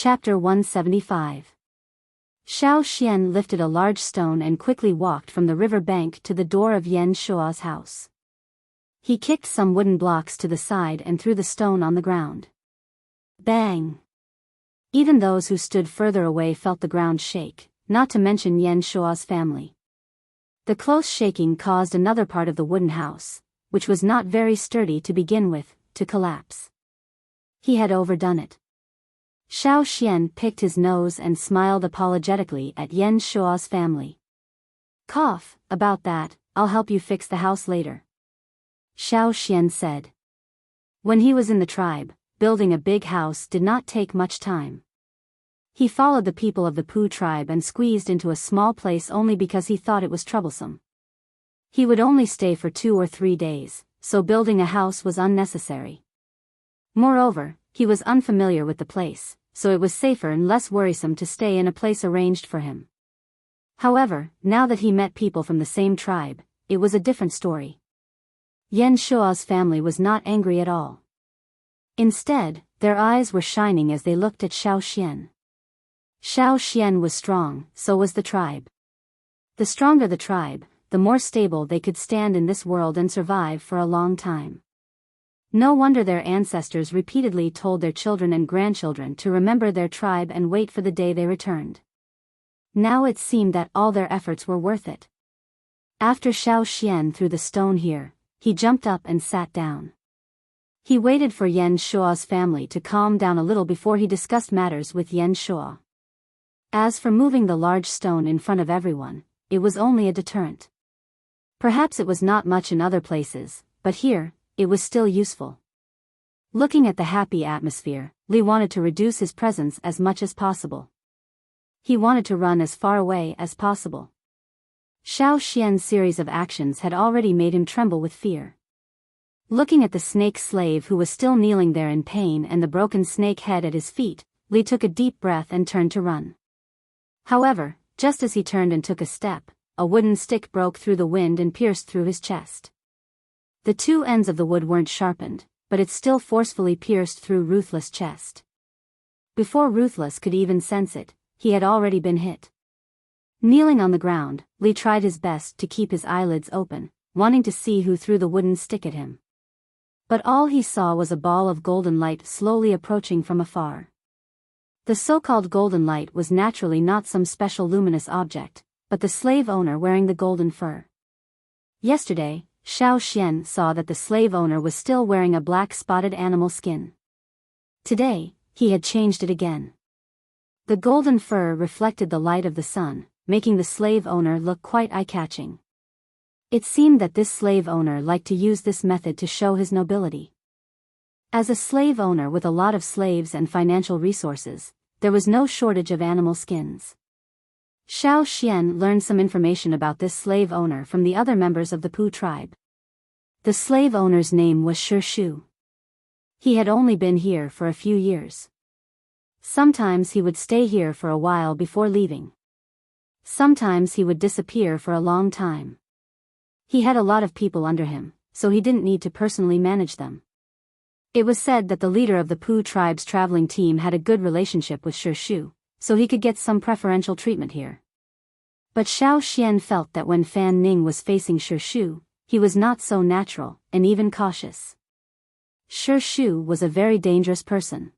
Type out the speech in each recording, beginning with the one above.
Chapter 175. Xiao Xian lifted a large stone and quickly walked from the river bank to the door of Yan Shua's house. He kicked some wooden blocks to the side and threw the stone on the ground. Bang! Even those who stood further away felt the ground shake, not to mention Yan Shua's family. The close shaking caused another part of the wooden house, which was not very sturdy to begin with, to collapse. He had overdone it. Xiao Xian picked his nose and smiled apologetically at Yan Shua's family. "Cough, about that, I'll help you fix the house later," Xiao Xian said. When he was in the tribe, building a big house did not take much time. He followed the people of the Pu tribe and squeezed into a small place only because he thought it was troublesome. He would only stay for 2 or 3 days, so building a house was unnecessary. Moreover, he was unfamiliar with the place, so it was safer and less worrisome to stay in a place arranged for him. However, now that he met people from the same tribe, it was a different story. Yan Shua's family was not angry at all. Instead, their eyes were shining as they looked at Xiao Xian. Xiao Xian was strong, so was the tribe. The stronger the tribe, the more stable they could stand in this world and survive for a long time. No wonder their ancestors repeatedly told their children and grandchildren to remember their tribe and wait for the day they returned. Now it seemed that all their efforts were worth it. After Xiao Xian threw the stone here, he jumped up and sat down. He waited for Yan Shua's family to calm down a little before he discussed matters with Yan Shua. As for moving the large stone in front of everyone, it was only a deterrent. Perhaps it was not much in other places, but here, it was still useful. Looking at the happy atmosphere, Li wanted to reduce his presence as much as possible. He wanted to run as far away as possible. Xiao Xian's series of actions had already made him tremble with fear. Looking at the snake slave who was still kneeling there in pain and the broken snake head at his feet, Li took a deep breath and turned to run. However, just as he turned and took a step, a wooden stick broke through the wind and pierced through his chest. The 2 ends of the wood weren't sharpened, but it still forcefully pierced through Ruthless' chest. Before Ruthless could even sense it, he had already been hit. Kneeling on the ground, Li tried his best to keep his eyelids open, wanting to see who threw the wooden stick at him. But all he saw was a ball of golden light slowly approaching from afar. The so-called golden light was naturally not some special luminous object, but the slave owner wearing the golden fur. Yesterday, Xiao Xian saw that the slave owner was still wearing a black spotted animal skin. Today, he had changed it again. The golden fur reflected the light of the sun, making the slave owner look quite eye-catching. It seemed that this slave owner liked to use this method to show his nobility. As a slave owner with a lot of slaves and financial resources, there was no shortage of animal skins. Xiao Xian learned some information about this slave owner from the other members of the Pu tribe. The slave owner's name was Shu. He had only been here for a few years. Sometimes he would stay here for a while before leaving. Sometimes he would disappear for a long time. He had a lot of people under him, so he didn't need to personally manage them. It was said that the leader of the Pu tribe's traveling team had a good relationship with Shu, so he could get some preferential treatment here. But Xiao Xian felt that when Fan Ning was facing Shu, he was not so natural, and even cautious. Shu was a very dangerous person.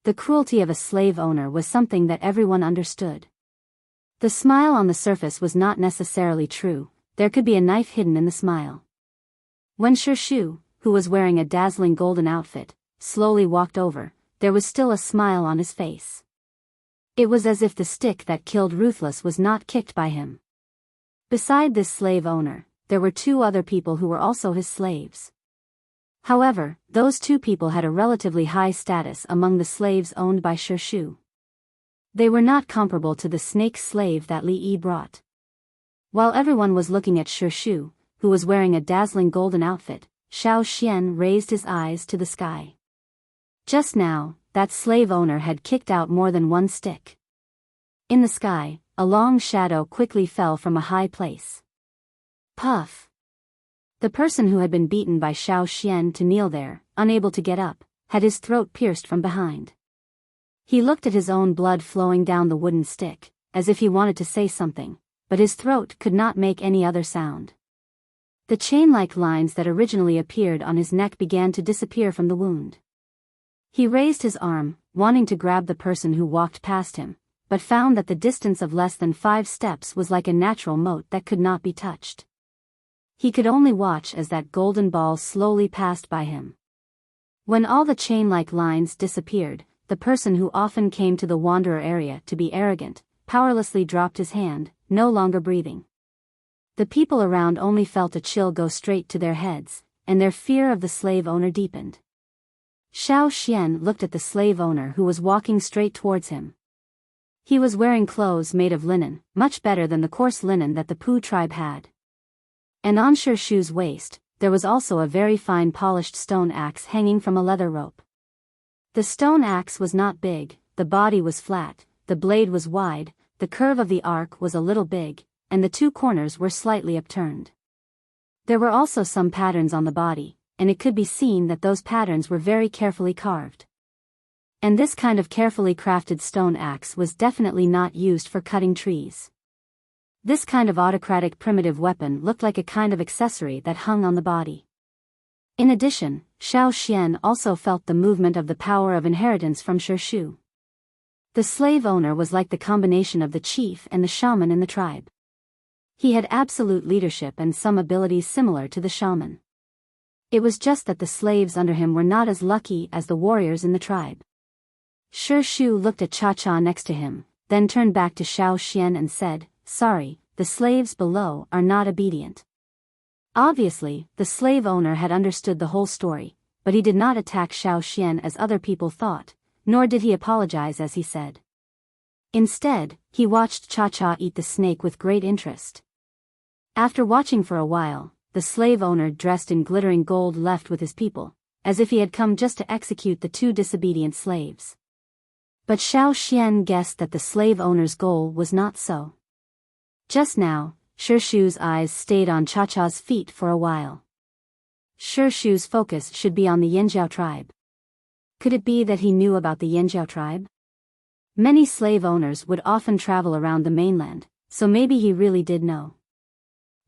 The cruelty of a slave owner was something that everyone understood. The smile on the surface was not necessarily true, there could be a knife hidden in the smile. When Shu, who was wearing a dazzling golden outfit, slowly walked over, there was still a smile on his face. It was as if the stick that killed Ruthless was not kicked by him. Beside this slave owner, there were 2 other people who were also his slaves. However, those 2 people had a relatively high status among the slaves owned by Shu. They were not comparable to the snake slave that Li Yi brought. While everyone was looking at Shu, who was wearing a dazzling golden outfit, Xiao Xian raised his eyes to the sky. Just now, that slave owner had kicked out more than 1 stick. In the sky, a long shadow quickly fell from a high place. Puff! The person who had been beaten by Xiao Xian to kneel there, unable to get up, had his throat pierced from behind. He looked at his own blood flowing down the wooden stick, as if he wanted to say something, but his throat could not make any other sound. The chain-like lines that originally appeared on his neck began to disappear from the wound. He raised his arm, wanting to grab the person who walked past him, but found that the distance of less than 5 steps was like a natural moat that could not be touched. He could only watch as that golden ball slowly passed by him. When all the chain-like lines disappeared, the person who often came to the wanderer area to be arrogant, powerlessly dropped his hand, no longer breathing. The people around only felt a chill go straight to their heads, and their fear of the slave owner deepened. Xiao Xian looked at the slave owner who was walking straight towards him. He was wearing clothes made of linen, much better than the coarse linen that the Pu tribe had. And on Shi Shu's waist, there was also a very fine polished stone axe hanging from a leather rope. The stone axe was not big, the body was flat, the blade was wide, the curve of the arc was a little big, and the 2 corners were slightly upturned. There were also some patterns on the body, and it could be seen that those patterns were very carefully carved. And this kind of carefully crafted stone axe was definitely not used for cutting trees. This kind of autocratic primitive weapon looked like a kind of accessory that hung on the body. In addition, Xiao Xian also felt the movement of the power of inheritance from Shi Shu. The slave owner was like the combination of the chief and the shaman in the tribe. He had absolute leadership and some abilities similar to the shaman. It was just that the slaves under him were not as lucky as the warriors in the tribe. Shi Shu looked at Cha-Cha next to him, then turned back to Xiao Xian and said, "Sorry, the slaves below are not obedient." Obviously, the slave owner had understood the whole story, but he did not attack Xiao Xian as other people thought, nor did he apologize as he said. Instead, he watched Cha-Cha eat the snake with great interest. After watching for a while, the slave owner dressed in glittering gold left with his people, as if he had come just to execute the 2 disobedient slaves. But Xiao Xian guessed that the slave owner's goal was not so. Just now, Shi Shu's eyes stayed on Cha-Cha's feet for a while. Shi Shu's focus should be on the Yanjiao tribe. Could it be that he knew about the Yanjiao tribe? Many slave owners would often travel around the mainland, so maybe he really did know.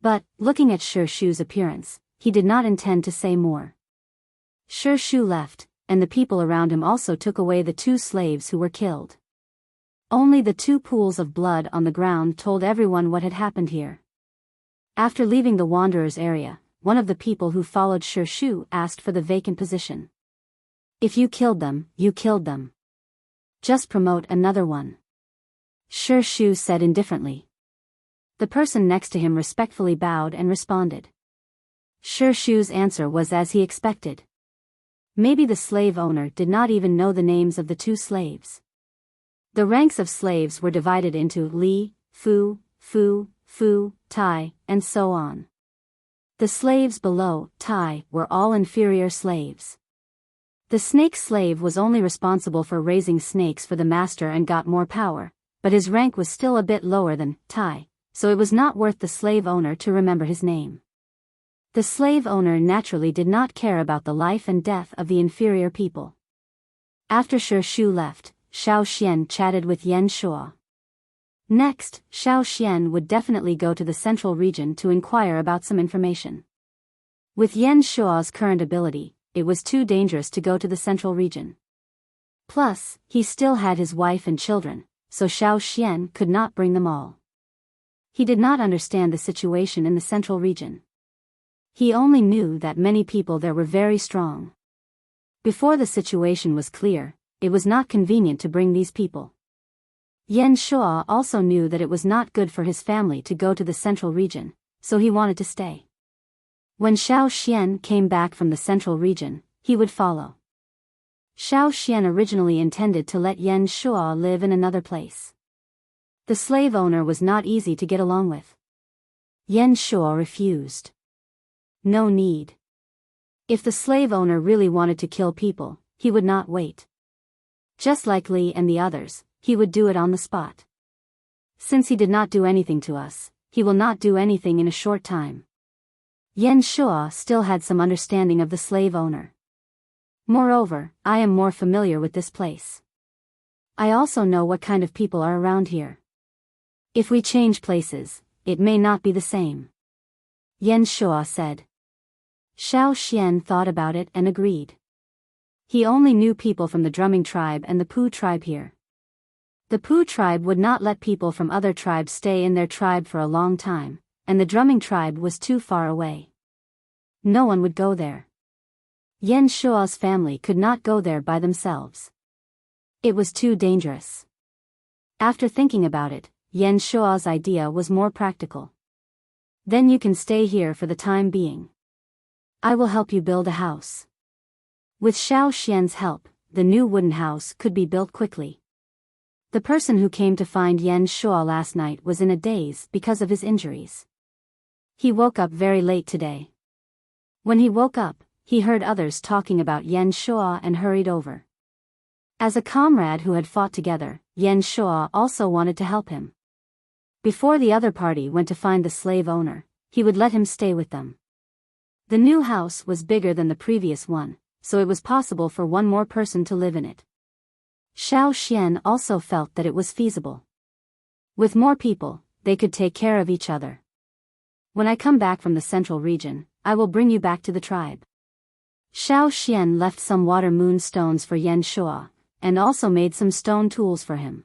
But, looking at Shi Shu's appearance, he did not intend to say more. Shi Shu left, and the people around him also took away the 2 slaves who were killed. Only the 2 pools of blood on the ground told everyone what had happened here. After leaving the wanderers' area, one of the people who followed Shi Shu asked for the vacant position. "If you killed them, you killed them. Just promote another one." Shi Shu said indifferently. The person next to him respectfully bowed and responded. Shi Shu's answer was as he expected. Maybe the slave owner did not even know the names of the 2 slaves. The ranks of slaves were divided into Li, Fu, Tai, and so on. The slaves below, Tai, were all inferior slaves. The snake slave was only responsible for raising snakes for the master and got more power, but his rank was still a bit lower than Tai, so it was not worth the slave owner to remember his name. The slave owner naturally did not care about the life and death of the inferior people. After Shi Shu left, Xiao Xian chatted with Yan Shuo. Next, Xiao Xian would definitely go to the central region to inquire about some information. With Yan Shuo's current ability, it was too dangerous to go to the central region. Plus, he still had his wife and children, so Xiao Xian could not bring them all. He did not understand the situation in the central region. He only knew that many people there were very strong. Before the situation was clear, it was not convenient to bring these people. Yan Shuo also knew that it was not good for his family to go to the central region, so he wanted to stay. When Xiao Xian came back from the central region, he would follow. Xiao Xian originally intended to let Yan Shuo live in another place. The slave owner was not easy to get along with. Yan Shuo refused. No need. If the slave owner really wanted to kill people, he would not wait. Just like Li and the others, he would do it on the spot. Since he did not do anything to us, he will not do anything in a short time. Yan Shuo still had some understanding of the slave owner. Moreover, I am more familiar with this place. I also know what kind of people are around here. If we change places, it may not be the same. Yan Shuo said. Xiao Xian thought about it and agreed. He only knew people from the drumming tribe and the Pu tribe here. The Pu tribe would not let people from other tribes stay in their tribe for a long time, and the drumming tribe was too far away. No one would go there. Yan Shuo's family could not go there by themselves. It was too dangerous. After thinking about it, Yan Shuo's idea was more practical. Then you can stay here for the time being. I will help you build a house. With Xiao Xian's help, the new wooden house could be built quickly. The person who came to find Yan Shuo last night was in a daze because of his injuries. He woke up very late today. When he woke up, he heard others talking about Yan Shuo and hurried over. As a comrade who had fought together, Yan Shuo also wanted to help him. Before the other party went to find the slave owner, he would let him stay with them. The new house was bigger than the previous one, so it was possible for one more person to live in it. Xiao Xian also felt that it was feasible. With more people, they could take care of each other. When I come back from the central region, I will bring you back to the tribe. Xiao Xian left some water moon stones for Yan Shuo, and also made some stone tools for him.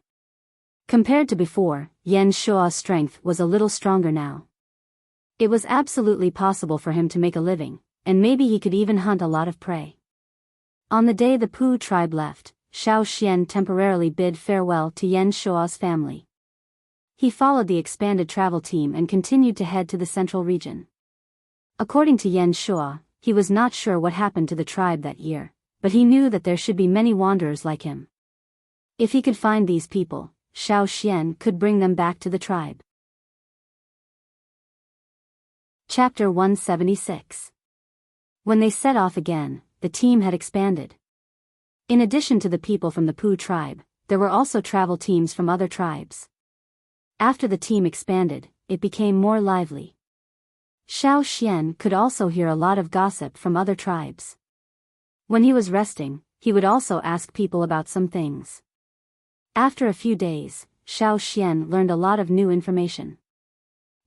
Compared to before, Yan Shuo's strength was a little stronger now. It was absolutely possible for him to make a living, and maybe he could even hunt a lot of prey. On the day the Pu tribe left, Xiao Xian temporarily bid farewell to Yan Shuo's family. He followed the expanded travel team and continued to head to the central region. According to Yan Shuo, he was not sure what happened to the tribe that year, but he knew that there should be many wanderers like him. If he could find these people, Xiao Xian could bring them back to the tribe. Chapter 176. When they set off again, the team had expanded. In addition to the people from the Pu tribe, there were also travel teams from other tribes. After the team expanded, it became more lively. Xiao Xian could also hear a lot of gossip from other tribes. When he was resting, he would also ask people about some things. After a few days, Xiao Xian learned a lot of new information.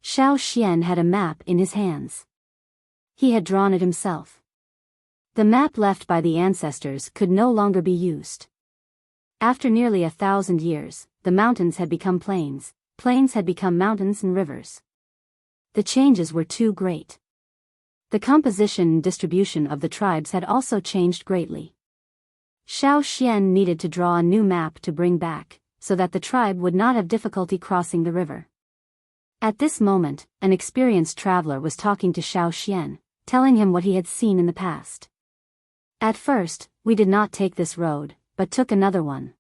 Xiao Xian had a map in his hands. He had drawn it himself. The map left by the ancestors could no longer be used. After nearly 1,000 years, the mountains had become plains, plains had become mountains and rivers. The changes were too great. The composition and distribution of the tribes had also changed greatly. Xiao Xian needed to draw a new map to bring back, so that the tribe would not have difficulty crossing the river. At this moment, an experienced traveler was talking to Xiao Xian, telling him what he had seen in the past. At first, we did not take this road, but took another one.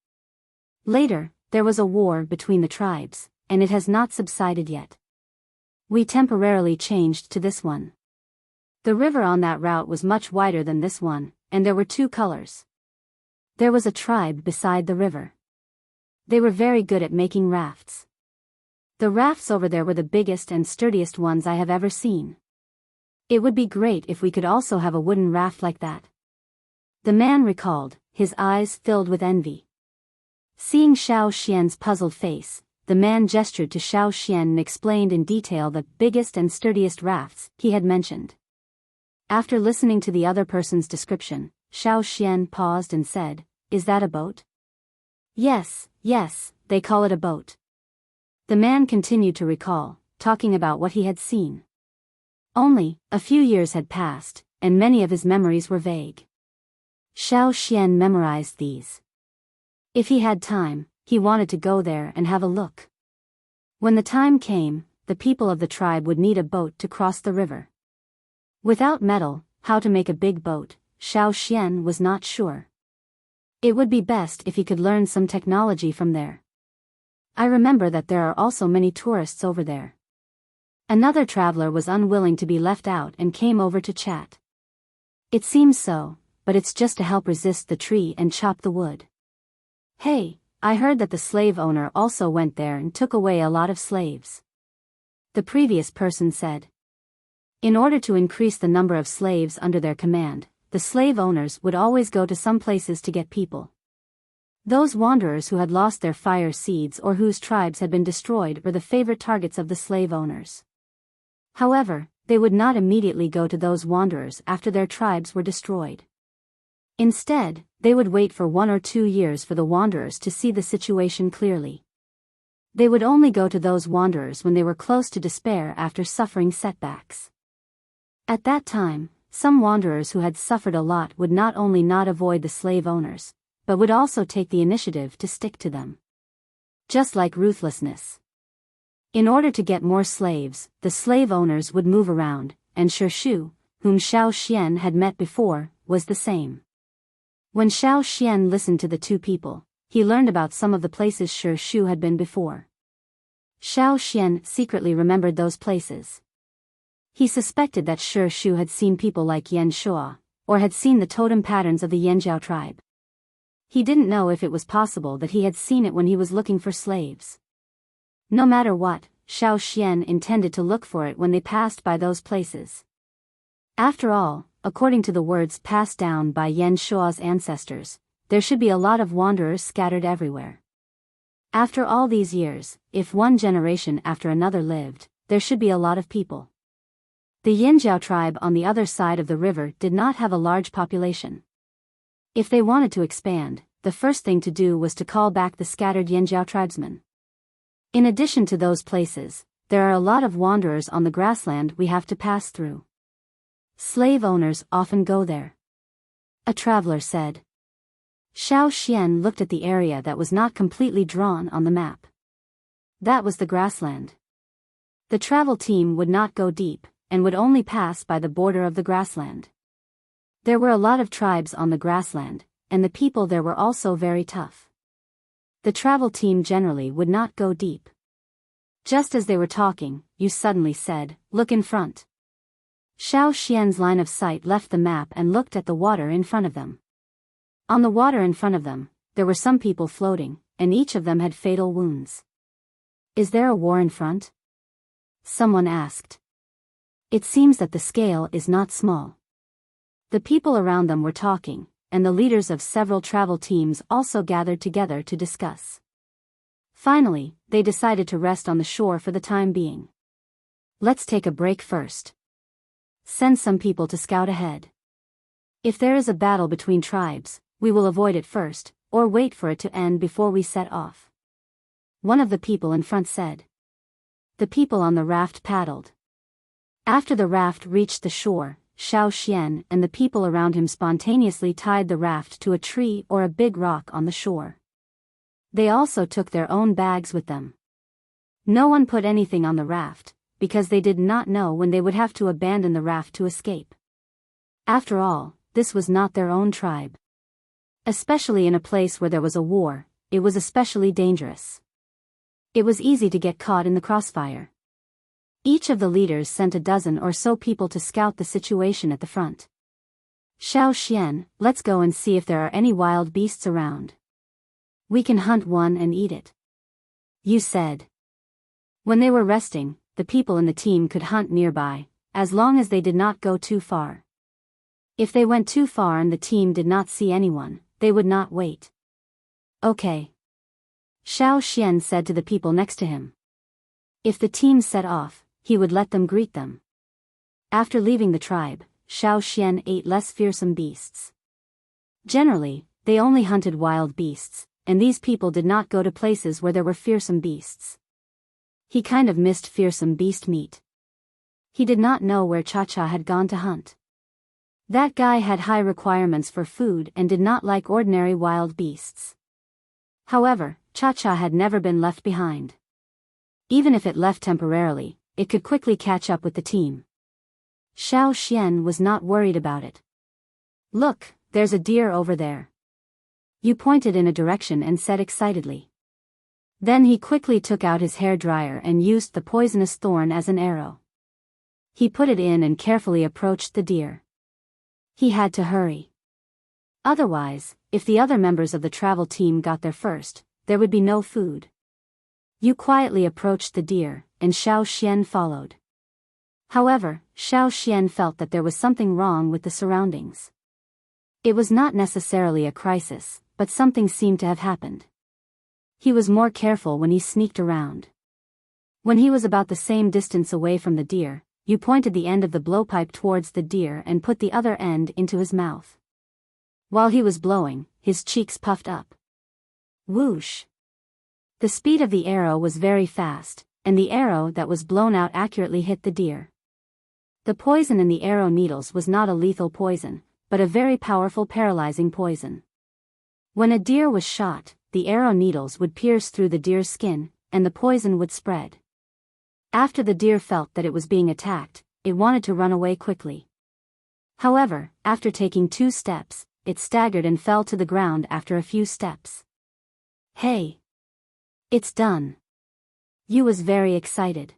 Later, there was a war between the tribes, and it has not subsided yet. We temporarily changed to this one. The river on that route was much wider than this one, and there were 2 colors. There was a tribe beside the river. They were very good at making rafts. The rafts over there were the biggest and sturdiest ones I have ever seen. It would be great if we could also have a wooden raft like that. The man recalled, his eyes filled with envy. Seeing Xiao Xian's puzzled face, the man gestured to Xiao Xian and explained in detail the biggest and sturdiest rafts he had mentioned. After listening to the other person's description, Xiao Xian paused and said, "Is that a boat?" Yes, they call it a boat." The man continued to recall, talking about what he had seen. Only, a few years had passed, and many of his memories were vague. Xiao Xian memorized these. If he had time, he wanted to go there and have a look. When the time came, the people of the tribe would need a boat to cross the river. Without metal, how to make a big boat, Xiao Xian was not sure. It would be best if he could learn some technology from there. I remember that there are also many tourists over there. Another traveler was unwilling to be left out and came over to chat. It seems so, but it's just to help resist the tree and chop the wood. Hey, I heard that the slave owner also went there and took away a lot of slaves. The previous person said. In order to increase the number of slaves under their command, the slave owners would always go to some places to get people. Those wanderers who had lost their fire seeds or whose tribes had been destroyed were the favorite targets of the slave owners. However, they would not immediately go to those wanderers after their tribes were destroyed. Instead, they would wait for 1 or 2 years for the wanderers to see the situation clearly. They would only go to those wanderers when they were close to despair after suffering setbacks. At that time, some wanderers who had suffered a lot would not only not avoid the slave owners, but would also take the initiative to stick to them. Just like ruthlessness. In order to get more slaves, the slave owners would move around, and Shu, whom Xiao Xian had met before, was the same. When Xiao Xian listened to the two people, he learned about some of the places Shu had been before. Xiao Xian secretly remembered those places. He suspected that Shu had seen people like Yan Shuo, or had seen the totem patterns of the Yanjiao tribe. He didn't know if it was possible that he had seen it when he was looking for slaves. No matter what, Xiao Xian intended to look for it when they passed by those places. After all, according to the words passed down by Yan Shuo's ancestors, there should be a lot of wanderers scattered everywhere. After all these years, if one generation after another lived, there should be a lot of people. The Yanjiao tribe on the other side of the river did not have a large population. If they wanted to expand, the first thing to do was to call back the scattered Yanjiao tribesmen. In addition to those places, there are a lot of wanderers on the grassland we have to pass through. Slave owners often go there. A traveler said. Xiao Xian looked at the area that was not completely drawn on the map. That was the grassland. The travel team would not go deep, and would only pass by the border of the grassland. There were a lot of tribes on the grassland, and the people there were also very tough. The travel team generally would not go deep. Just as they were talking, Yu suddenly said, "Look in front." Xiao Xian's line of sight left the map and looked at the water in front of them. On the water in front of them, there were some people floating, and each of them had fatal wounds. "Is there a war in front?" someone asked. It seems that the scale is not small. The people around them were talking, and the leaders of several travel teams also gathered together to discuss. Finally, they decided to rest on the shore for the time being. "Let's take a break first. Send some people to scout ahead. If there is a battle between tribes, we will avoid it first, or wait for it to end before we set off," one of the people in front said. The people on the raft paddled. After the raft reached the shore, Xiao Xian and the people around him spontaneously tied the raft to a tree or a big rock on the shore. They also took their own bags with them. No one put anything on the raft, because they did not know when they would have to abandon the raft to escape. After all, this was not their own tribe. Especially in a place where there was a war, it was especially dangerous. It was easy to get caught in the crossfire. Each of the leaders sent a dozen or so people to scout the situation at the front. "Xiao Xian, let's go and see if there are any wild beasts around. We can hunt one and eat it," Yu said. When they were resting, the people in the team could hunt nearby, as long as they did not go too far. If they went too far and the team did not see anyone, they would not wait. "Okay," Xiao Xian said to the people next to him. If the team set off, he would let them greet them. After leaving the tribe, Xiao Xian ate less fearsome beasts. Generally, they only hunted wild beasts, and these people did not go to places where there were fearsome beasts. He kind of missed fearsome beast meat. He did not know where Cha-Cha had gone to hunt. That guy had high requirements for food and did not like ordinary wild beasts. However, Cha-Cha had never been left behind. Even if it left temporarily, it could quickly catch up with the team. Xiao Xian was not worried about it. "Look, there's a deer over there." Yu pointed in a direction and said excitedly. Then he quickly took out his hair dryer and used the poisonous thorn as an arrow. He put it in and carefully approached the deer. He had to hurry. Otherwise, if the other members of the travel team got there first, there would be no food. Yu quietly approached the deer, and Xiao Xian followed. However, Xiao Xian felt that there was something wrong with the surroundings. It was not necessarily a crisis, but something seemed to have happened. He was more careful when he sneaked around. When he was about the same distance away from the deer, you pointed the end of the blowpipe towards the deer and put the other end into his mouth. While he was blowing, his cheeks puffed up. Whoosh! The speed of the arrow was very fast, and the arrow that was blown out accurately hit the deer. The poison in the arrow needles was not a lethal poison, but a very powerful paralyzing poison. When a deer was shot, the arrow needles would pierce through the deer's skin, and the poison would spread. After the deer felt that it was being attacked, it wanted to run away quickly. However, after taking 2 steps, it staggered and fell to the ground after a few steps. Hey! It's done! Yu was very excited.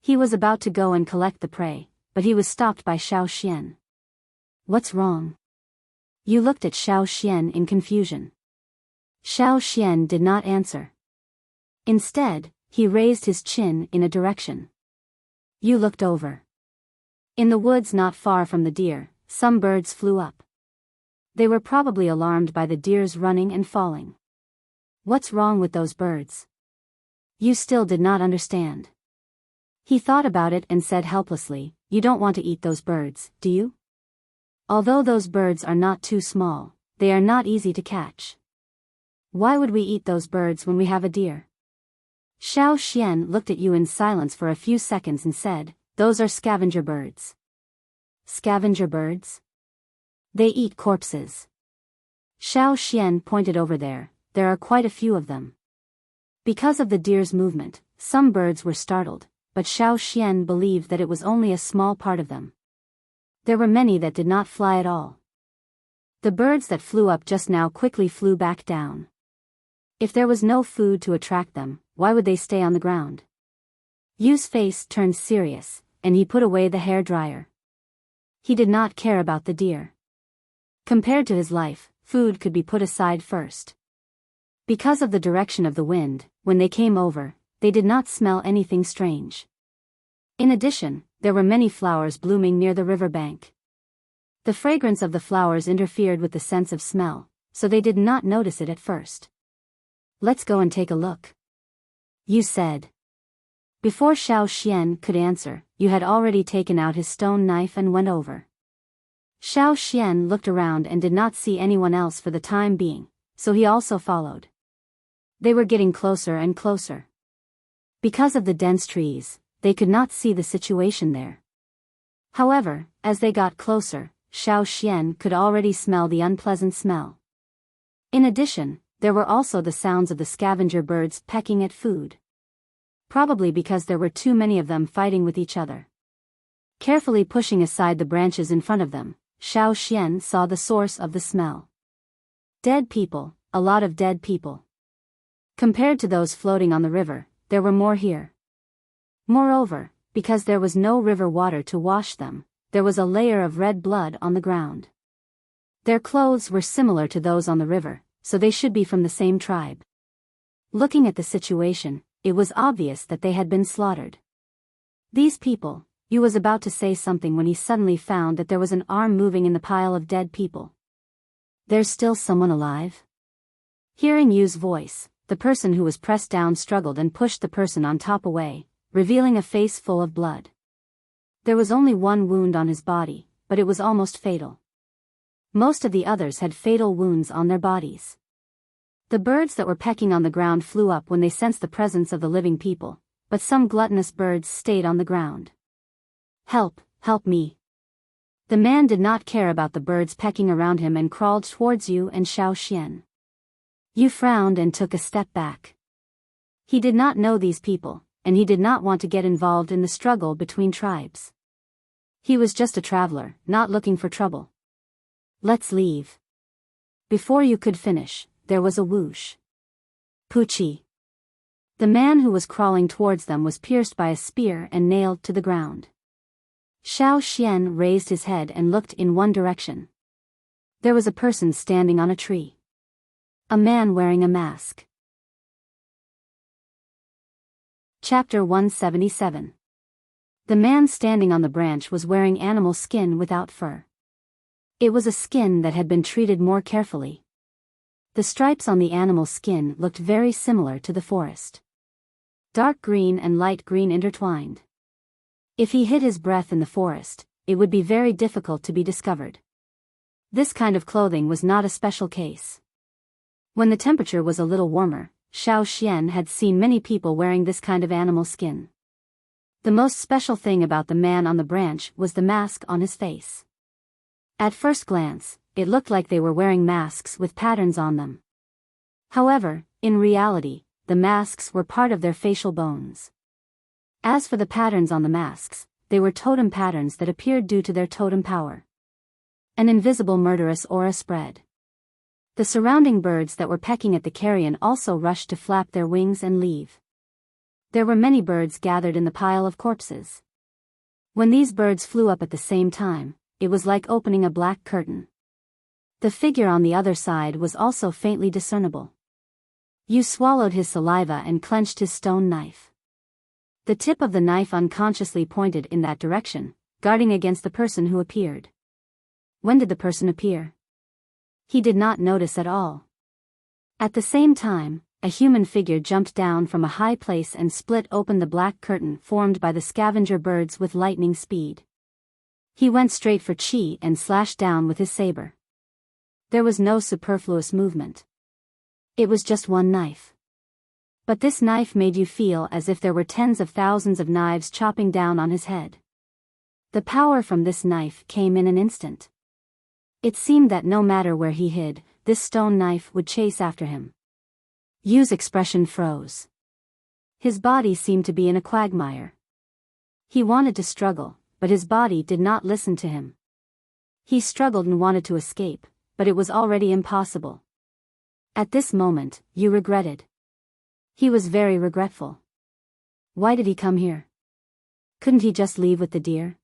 He was about to go and collect the prey, but he was stopped by Xiao Xian. What's wrong? Yu looked at Xiao Xian in confusion. Xiao Xian did not answer. Instead, he raised his chin in a direction. Yu looked over. In the woods not far from the deer, some birds flew up. They were probably alarmed by the deer's running and falling. What's wrong with those birds? Yu still did not understand. He thought about it and said helplessly, "You don't want to eat those birds, do you? Although those birds are not too small, they are not easy to catch. Why would we eat those birds when we have a deer?" Xiao Xian looked at Yu in silence for a few seconds and said, "Those are scavenger birds." Scavenger birds? They eat corpses. Xiao Xian pointed over there. There are quite a few of them. Because of the deer's movement, some birds were startled, but Xiao Xian believed that it was only a small part of them. There were many that did not fly at all. The birds that flew up just now quickly flew back down. If there was no food to attract them, why would they stay on the ground? Yu's face turned serious, and he put away the hair dryer. He did not care about the deer. Compared to his life, food could be put aside first. Because of the direction of the wind, when they came over, they did not smell anything strange. In addition, there were many flowers blooming near the river bank. The fragrance of the flowers interfered with the sense of smell, so they did not notice it at first. "Let's go and take a look," Yu said. Before Xiao Xian could answer, Yu had already taken out his stone knife and went over. Xiao Xian looked around and did not see anyone else for the time being, so he also followed. They were getting closer and closer. Because of the dense trees, they could not see the situation there. However, as they got closer, Xiao Xian could already smell the unpleasant smell. In addition, there were also the sounds of the scavenger birds pecking at food. Probably because there were too many of them fighting with each other. Carefully pushing aside the branches in front of them, Xiao Xian saw the source of the smell. Dead people, a lot of dead people. Compared to those floating on the river, there were more here. Moreover, because there was no river water to wash them, there was a layer of red blood on the ground. Their clothes were similar to those on the river, so they should be from the same tribe. Looking at the situation, it was obvious that they had been slaughtered. These people, Yu was about to say something when he suddenly found that there was an arm moving in the pile of dead people. There's still someone alive? Hearing Yu's voice, the person who was pressed down struggled and pushed the person on top away, revealing a face full of blood. There was only one wound on his body, but it was almost fatal. Most of the others had fatal wounds on their bodies. The birds that were pecking on the ground flew up when they sensed the presence of the living people, but some gluttonous birds stayed on the ground. "Help, help me." The man did not care about the birds pecking around him and crawled towards Yu and Xiao Xian. Yu frowned and took a step back. He did not know these people, and he did not want to get involved in the struggle between tribes. He was just a traveler, not looking for trouble. "Let's leave." Before Yu could finish, there was a whoosh. Poochie. The man who was crawling towards them was pierced by a spear and nailed to the ground. Xiao Xian raised his head and looked in one direction. There was a person standing on a tree. A man wearing a mask. Chapter 177. The man standing on the branch was wearing animal skin without fur. It was a skin that had been treated more carefully. The stripes on the animal's skin looked very similar to the forest. Dark green and light green intertwined. If he hid his breath in the forest, it would be very difficult to be discovered. This kind of clothing was not a special case. When the temperature was a little warmer, Xiao Xian had seen many people wearing this kind of animal skin. The most special thing about the man on the branch was the mask on his face. At first glance, it looked like they were wearing masks with patterns on them. However, in reality, the masks were part of their facial bones. As for the patterns on the masks, they were totem patterns that appeared due to their totem power. An invisible murderous aura spread. The surrounding birds that were pecking at the carrion also rushed to flap their wings and leave. There were many birds gathered in the pile of corpses. When these birds flew up at the same time, it was like opening a black curtain. The figure on the other side was also faintly discernible. Yu swallowed his saliva and clenched his stone knife. The tip of the knife unconsciously pointed in that direction, guarding against the person who appeared. When did the person appear? He did not notice at all. At the same time, a human figure jumped down from a high place and split open the black curtain formed by the scavenger birds with lightning speed. He went straight for Qi and slashed down with his saber. There was no superfluous movement. It was just one knife. But this knife made you feel as if there were tens of thousands of knives chopping down on his head. The power from this knife came in an instant. It seemed that no matter where he hid, this stone knife would chase after him. Yu's expression froze. His body seemed to be in a quagmire. He wanted to struggle, but his body did not listen to him. He struggled and wanted to escape, but it was already impossible. At this moment, Yu regretted. He was very regretful. Why did he come here? Couldn't he just leave with the deer?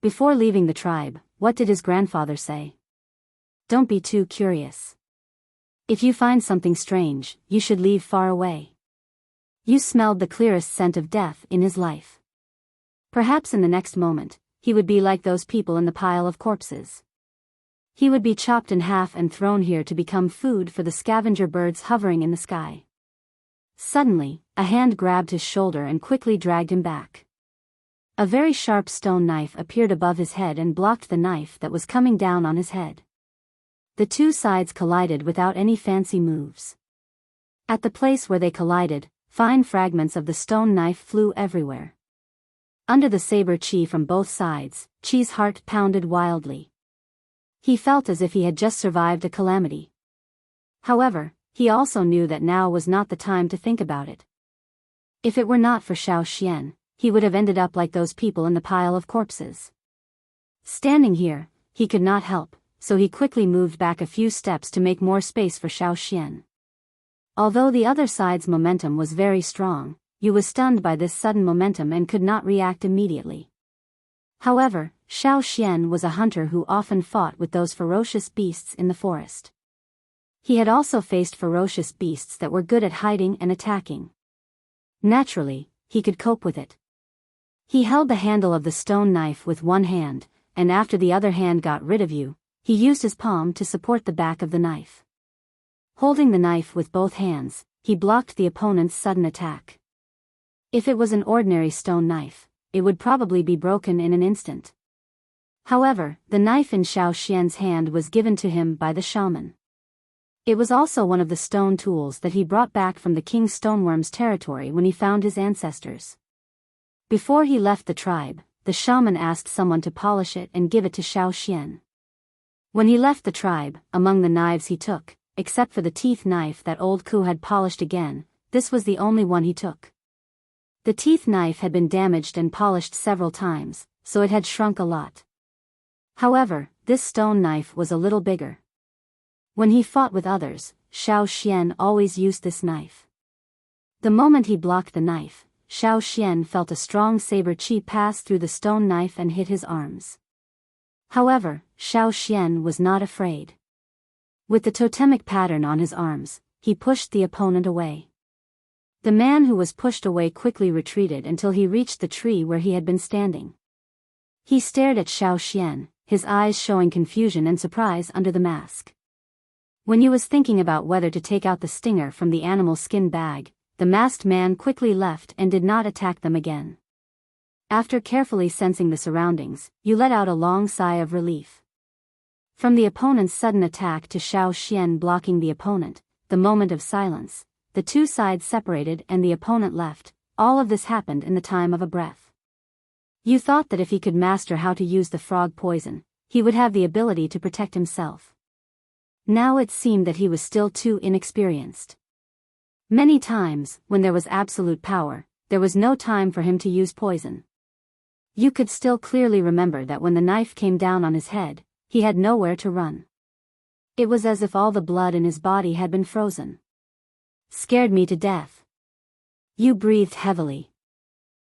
Before leaving the tribe, what did his grandfather say? Don't be too curious. If you find something strange, you should leave far away. Yu smelled the clearest scent of death in his life. Perhaps in the next moment, he would be like those people in the pile of corpses. He would be chopped in half and thrown here to become food for the scavenger birds hovering in the sky. Suddenly, a hand grabbed his shoulder and quickly dragged him back. A very sharp stone knife appeared above his head and blocked the knife that was coming down on his head. The two sides collided without any fancy moves. At the place where they collided, fine fragments of the stone knife flew everywhere. Under the saber Qi from both sides, Qi's heart pounded wildly. He felt as if he had just survived a calamity. However, he also knew that now was not the time to think about it. If it were not for Xiao Xian, he would have ended up like those people in the pile of corpses. Standing here, he could not help, so he quickly moved back a few steps to make more space for Xiao Xian. Although the other side's momentum was very strong, Yu was stunned by this sudden momentum and could not react immediately. However, Xiao Xian was a hunter who often fought with those ferocious beasts in the forest. He had also faced ferocious beasts that were good at hiding and attacking. Naturally, he could cope with it. He held the handle of the stone knife with one hand, and after the other hand got rid of Yu, he used his palm to support the back of the knife. Holding the knife with both hands, he blocked the opponent's sudden attack. If it was an ordinary stone knife, it would probably be broken in an instant. However, the knife in Xiao Xian's hand was given to him by the shaman. It was also one of the stone tools that he brought back from the King Stoneworm's territory when he found his ancestors. Before he left the tribe, the shaman asked someone to polish it and give it to Xiao Xian. When he left the tribe, among the knives he took, except for the teeth knife that old Ku had polished again, this was the only one he took. The teeth knife had been damaged and polished several times, so it had shrunk a lot. However, this stone knife was a little bigger. When he fought with others, Xiao Xian always used this knife. The moment he blocked the knife, Xiao Xian felt a strong saber Qi pass through the stone knife and hit his arms. However, Xiao Xian was not afraid. With the totemic pattern on his arms, he pushed the opponent away. The man who was pushed away quickly retreated until he reached the tree where he had been standing. He stared at Xiao Xian, his eyes showing confusion and surprise under the mask. When you was thinking about whether to take out the stinger from the animal skin bag, the masked man quickly left and did not attack them again. After carefully sensing the surroundings, you let out a long sigh of relief. From the opponent's sudden attack to Xiao Xian blocking the opponent, the moment of silence, the two sides separated and the opponent left. All of this happened in the time of a breath. You thought that if he could master how to use the frog poison, he would have the ability to protect himself. Now it seemed that he was still too inexperienced. Many times, when there was absolute power, there was no time for him to use poison. You could still clearly remember that when the knife came down on his head, he had nowhere to run. It was as if all the blood in his body had been frozen. Scared me to death. You breathed heavily.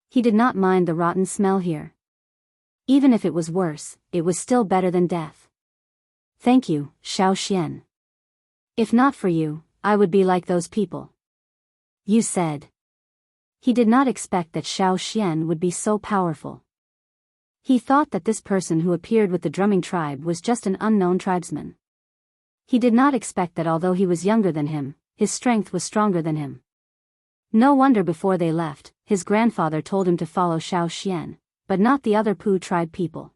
He did not mind the rotten smell here. Even if it was worse, it was still better than death. Thank you, Xiao Xian. If not for you, I would be like those people. You said. He did not expect that Xiao Xian would be so powerful. He thought that this person who appeared with the drumming tribe was just an unknown tribesman. He did not expect that although he was younger than him, his strength was stronger than him. No wonder before they left, his grandfather told him to follow Xiao Xian, but not the other Pu tribe people.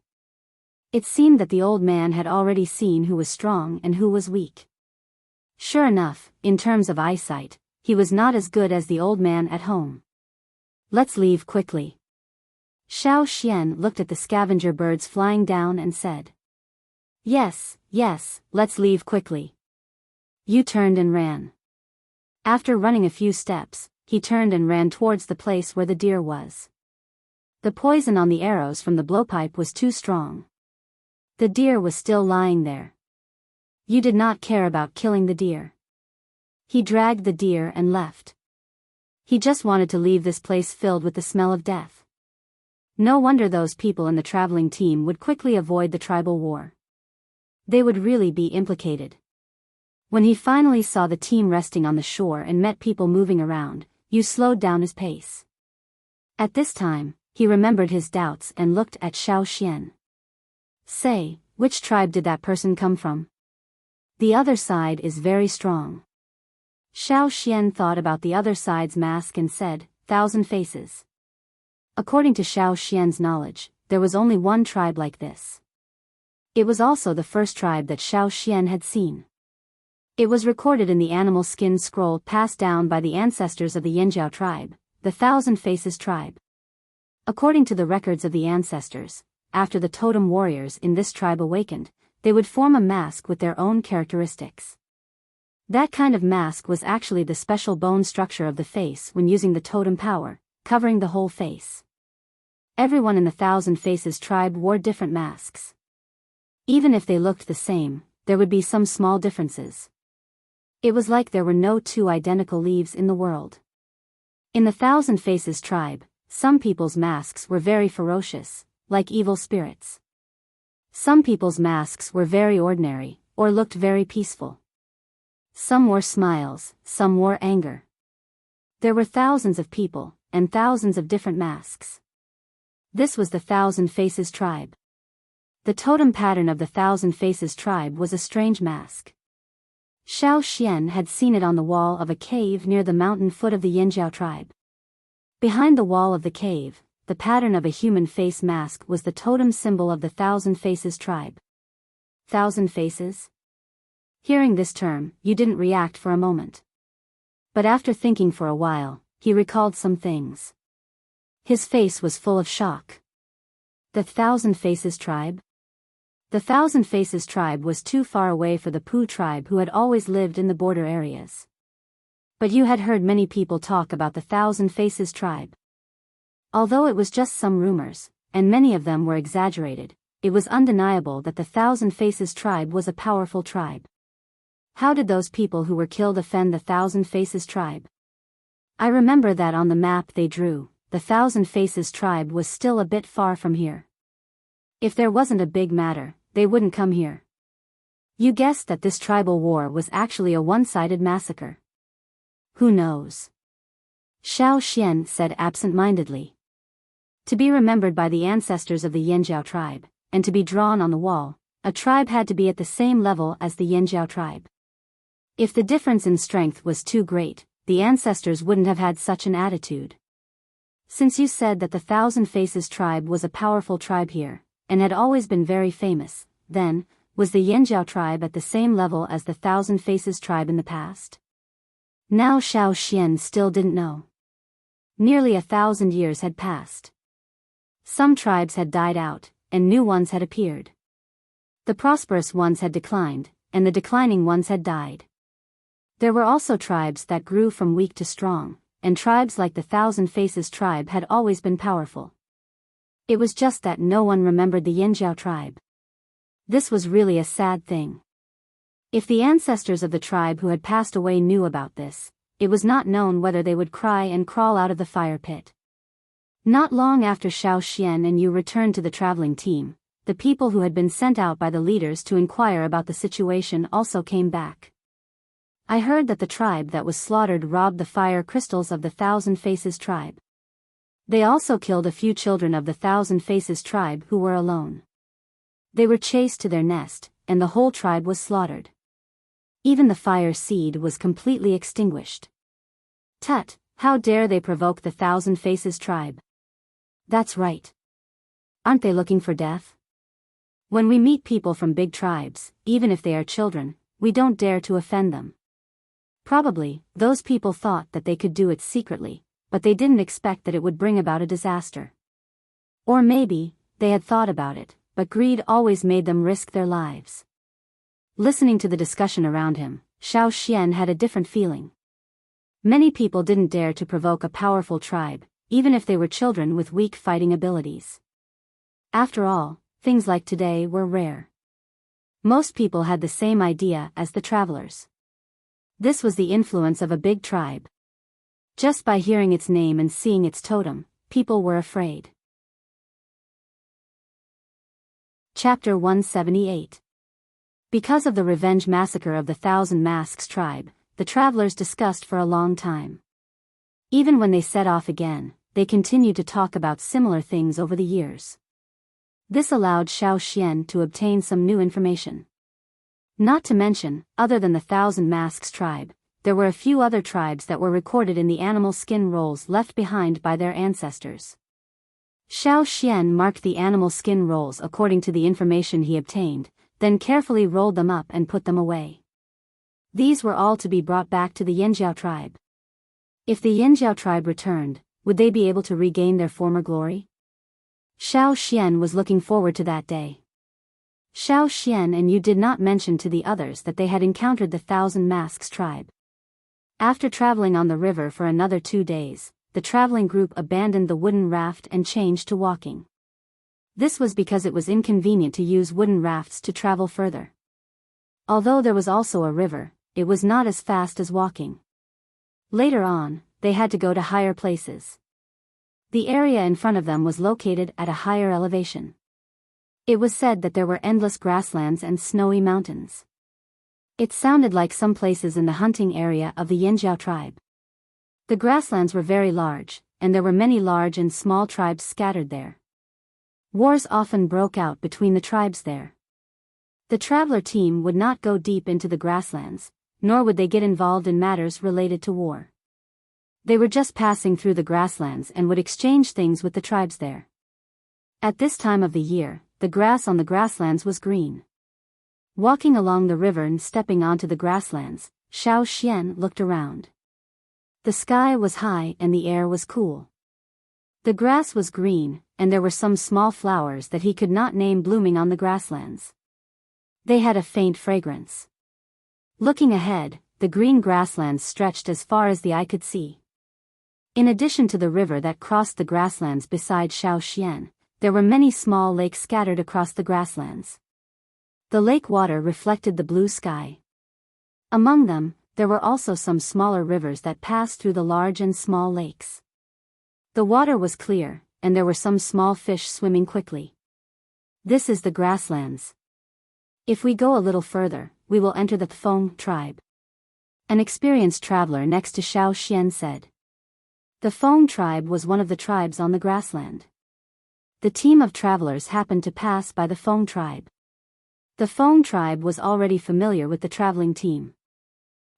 It seemed that the old man had already seen who was strong and who was weak. Sure enough, in terms of eyesight, he was not as good as the old man at home. Let's leave quickly. Xiao Xian looked at the scavenger birds flying down and said. Yes, let's leave quickly. You turned and ran. After running a few steps, he turned and ran towards the place where the deer was. The poison on the arrows from the blowpipe was too strong. The deer was still lying there. You did not care about killing the deer. He dragged the deer and left. He just wanted to leave this place filled with the smell of death. No wonder those people in the traveling team would quickly avoid the tribal war. They would really be implicated. When he finally saw the team resting on the shore and met people moving around, you slowed down his pace. At this time, he remembered his doubts and looked at Xiao Xian. Say, which tribe did that person come from? The other side is very strong. Xiao Xian thought about the other side's mask and said, 1,000 faces. According to Xiao Xian's knowledge, there was only one tribe like this. It was also the first tribe that Xiao Xian had seen. It was recorded in the animal skin scroll passed down by the ancestors of the Yanjiao tribe, the 1,000 Faces tribe. According to the records of the ancestors, after the totem warriors in this tribe awakened, they would form a mask with their own characteristics. That kind of mask was actually the special bone structure of the face when using the totem power, covering the whole face. Everyone in the 1,000 Faces tribe wore different masks. Even if they looked the same, there would be some small differences. It was like there were no two identical leaves in the world. In the 1,000 Faces tribe, some people's masks were very ferocious, like evil spirits. Some people's masks were very ordinary, or looked very peaceful. Some wore smiles, some wore anger. There were thousands of people, and thousands of different masks. This was the 1,000 Faces tribe. The totem pattern of the 1,000 Faces tribe was a strange mask. Xiao Xian had seen it on the wall of a cave near the mountain foot of the Yanjiao tribe. Behind the wall of the cave, the pattern of a human face mask was the totem symbol of the 1,000 Faces tribe. 1,000 Faces? Hearing this term, you didn't react for a moment. But after thinking for a while, he recalled some things. His face was full of shock. The 1,000 Faces tribe? The 1,000 Faces tribe was too far away for the Pu tribe who had always lived in the border areas. But you had heard many people talk about the 1,000 Faces tribe. Although it was just some rumors, and many of them were exaggerated, it was undeniable that the 1,000 Faces tribe was a powerful tribe. How did those people who were killed offend the 1,000 Faces tribe? I remember that on the map they drew, the 1,000 Faces tribe was still a bit far from here. If there wasn't a big matter, they wouldn't come here. You guessed that this tribal war was actually a one-sided massacre. Who knows? Xiao Xian said absent-mindedly. To be remembered by the ancestors of the Yanjiao tribe, and to be drawn on the wall, a tribe had to be at the same level as the Yanjiao tribe. If the difference in strength was too great, the ancestors wouldn't have had such an attitude. Since you said that the Thousand Faces tribe was a powerful tribe here, and had always been very famous, then, was the Yanjiao tribe at the same level as the Thousand Faces tribe in the past? Now Xiao Xian still didn't know. Nearly 1,000 years had passed. Some tribes had died out, and new ones had appeared. The prosperous ones had declined, and the declining ones had died. There were also tribes that grew from weak to strong, and tribes like the Thousand Faces tribe had always been powerful. It was just that no one remembered the Yanjiao tribe. This was really a sad thing. If the ancestors of the tribe who had passed away knew about this, it was not known whether they would cry and crawl out of the fire pit. Not long after Xiao Xian and you returned to the traveling team, the people who had been sent out by the leaders to inquire about the situation also came back. I heard that the tribe that was slaughtered robbed the fire crystals of the Thousand Faces tribe. They also killed a few children of the Thousand Faces tribe who were alone. They were chased to their nest, and the whole tribe was slaughtered. Even the fire seed was completely extinguished. Tut, how dare they provoke the Thousand Faces tribe? That's right. Aren't they looking for death? When we meet people from big tribes, even if they are children, we don't dare to offend them. Probably, those people thought that they could do it secretly, but they didn't expect that it would bring about a disaster. Or maybe, they had thought about it, but greed always made them risk their lives. Listening to the discussion around him, Xiao Xian had a different feeling. Many people didn't dare to provoke a powerful tribe, even if they were children with weak fighting abilities. After all, things like today were rare. Most people had the same idea as the travelers. This was the influence of a big tribe. Just by hearing its name and seeing its totem, people were afraid. Chapter 178. Because of the revenge massacre of the Thousand Masks tribe, the travelers discussed for a long time. Even when they set off again, they continued to talk about similar things over the years. This allowed Xiao Xian to obtain some new information. Not to mention, other than the Thousand Masks tribe, there were a few other tribes that were recorded in the animal skin rolls left behind by their ancestors. Xiao Xian marked the animal skin rolls according to the information he obtained, then carefully rolled them up and put them away. These were all to be brought back to the Yanjiao tribe. If the Yanjiao tribe returned, would they be able to regain their former glory? Xiao Xian was looking forward to that day. Xiao Xian and you did not mention to the others that they had encountered the Thousand Masks tribe. After traveling on the river for another 2 days, the traveling group abandoned the wooden raft and changed to walking. This was because it was inconvenient to use wooden rafts to travel further. Although there was also a river, it was not as fast as walking. Later on, they had to go to higher places. The area in front of them was located at a higher elevation. It was said that there were endless grasslands and snowy mountains. It sounded like some places in the hunting area of the Yanjiao tribe. The grasslands were very large, and there were many large and small tribes scattered there. Wars often broke out between the tribes there. The traveler team would not go deep into the grasslands, nor would they get involved in matters related to war. They were just passing through the grasslands and would exchange things with the tribes there. At this time of the year, the grass on the grasslands was green. Walking along the river and stepping onto the grasslands, Xiao Xian looked around. The sky was high and the air was cool. The grass was green, and there were some small flowers that he could not name blooming on the grasslands. They had a faint fragrance. Looking ahead, the green grasslands stretched as far as the eye could see. In addition to the river that crossed the grasslands beside Xiao Xian, there were many small lakes scattered across the grasslands. The lake water reflected the blue sky. Among them, there were also some smaller rivers that passed through the large and small lakes. The water was clear, and there were some small fish swimming quickly. This is the grasslands. If we go a little further, we will enter the Thfeng tribe. An experienced traveler next to Xiao Xian said. The Thfeng tribe was one of the tribes on the grassland. The team of travelers happened to pass by the Thfeng tribe. The Thfeng tribe was already familiar with the traveling team.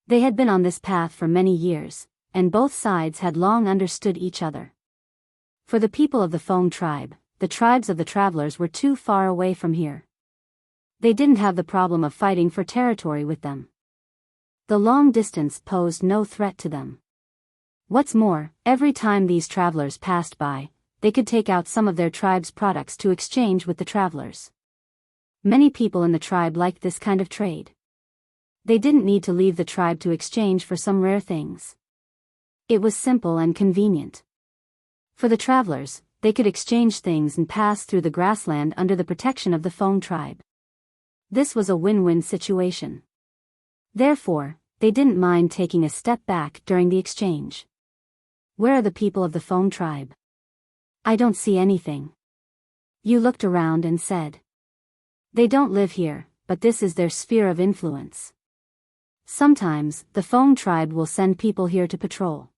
They had been on this path for many years, and both sides had long understood each other. For the people of the Feng tribe, the tribes of the travelers were too far away from here. They didn't have the problem of fighting for territory with them. The long distance posed no threat to them. What's more, every time these travelers passed by, they could take out some of their tribe's products to exchange with the travelers. Many people in the tribe liked this kind of trade. They didn't need to leave the tribe to exchange for some rare things. It was simple and convenient. For the travelers, they could exchange things and pass through the grassland under the protection of the Feng tribe. This was a win-win situation. Therefore, they didn't mind taking a step back during the exchange. Where are the people of the Feng tribe? I don't see anything. You looked around and said. They don't live here, but this is their sphere of influence. Sometimes, the Feng tribe will send people here to patrol.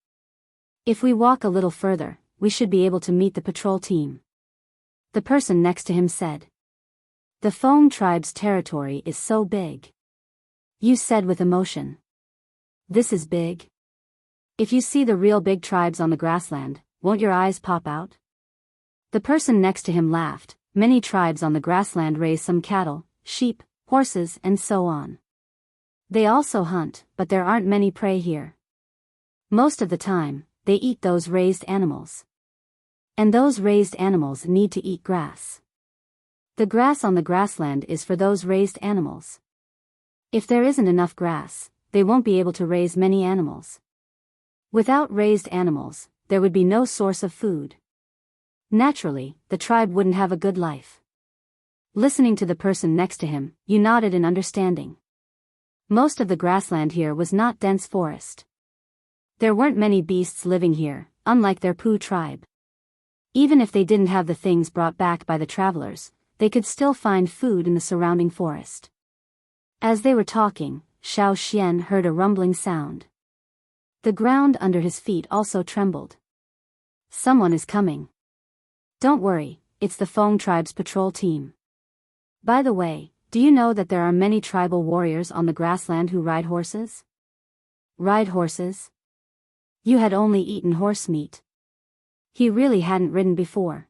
If we walk a little further, we should be able to meet the patrol team. The person next to him said. The Feng tribe's territory is so big. You said with emotion. This is big. If you see the real big tribes on the grassland, won't your eyes pop out? The person next to him laughed. Many tribes on the grassland raise some cattle, sheep, horses, and so on. They also hunt, but there aren't many prey here. Most of the time, they eat those raised animals. And those raised animals need to eat grass. The grass on the grassland is for those raised animals. If there isn't enough grass, they won't be able to raise many animals. Without raised animals, there would be no source of food. Naturally, the tribe wouldn't have a good life. Listening to the person next to him, you nodded in understanding. Most of the grassland here was not dense forest. There weren't many beasts living here, unlike their Pu tribe. Even if they didn't have the things brought back by the travelers, they could still find food in the surrounding forest. As they were talking, Xiao Xian heard a rumbling sound. The ground under his feet also trembled. Someone is coming. Don't worry, it's the Feng tribe's patrol team. By the way, do you know that there are many tribal warriors on the grassland who ride horses? Ride horses? You had only eaten horse meat. He really hadn't ridden before.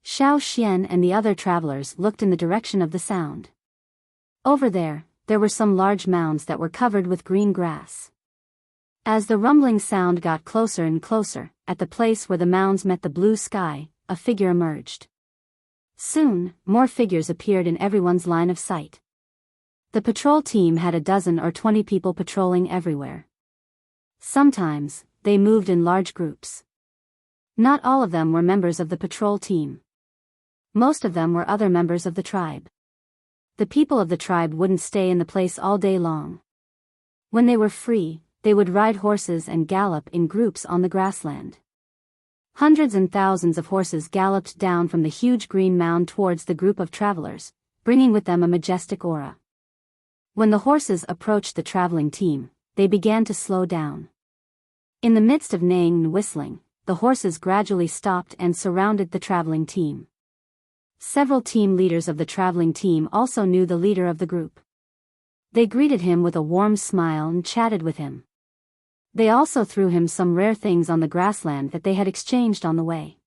Xiao Xian and the other travelers looked in the direction of the sound. Over there were some large mounds that were covered with green grass. As the rumbling sound got closer and closer, at the place where the mounds met the blue sky, a figure emerged. Soon, more figures appeared in everyone's line of sight. The patrol team had 12 or 20 people patrolling everywhere. Sometimes, they moved in large groups. Not all of them were members of the patrol team. Most of them were other members of the tribe. The people of the tribe wouldn't stay in the place all day long. When they were free, they would ride horses and gallop in groups on the grassland. Hundreds and thousands of horses galloped down from the huge green mound towards the group of travelers, bringing with them a majestic aura. When the horses approached the traveling team, they began to slow down. In the midst of neighing and whistling, the horses gradually stopped and surrounded the traveling team. Several team leaders of the traveling team also knew the leader of the group. They greeted him with a warm smile and chatted with him. They also threw him some rare things on the grassland that they had exchanged on the way.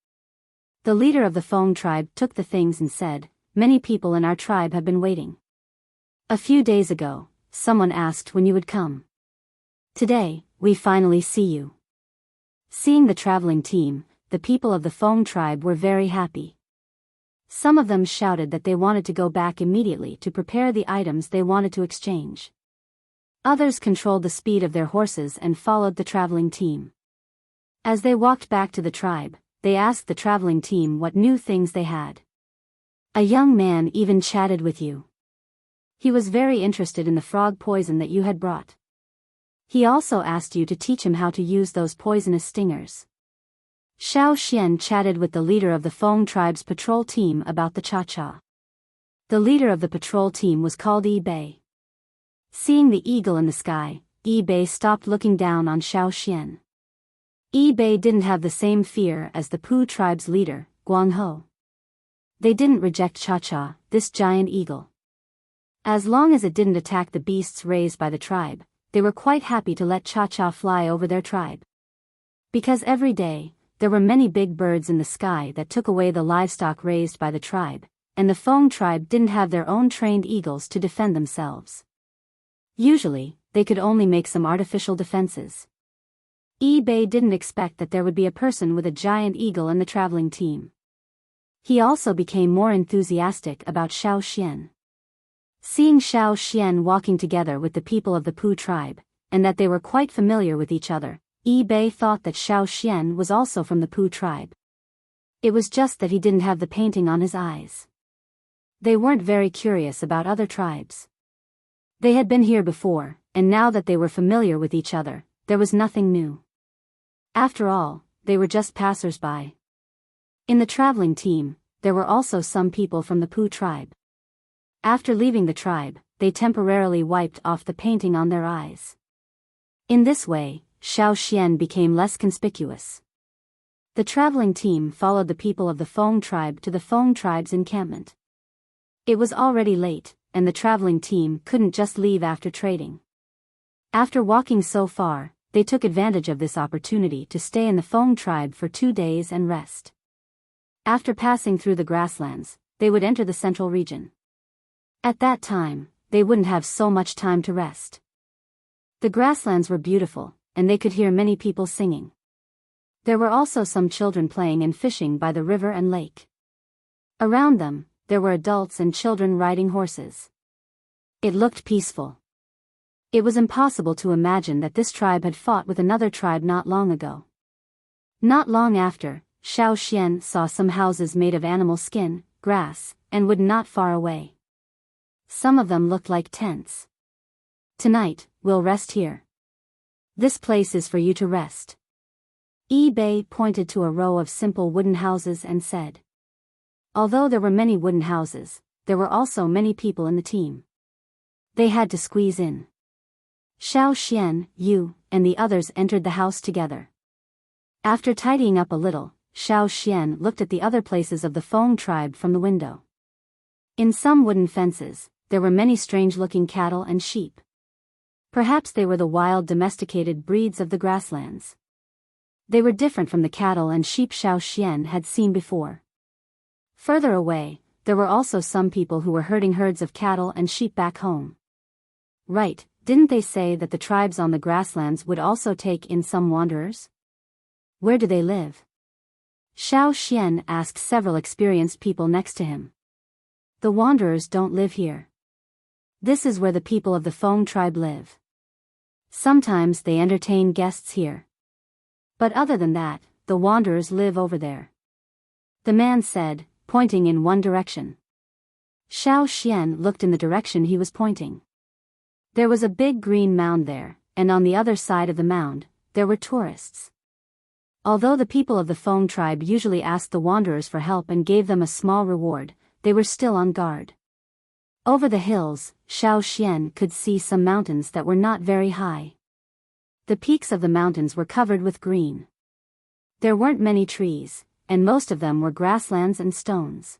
The leader of the Feng tribe took the things and said, "Many people in our tribe have been waiting. A few days ago, someone asked when you would come. Today, we finally see you." Seeing the traveling team, the people of the Feng tribe were very happy. Some of them shouted that they wanted to go back immediately to prepare the items they wanted to exchange. Others controlled the speed of their horses and followed the traveling team. As they walked back to the tribe, they asked the traveling team what new things they had. A young man even chatted with you. He was very interested in the frog poison that you had brought. He also asked you to teach him how to use those poisonous stingers. Xiao Xian chatted with the leader of the Feng tribe's patrol team about the cha-cha. The leader of the patrol team was called Yi Bei. Seeing the eagle in the sky, Yi Bei stopped looking down on Xiao Xian. Yi Bei didn't have the same fear as the Pu tribe's leader, Guang Ho. They didn't reject Cha-Cha, this giant eagle. As long as it didn't attack the beasts raised by the tribe, they were quite happy to let Cha-Cha fly over their tribe. Because every day, there were many big birds in the sky that took away the livestock raised by the tribe, and the Feng tribe didn't have their own trained eagles to defend themselves. Usually, they could only make some artificial defenses. Bei didn't expect that there would be a person with a giant eagle in the traveling team. He also became more enthusiastic about Xiao Xian. Seeing Xiao Xian walking together with the people of the Pu tribe, and that they were quite familiar with each other, Bei thought that Xiao Xian was also from the Pu tribe. It was just that he didn't have the painting on his eyes. They weren't very curious about other tribes. They had been here before, and now that they were familiar with each other, there was nothing new. After all, they were just passers-by. In the traveling team, there were also some people from the Pu tribe. After leaving the tribe, they temporarily wiped off the painting on their eyes. In this way, Xiao Xian became less conspicuous. The traveling team followed the people of the Feng tribe to the Feng tribe's encampment. It was already late, and the traveling team couldn't just leave after trading. After walking so far, they took advantage of this opportunity to stay in the Feng tribe for 2 days and rest. After passing through the grasslands, they would enter the central region. At that time, they wouldn't have so much time to rest. The grasslands were beautiful, and they could hear many people singing. There were also some children playing and fishing by the river and lake. Around them, there were adults and children riding horses. It looked peaceful. It was impossible to imagine that this tribe had fought with another tribe not long ago. Not long after, Xiao Xian saw some houses made of animal skin, grass, and wood not far away. Some of them looked like tents. "Tonight, we'll rest here. This place is for you to rest." Bei pointed to a row of simple wooden houses and said. Although there were many wooden houses, there were also many people in the team. They had to squeeze in. Xiao Xian, Yu, and the others entered the house together. After tidying up a little, Xiao Xian looked at the other places of the Feng tribe from the window. In some wooden fences, there were many strange-looking cattle and sheep. Perhaps they were the wild domesticated breeds of the grasslands. They were different from the cattle and sheep Xiao Xian had seen before. Further away, there were also some people who were herding herds of cattle and sheep back home. Right, didn't they say that the tribes on the grasslands would also take in some wanderers? Where do they live? Xiao Xian asked several experienced people next to him. The wanderers don't live here. This is where the people of the Feng tribe live. Sometimes they entertain guests here. But other than that, the wanderers live over there. The man said, pointing in one direction. Xiao Xian looked in the direction he was pointing. There was a big green mound there, and on the other side of the mound, there were tourists. Although the people of the Feng tribe usually asked the wanderers for help and gave them a small reward, they were still on guard. Over the hills, Xiao Xian could see some mountains that were not very high. The peaks of the mountains were covered with green. There weren't many trees, and most of them were grasslands and stones.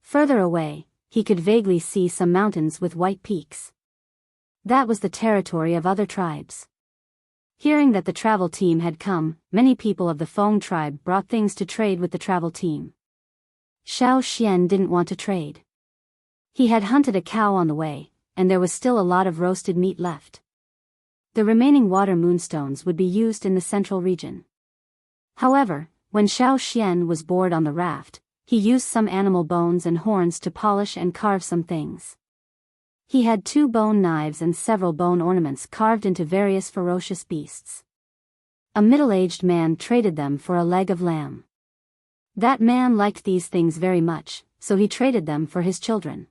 Further away, he could vaguely see some mountains with white peaks. That was the territory of other tribes. Hearing that the travel team had come, many people of the Feng tribe brought things to trade with the travel team. Xiao Xian didn't want to trade. He had hunted a cow on the way, and there was still a lot of roasted meat left. The remaining water moonstones would be used in the central region. However, when Xiao Xian was bored on the raft, he used some animal bones and horns to polish and carve some things. He had 2 bone knives and several bone ornaments carved into various ferocious beasts. A middle-aged man traded them for a leg of lamb. That man liked these things very much, so he traded them for his children.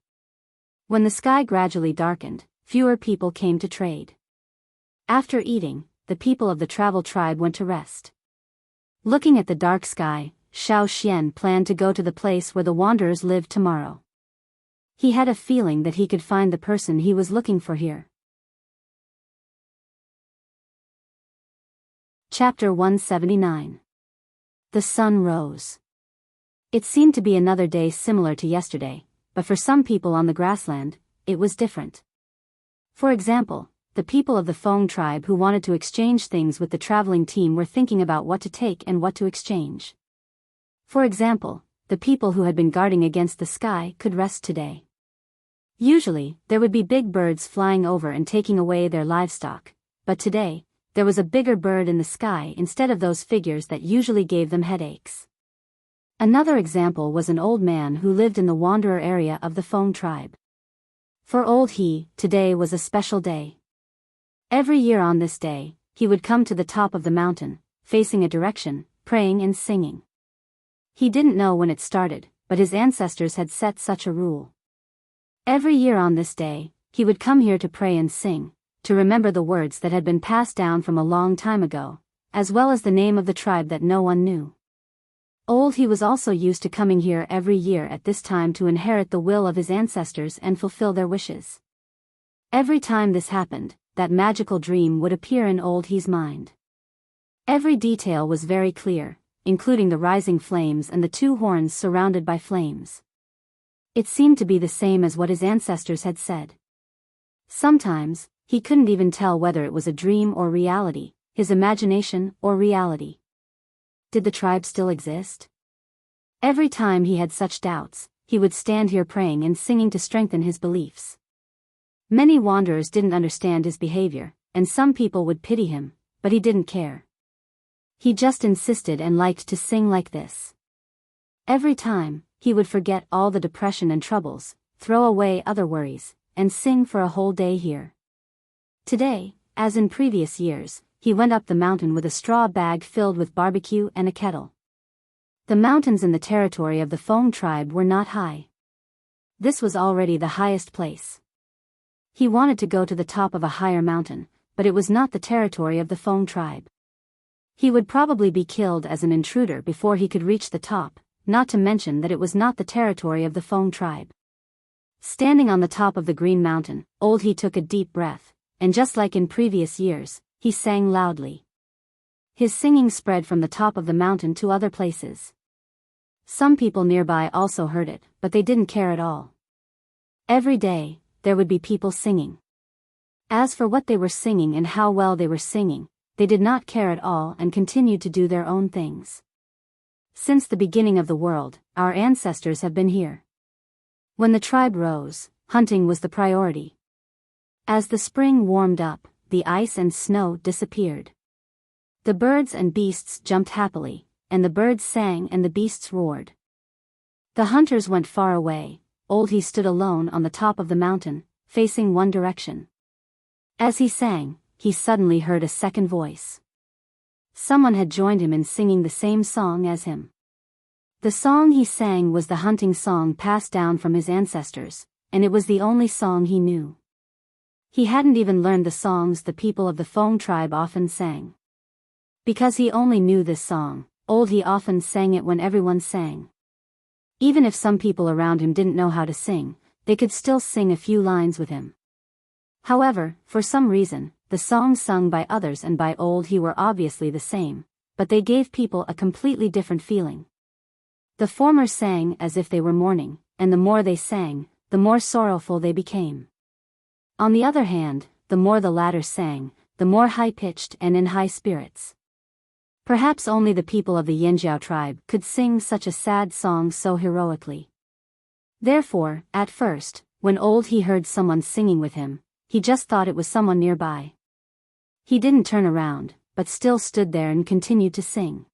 When the sky gradually darkened, fewer people came to trade. After eating, the people of the travel tribe went to rest. Looking at the dark sky, Xiao Xian planned to go to the place where the wanderers lived tomorrow. He had a feeling that he could find the person he was looking for here. Chapter 179. The sun rose. It seemed to be another day similar to yesterday, but for some people on the grassland, it was different. For example, the people of the Feng tribe who wanted to exchange things with the traveling team were thinking about what to take and what to exchange. For example, the people who had been guarding against the sky could rest today. Usually, there would be big birds flying over and taking away their livestock, but today, there was a bigger bird in the sky instead of those figures that usually gave them headaches. Another example was an old man who lived in the wanderer area of the Feng tribe. For old he, today was a special day. Every year on this day, he would come to the top of the mountain, facing a direction, praying and singing. He didn't know when it started, but his ancestors had set such a rule. Every year on this day, he would come here to pray and sing, to remember the words that had been passed down from a long time ago, as well as the name of the tribe that no one knew. Old he was also used to coming here every year at this time to inherit the will of his ancestors and fulfill their wishes. Every time this happened, that magical dream would appear in old he's mind. Every detail was very clear, including the rising flames and the two horns surrounded by flames. It seemed to be the same as what his ancestors had said. Sometimes, he couldn't even tell whether it was a dream or reality, his imagination or reality. Did the tribe still exist? Every time he had such doubts, he would stand here praying and singing to strengthen his beliefs. Many wanderers didn't understand his behavior, and some people would pity him, but he didn't care. He just insisted and liked to sing like this. Every time, he would forget all the depression and troubles, throw away other worries, and sing for a whole day here. Today, as in previous years, he went up the mountain with a straw bag filled with barbecue and a kettle. The mountains in the territory of the Feng tribe were not high. This was already the highest place. He wanted to go to the top of a higher mountain, but it was not the territory of the Feng tribe. He would probably be killed as an intruder before he could reach the top, not to mention that it was not the territory of the Feng tribe. Standing on the top of the green mountain, old he took a deep breath, and just like in previous years, he sang loudly. His singing spread from the top of the mountain to other places. Some people nearby also heard it, but they didn't care at all. Every day, there would be people singing. As for what they were singing and how well they were singing, they did not care at all and continued to do their own things. Since the beginning of the world, our ancestors have been here. When the tribe rose, hunting was the priority. As the spring warmed up, the ice and snow disappeared. The birds and beasts jumped happily, and the birds sang and the beasts roared. The hunters went far away. Old he stood alone on the top of the mountain, facing one direction. As he sang, he suddenly heard a second voice. Someone had joined him in singing the same song as him. The song he sang was the hunting song passed down from his ancestors, and it was the only song he knew. He hadn't even learned the songs the people of the Feng tribe often sang. Because he only knew this song, old he often sang it when everyone sang. Even if some people around him didn't know how to sing, they could still sing a few lines with him. However, for some reason, the songs sung by others and by old he were obviously the same, but they gave people a completely different feeling. The former sang as if they were mourning, and the more they sang, the more sorrowful they became. On the other hand, the more the latter sang, the more high-pitched and in high spirits. Perhaps only the people of the Biyao tribe could sing such a sad song so heroically. Therefore, at first, when old he heard someone singing with him, he just thought it was someone nearby. He didn't turn around, but still stood there and continued to sing.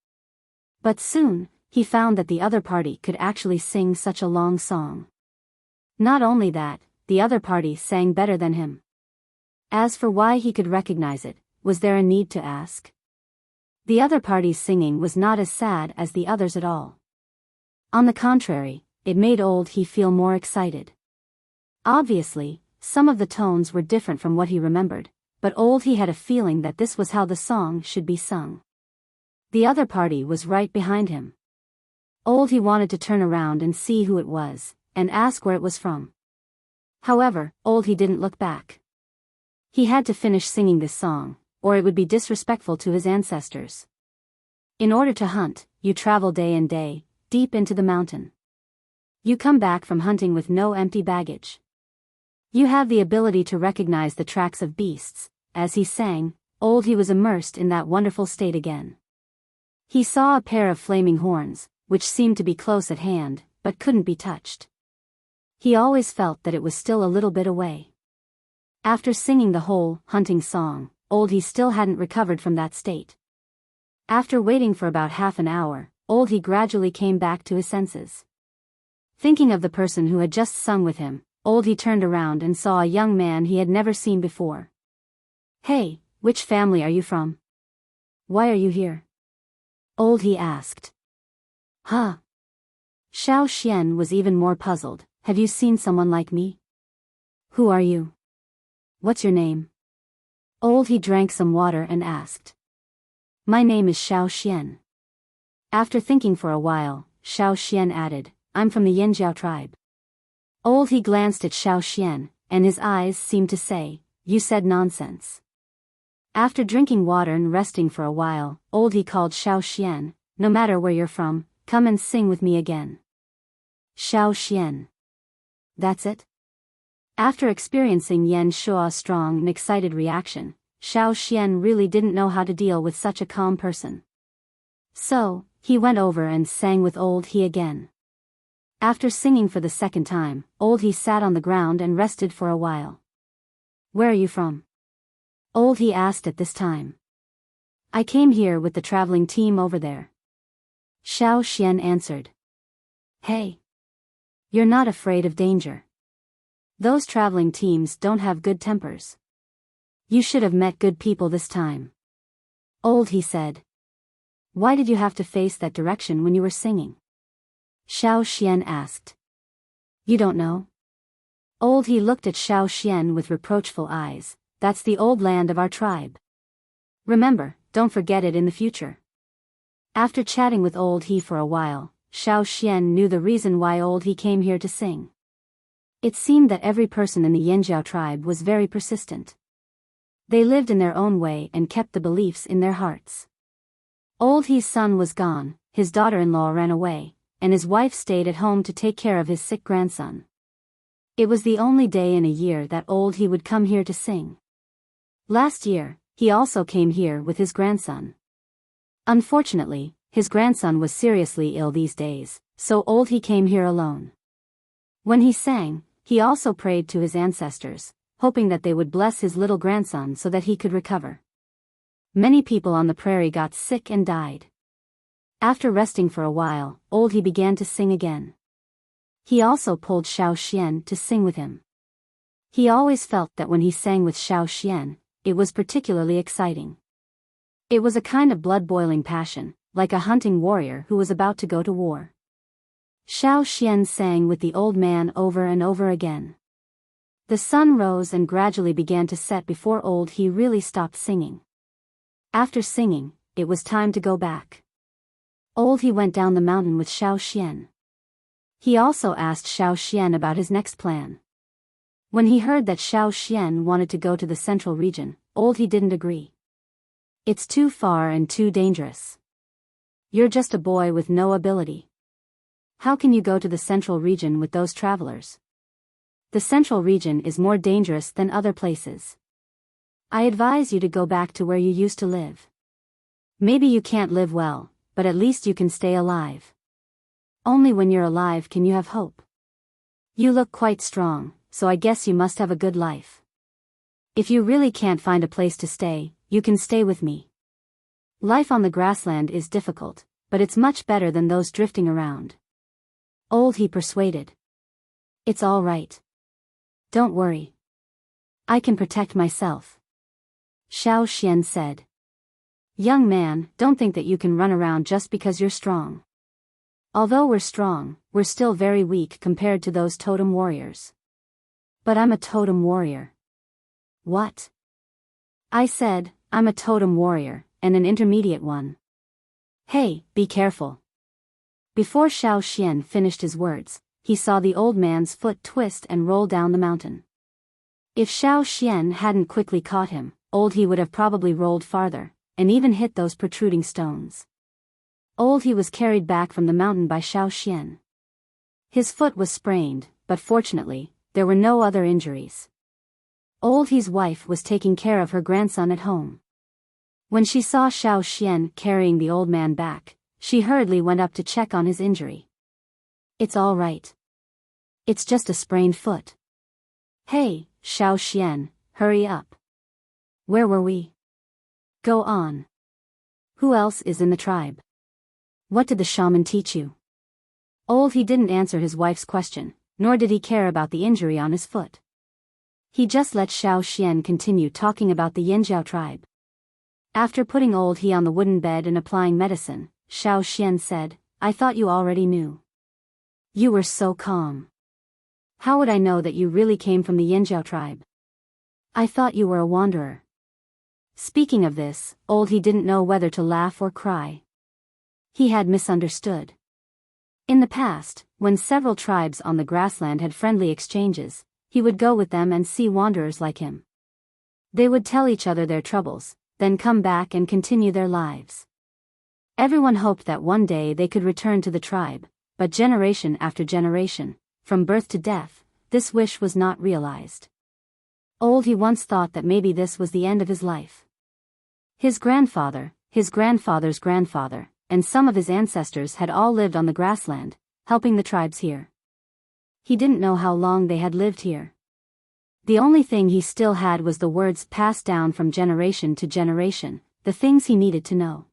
But soon, he found that the other party could actually sing such a long song. Not only that, the other party sang better than him. As for why he could recognize it, was there a need to ask? The other party's singing was not as sad as the others at all. On the contrary, it made old he feel more excited. Obviously, some of the tones were different from what he remembered, but old he had a feeling that this was how the song should be sung. The other party was right behind him. Old he wanted to turn around and see who it was, and ask where it was from. However, old he didn't look back. He had to finish singing this song, or it would be disrespectful to his ancestors. In order to hunt, you travel day and day, deep into the mountain. You come back from hunting with no empty baggage. You have the ability to recognize the tracks of beasts, as he sang, Old He was immersed in that wonderful state again. He saw a pair of flaming horns, which seemed to be close at hand, but couldn't be touched. He always felt that it was still a little bit away. After singing the whole hunting song, Old He still hadn't recovered from that state. After waiting for about half an hour, Old He gradually came back to his senses. Thinking of the person who had just sung with him, Old He turned around and saw a young man he had never seen before. "Hey, which family are you from? Why are you here?" Old He asked. "Huh?" Xiao Xian was even more puzzled. "Have you seen someone like me? Who are you? What's your name?" Old He drank some water and asked. "My name is Xiao Xian." After thinking for a while, Xiao Xian added, "I'm from the Yanjiao tribe." Old He glanced at Xiao Xian, and his eyes seemed to say, "You said nonsense." After drinking water and resting for a while, Old He called Xiao Xian, "No matter where you're from, come and sing with me again." Xiao Xian. "That's it?" After experiencing Yan Shua's strong and excited reaction, Xiao Xian really didn't know how to deal with such a calm person. So, he went over and sang with Old He again. After singing for the second time, Old He sat on the ground and rested for a while. "Where are you from?" Old He asked at this time. "I came here with the traveling team over there." Xiao Xian answered. "Hey. You're not afraid of danger. Those traveling teams don't have good tempers. You should have met good people this time." Old He said. "Why did you have to face that direction when you were singing?" Xiao Xian asked. "You don't know?" Old He looked at Xiao Xian with reproachful eyes. "That's the old land of our tribe. Remember, don't forget it in the future." After chatting with Old He for a while, Xiao Xian knew the reason why Old He came here to sing. It seemed that every person in the Yanjiao tribe was very persistent. They lived in their own way and kept the beliefs in their hearts. Old He's son was gone, his daughter-in-law ran away, and his wife stayed at home to take care of his sick grandson. It was the only day in a year that Old He would come here to sing. Last year, he also came here with his grandson. Unfortunately, his grandson was seriously ill these days, so Old He came here alone. When he sang, he also prayed to his ancestors, hoping that they would bless his little grandson so that he could recover. Many people on the prairie got sick and died. After resting for a while, Old He began to sing again. He also pulled Xiao Xian to sing with him. He always felt that when he sang with Xiao Xian, it was particularly exciting. It was a kind of blood-boiling passion, like a hunting warrior who was about to go to war. Xiao Xian sang with the old man over and over again. The sun rose and gradually began to set before Old He really stopped singing. After singing, it was time to go back. Old He went down the mountain with Xiao Xian. He also asked Xiao Xian about his next plan. When he heard that Xiao Xian wanted to go to the central region, Old He didn't agree. "It's too far and too dangerous. You're just a boy with no ability. How can you go to the central region with those travelers? The central region is more dangerous than other places. I advise you to go back to where you used to live. Maybe you can't live well, but at least you can stay alive. Only when you're alive can you have hope. You look quite strong, so I guess you must have a good life. If you really can't find a place to stay, you can stay with me. Life on the grassland is difficult, but it's much better than those drifting around." Old He persuaded. "It's all right. Don't worry. I can protect myself," Xiao Xian said. "Young man, don't think that you can run around just because you're strong. Although we're strong, we're still very weak compared to those totem warriors." "But I'm a totem warrior." "What?" "I said, I'm a totem warrior, and an intermediate one. Hey, be careful." Before Xiao Xian finished his words, he saw the old man's foot twist and roll down the mountain. If Xiao Xian hadn't quickly caught him, Old He would have probably rolled farther, and even hit those protruding stones. Old He was carried back from the mountain by Xiao Xian. His foot was sprained, but fortunately, there were no other injuries. Old He's wife was taking care of her grandson at home. When she saw Xiao Xian carrying the old man back, she hurriedly went up to check on his injury. It's all right. It's just a sprained foot. Hey, Xiao Xian, hurry up. Where were we? Go on. Who else is in the tribe? What did the shaman teach you? Old He didn't answer his wife's question, nor did he care about the injury on his foot. He just let Xiao Xian continue talking about the Yanjiao tribe. After putting Old He on the wooden bed and applying medicine, Xiao Xian said, I thought you already knew. You were so calm. How would I know that you really came from the Yanjiao tribe? I thought you were a wanderer. Speaking of this, Old He didn't know whether to laugh or cry. He had misunderstood. In the past, when several tribes on the grassland had friendly exchanges, he would go with them and see wanderers like him. They would tell each other their troubles, then come back and continue their lives. Everyone hoped that one day they could return to the tribe, but generation after generation, from birth to death, this wish was not realized. Old He once thought that maybe this was the end of his life. His grandfather, his grandfather's grandfather, and some of his ancestors had all lived on the grassland, helping the tribes here. He didn't know how long they had lived here. The only thing he still had was the words passed down from generation to generation, the things he needed to know.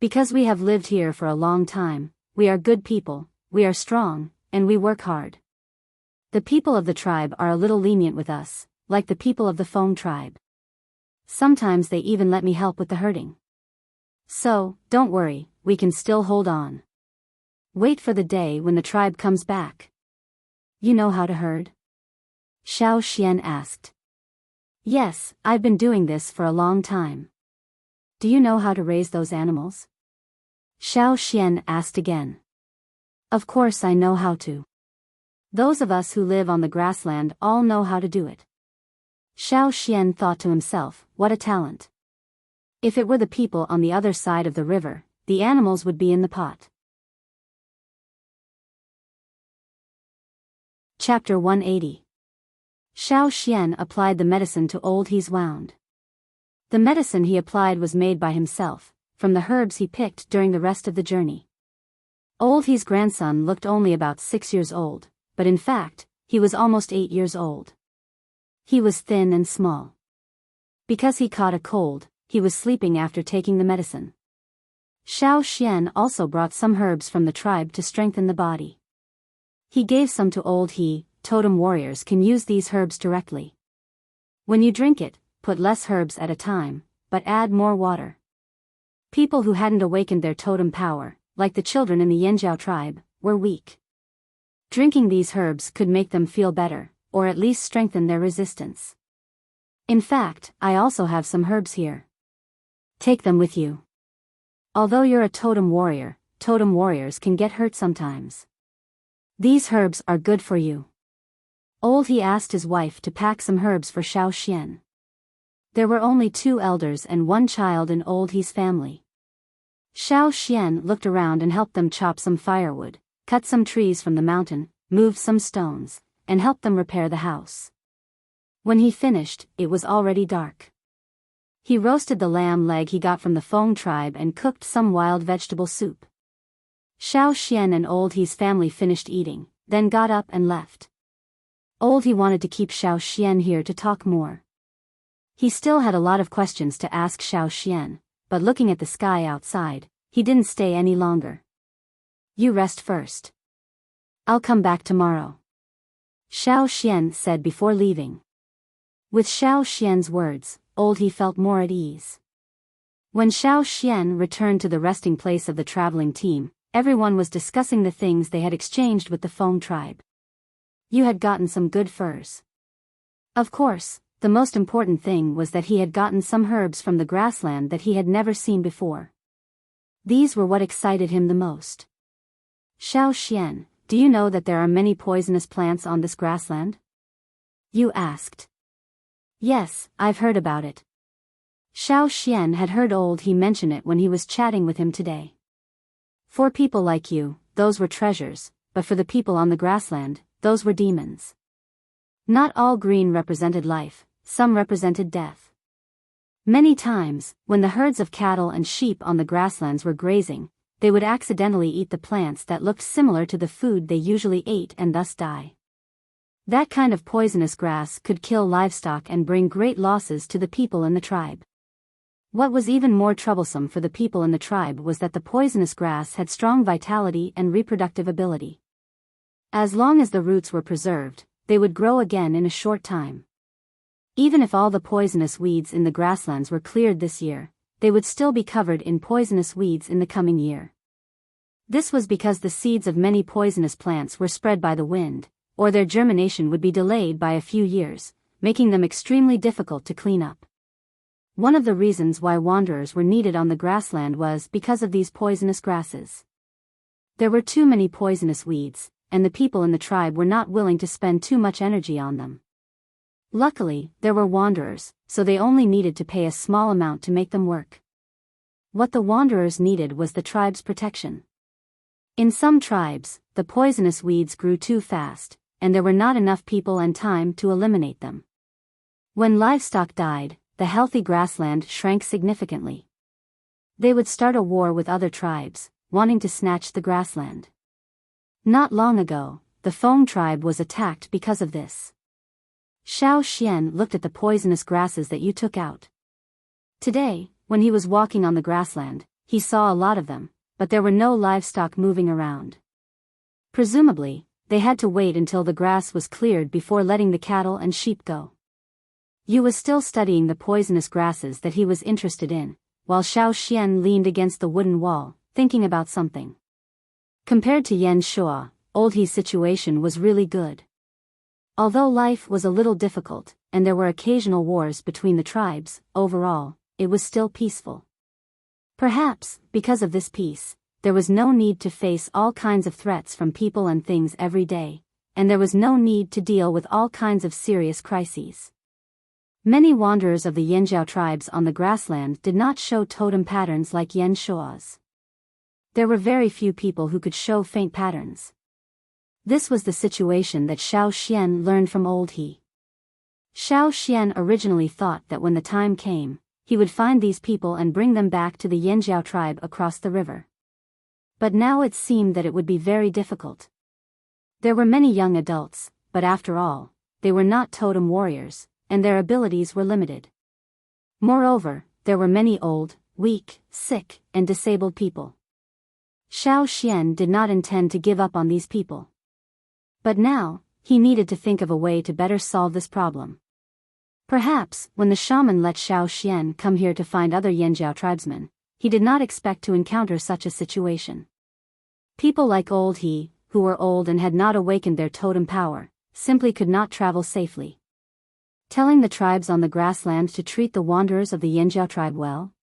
Because we have lived here for a long time, we are good people, we are strong, and we work hard. The people of the tribe are a little lenient with us, like the people of the Feng tribe. Sometimes they even let me help with the herding. So, don't worry, we can still hold on. Wait for the day when the tribe comes back. You know how to herd? Xiao Xian asked. Yes, I've been doing this for a long time. Do you know how to raise those animals? Xiao Xian asked again. Of course I know how to. Those of us who live on the grassland all know how to do it. Xiao Xian thought to himself, what a talent. If it were the people on the other side of the river, the animals would be in the pot. Chapter 180. Xiao Xian applied the medicine to Old He's wound. The medicine he applied was made by himself, from the herbs he picked during the rest of the journey. Old He's grandson looked only about 6 years old, but in fact, he was almost 8 years old. He was thin and small. Because he caught a cold, he was sleeping after taking the medicine. Xiao Xian also brought some herbs from the tribe to strengthen the body. He gave some to Old He. Totem warriors can use these herbs directly. When you drink it, put less herbs at a time, but add more water. People who hadn't awakened their totem power, like the children in the Yanjiao tribe, were weak. Drinking these herbs could make them feel better, or at least strengthen their resistance. In fact, I also have some herbs here. Take them with you. Although you're a totem warriors can get hurt sometimes. These herbs are good for you. Old He asked his wife to pack some herbs for Xiao Xian. There were only 2 elders and 1 child in Old He's family. Xiao Xian looked around and helped them chop some firewood, cut some trees from the mountain, moved some stones, and helped them repair the house. When he finished, it was already dark. He roasted the lamb leg he got from the Feng tribe and cooked some wild vegetable soup. Xiao Xian and Old He's family finished eating, then got up and left. Old He wanted to keep Xiao Xian here to talk more. He still had a lot of questions to ask Xiao Xian, but looking at the sky outside, he didn't stay any longer. You rest first. I'll come back tomorrow. Xiao Xian said before leaving. With Xiao Xian's words, Old He felt more at ease. When Xiao Xian returned to the resting place of the traveling team, everyone was discussing the things they had exchanged with the Feng tribe. You had gotten some good furs. Of course, the most important thing was that he had gotten some herbs from the grassland that he had never seen before. These were what excited him the most. Xiao Xian, do you know that there are many poisonous plants on this grassland? You asked. Yes, I've heard about it. Xiao Xian had heard Old He mention it when he was chatting with him today. For people like you, those were treasures, but for the people on the grassland, those were demons. Not all green represented life, some represented death. Many times, when the herds of cattle and sheep on the grasslands were grazing, they would accidentally eat the plants that looked similar to the food they usually ate and thus die. That kind of poisonous grass could kill livestock and bring great losses to the people in the tribe. What was even more troublesome for the people in the tribe was that the poisonous grass had strong vitality and reproductive ability. As long as the roots were preserved, they would grow again in a short time. Even if all the poisonous weeds in the grasslands were cleared this year, they would still be covered in poisonous weeds in the coming year. This was because the seeds of many poisonous plants were spread by the wind, or their germination would be delayed by a few years, making them extremely difficult to clean up. One of the reasons why wanderers were needed on the grassland was because of these poisonous grasses. There were too many poisonous weeds, and the people in the tribe were not willing to spend too much energy on them. Luckily, there were wanderers, so they only needed to pay a small amount to make them work. What the wanderers needed was the tribe's protection. In some tribes, the poisonous weeds grew too fast, and there were not enough people and time to eliminate them. When livestock died, the healthy grassland shrank significantly. They would start a war with other tribes, wanting to snatch the grassland. Not long ago, the Feng tribe was attacked because of this. Xiao Xian looked at the poisonous grasses that you took out. Today, when he was walking on the grassland, he saw a lot of them, but there were no livestock moving around. Presumably, they had to wait until the grass was cleared before letting the cattle and sheep go. Yu was still studying the poisonous grasses that he was interested in, while Xiao Xian leaned against the wooden wall, thinking about something. Compared to Yan Shuo, Old He's situation was really good. Although life was a little difficult, and there were occasional wars between the tribes, overall, it was still peaceful. Perhaps, because of this peace, there was no need to face all kinds of threats from people and things every day, and there was no need to deal with all kinds of serious crises. Many wanderers of the Yanjiao tribes on the grassland did not show totem patterns like Yan Shuo's. There were very few people who could show faint patterns. This was the situation that Xiao Xian learned from Old He. Xiao Xian originally thought that when the time came, he would find these people and bring them back to the Yanjiao tribe across the river. But now it seemed that it would be very difficult. There were many young adults, but after all, they were not totem warriors, and their abilities were limited. Moreover, there were many old, weak, sick, and disabled people. Xiao Xian did not intend to give up on these people. But now, he needed to think of a way to better solve this problem. Perhaps, when the shaman let Xiao Xian come here to find other Yanjiao tribesmen, he did not expect to encounter such a situation. People like Old He, who were old and had not awakened their totem power, simply could not travel safely. Telling the tribes on the grassland to treat the wanderers of the Yanjiao tribe well?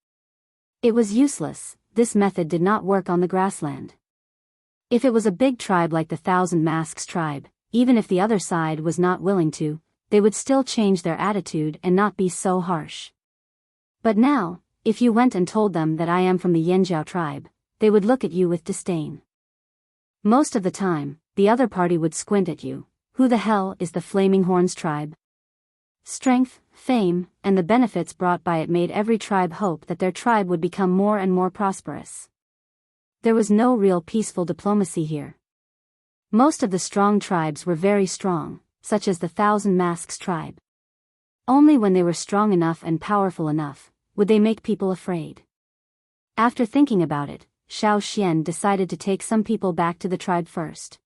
It was useless. This method did not work on the grassland. If it was a big tribe like the Thousand Masks tribe, even if the other side was not willing to, they would still change their attitude and not be so harsh. But now, if you went and told them that I am from the Yanjiao tribe, they would look at you with disdain. Most of the time, the other party would squint at you. Who the hell is the Flaming Horns tribe? Strength, fame, and the benefits brought by it made every tribe hope that their tribe would become more and more prosperous. There was no real peaceful diplomacy here. Most of the strong tribes were very strong, such as the Thousand Masks tribe. Only when they were strong enough and powerful enough, would they make people afraid. After thinking about it, Xiao Xian decided to take some people back to the tribe first.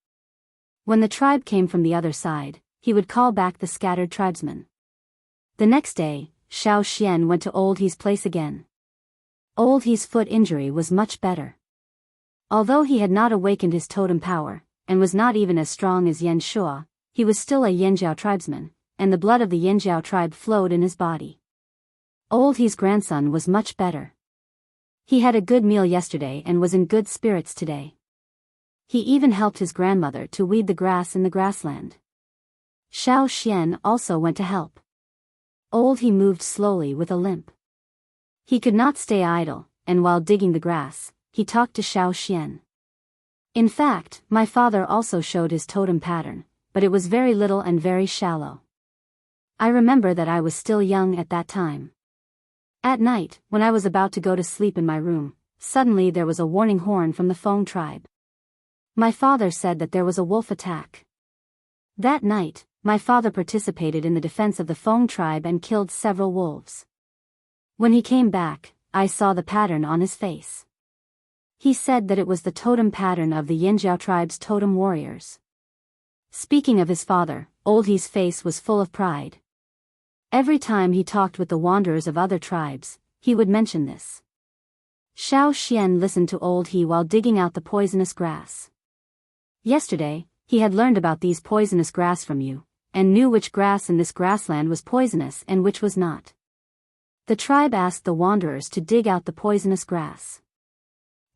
When the tribe came from the other side, he would call back the scattered tribesmen. The next day, Xiao Xian went to Old He's place again. Old He's foot injury was much better. Although he had not awakened his totem power, and was not even as strong as Yan Shuo, he was still a Yanjiao tribesman, and the blood of the Yanjiao tribe flowed in his body. Old He's grandson was much better. He had a good meal yesterday and was in good spirits today. He even helped his grandmother to weed the grass in the grassland. Xiao Xian also went to help. Old He moved slowly with a limp. He could not stay idle, and while digging the grass, he talked to Xiao Xian. In fact, my father also showed his totem pattern, but it was very little and very shallow. I remember that I was still young at that time. At night, when I was about to go to sleep in my room, suddenly there was a warning horn from the Feng tribe. My father said that there was a wolf attack. That night, my father participated in the defense of the Feng tribe and killed several wolves. When he came back, I saw the pattern on his face. He said that it was the totem pattern of the Yanjiao tribe's totem warriors. Speaking of his father, Old He's face was full of pride. Every time he talked with the wanderers of other tribes, he would mention this. Xiao Xian listened to Old He while digging out the poisonous grass. Yesterday, he had learned about these poisonous grass from you, and knew which grass in this grassland was poisonous and which was not. The tribe asked the wanderers to dig out the poisonous grass.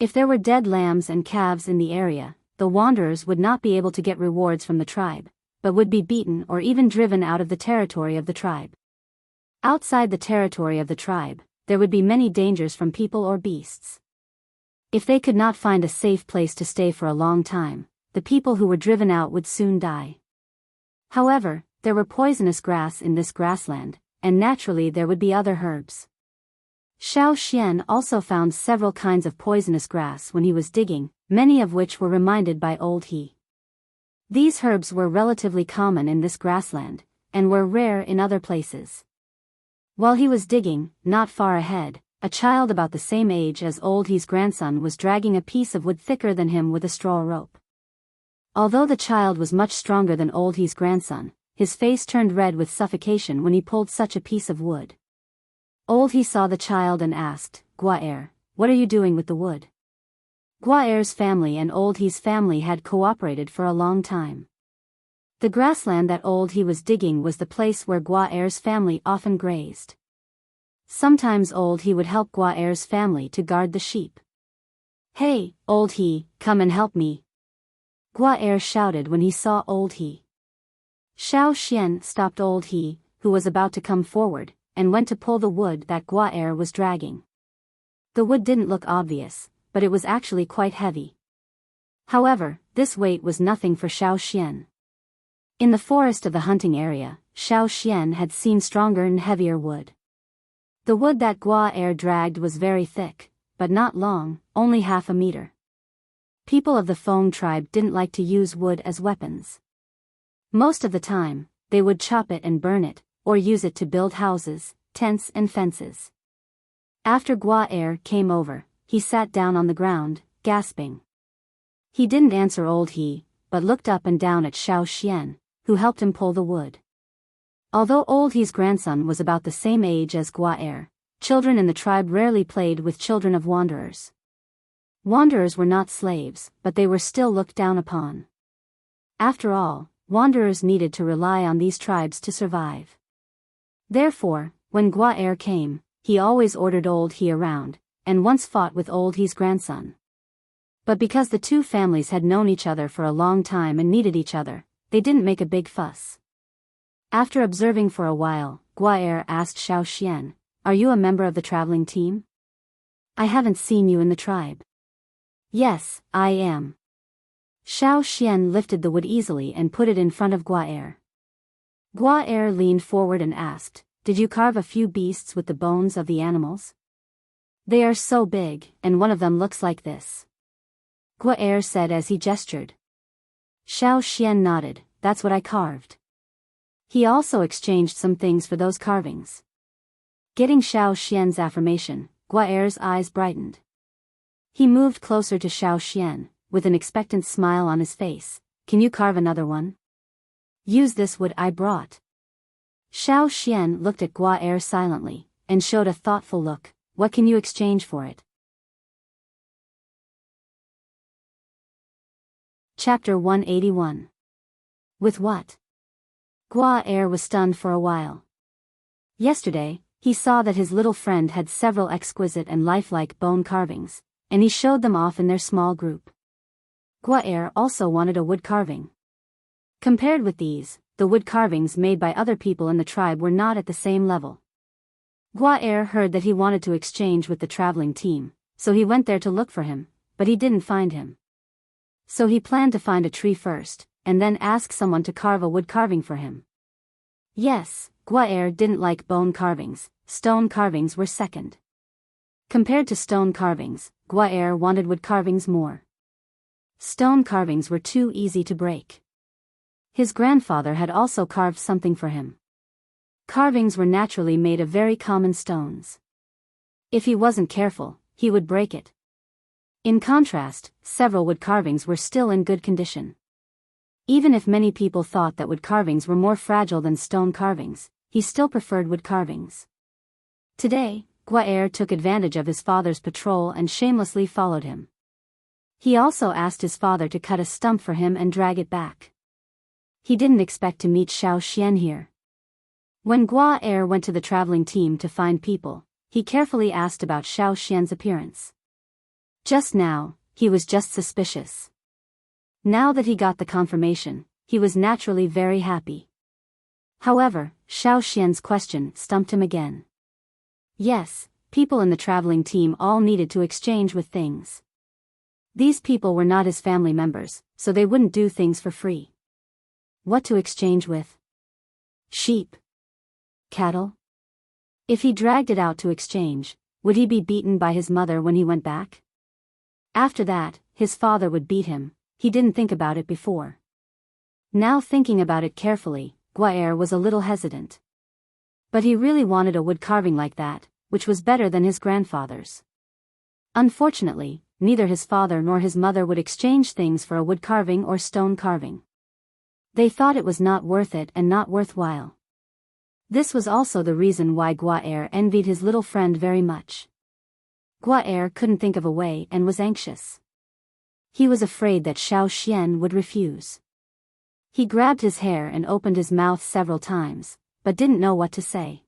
If there were dead lambs and calves in the area, the wanderers would not be able to get rewards from the tribe, but would be beaten or even driven out of the territory of the tribe. Outside the territory of the tribe, there would be many dangers from people or beasts. If they could not find a safe place to stay for a long time, the people who were driven out would soon die. However, there were poisonous grass in this grassland, and naturally there would be other herbs. Xiao Xian also found several kinds of poisonous grass when he was digging, many of which were reminded by Old He. These herbs were relatively common in this grassland, and were rare in other places. While he was digging, not far ahead, a child about the same age as Old He's grandson was dragging a piece of wood thicker than him with a straw rope. Although the child was much stronger than Old He's grandson, his face turned red with suffocation when he pulled such a piece of wood. Old He saw the child and asked, "Gua-er, what are you doing with the wood?" Gua-er's family and Old He's family had cooperated for a long time. The grassland that Old He was digging was the place where Gua-er's family often grazed. Sometimes Old He would help Gua-er's family to guard the sheep. "Hey, Old He, come and help me!" Gua-er shouted when he saw Old He. Xiao Xian stopped Old He, who was about to come forward, and went to pull the wood that Gua-er was dragging. The wood didn't look obvious, but it was actually quite heavy. However, this weight was nothing for Xiao Xian. In the forest of the hunting area, Xiao Xian had seen stronger and heavier wood. The wood that Gua-er dragged was very thick, but not long, only half a meter. People of the Feng tribe didn't like to use wood as weapons. Most of the time, they would chop it and burn it, or use it to build houses, tents and fences. After Gua-er came over, he sat down on the ground, gasping. He didn't answer Old He, but looked up and down at Xiao Xian, who helped him pull the wood. Although Old He's grandson was about the same age as Gua-er, children in the tribe rarely played with children of wanderers. Wanderers were not slaves, but they were still looked down upon. After all, wanderers needed to rely on these tribes to survive. Therefore, when Gua-er came, he always ordered Old He around, and once fought with Old He's grandson. But because the two families had known each other for a long time and needed each other, they didn't make a big fuss. After observing for a while, Gua-er asked Xiao Xian, "Are you a member of the traveling team? I haven't seen you in the tribe." "Yes, I am." Xiao Xian lifted the wood easily and put it in front of Gua-er. Gua-er leaned forward and asked, "Did you carve a few beasts with the bones of the animals?" "They are so big, and one of them looks like this," Gua-er said as he gestured. Xiao Xian nodded, "That's what I carved." He also exchanged some things for those carvings. Getting Xiao Xian's affirmation, Gua-er's eyes brightened. He moved closer to Xiao Xian, with an expectant smile on his face. "Can you carve another one?" "Use this wood I brought." Xiao Xian looked at Gua-er silently, and showed a thoughtful look. "What can you exchange for it?" Chapter 181. With what? Gua-er was stunned for a while. Yesterday, he saw that his little friend had several exquisite and lifelike bone carvings, and he showed them off in their small group. Gua-er also wanted a wood carving. Compared with these, the wood carvings made by other people in the tribe were not at the same level. Gua-er heard that he wanted to exchange with the traveling team, so he went there to look for him, but he didn't find him. So he planned to find a tree first, and then ask someone to carve a wood carving for him. Yes, Guaer didn't like bone carvings, stone carvings were second. Compared to stone carvings, Guaer wanted wood carvings more. Stone carvings were too easy to break. His grandfather had also carved something for him. Carvings were naturally made of very common stones. If he wasn't careful, he would break it. In contrast, several wood carvings were still in good condition. Even if many people thought that wood carvings were more fragile than stone carvings, he still preferred wood carvings. Today, Guaer took advantage of his father's patrol and shamelessly followed him. He also asked his father to cut a stump for him and drag it back. He didn't expect to meet Xiao Xian here. When Guaer went to the traveling team to find people, he carefully asked about Xiao Xian's appearance. Just now, he was just suspicious. Now that he got the confirmation, he was naturally very happy. However, Xiao Xian's question stumped him again. Yes, people in the traveling team all needed to exchange with things. These people were not his family members, so they wouldn't do things for free. What to exchange with? Sheep? Cattle? If he dragged it out to exchange, would he be beaten by his mother when he went back? After that, his father would beat him. He didn't think about it before. Now thinking about it carefully, Guaer was a little hesitant. But he really wanted a wood carving like that, which was better than his grandfather's. Unfortunately, neither his father nor his mother would exchange things for a wood carving or stone carving. They thought it was not worth it and not worthwhile. This was also the reason why Guaer envied his little friend very much. Guaer couldn't think of a way and was anxious. He was afraid that Xiao Xian would refuse. He grabbed his hair and opened his mouth several times, but didn't know what to say.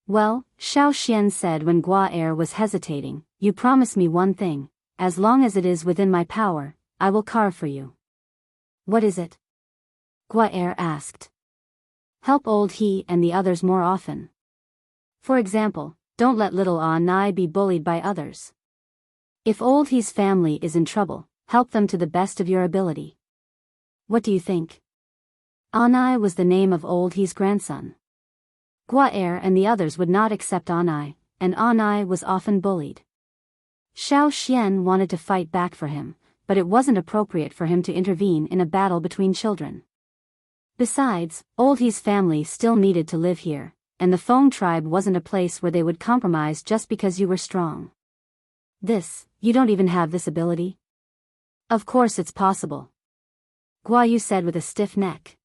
Well, Xiao Xian said when Guaer was hesitating, "You promise me one thing, as long as it is within my power, I will carve for you." "What is it?" Guaer asked. "Help old he and the others more often. For example, don't let little Anai be bullied by others. If old he's family is in trouble, help them to the best of your ability." What do you think? Anai was the name of old he's grandson. Guaer and the others would not accept Anai, and Anai was often bullied. Xiao Xian wanted to fight back for him, but it wasn't appropriate for him to intervene in a battle between children. Besides, old he's family still needed to live here, and the Feng tribe wasn't a place where they would compromise just because you were strong. You don't even have this ability? Of course it's possible. Guayu said with a stiff neck.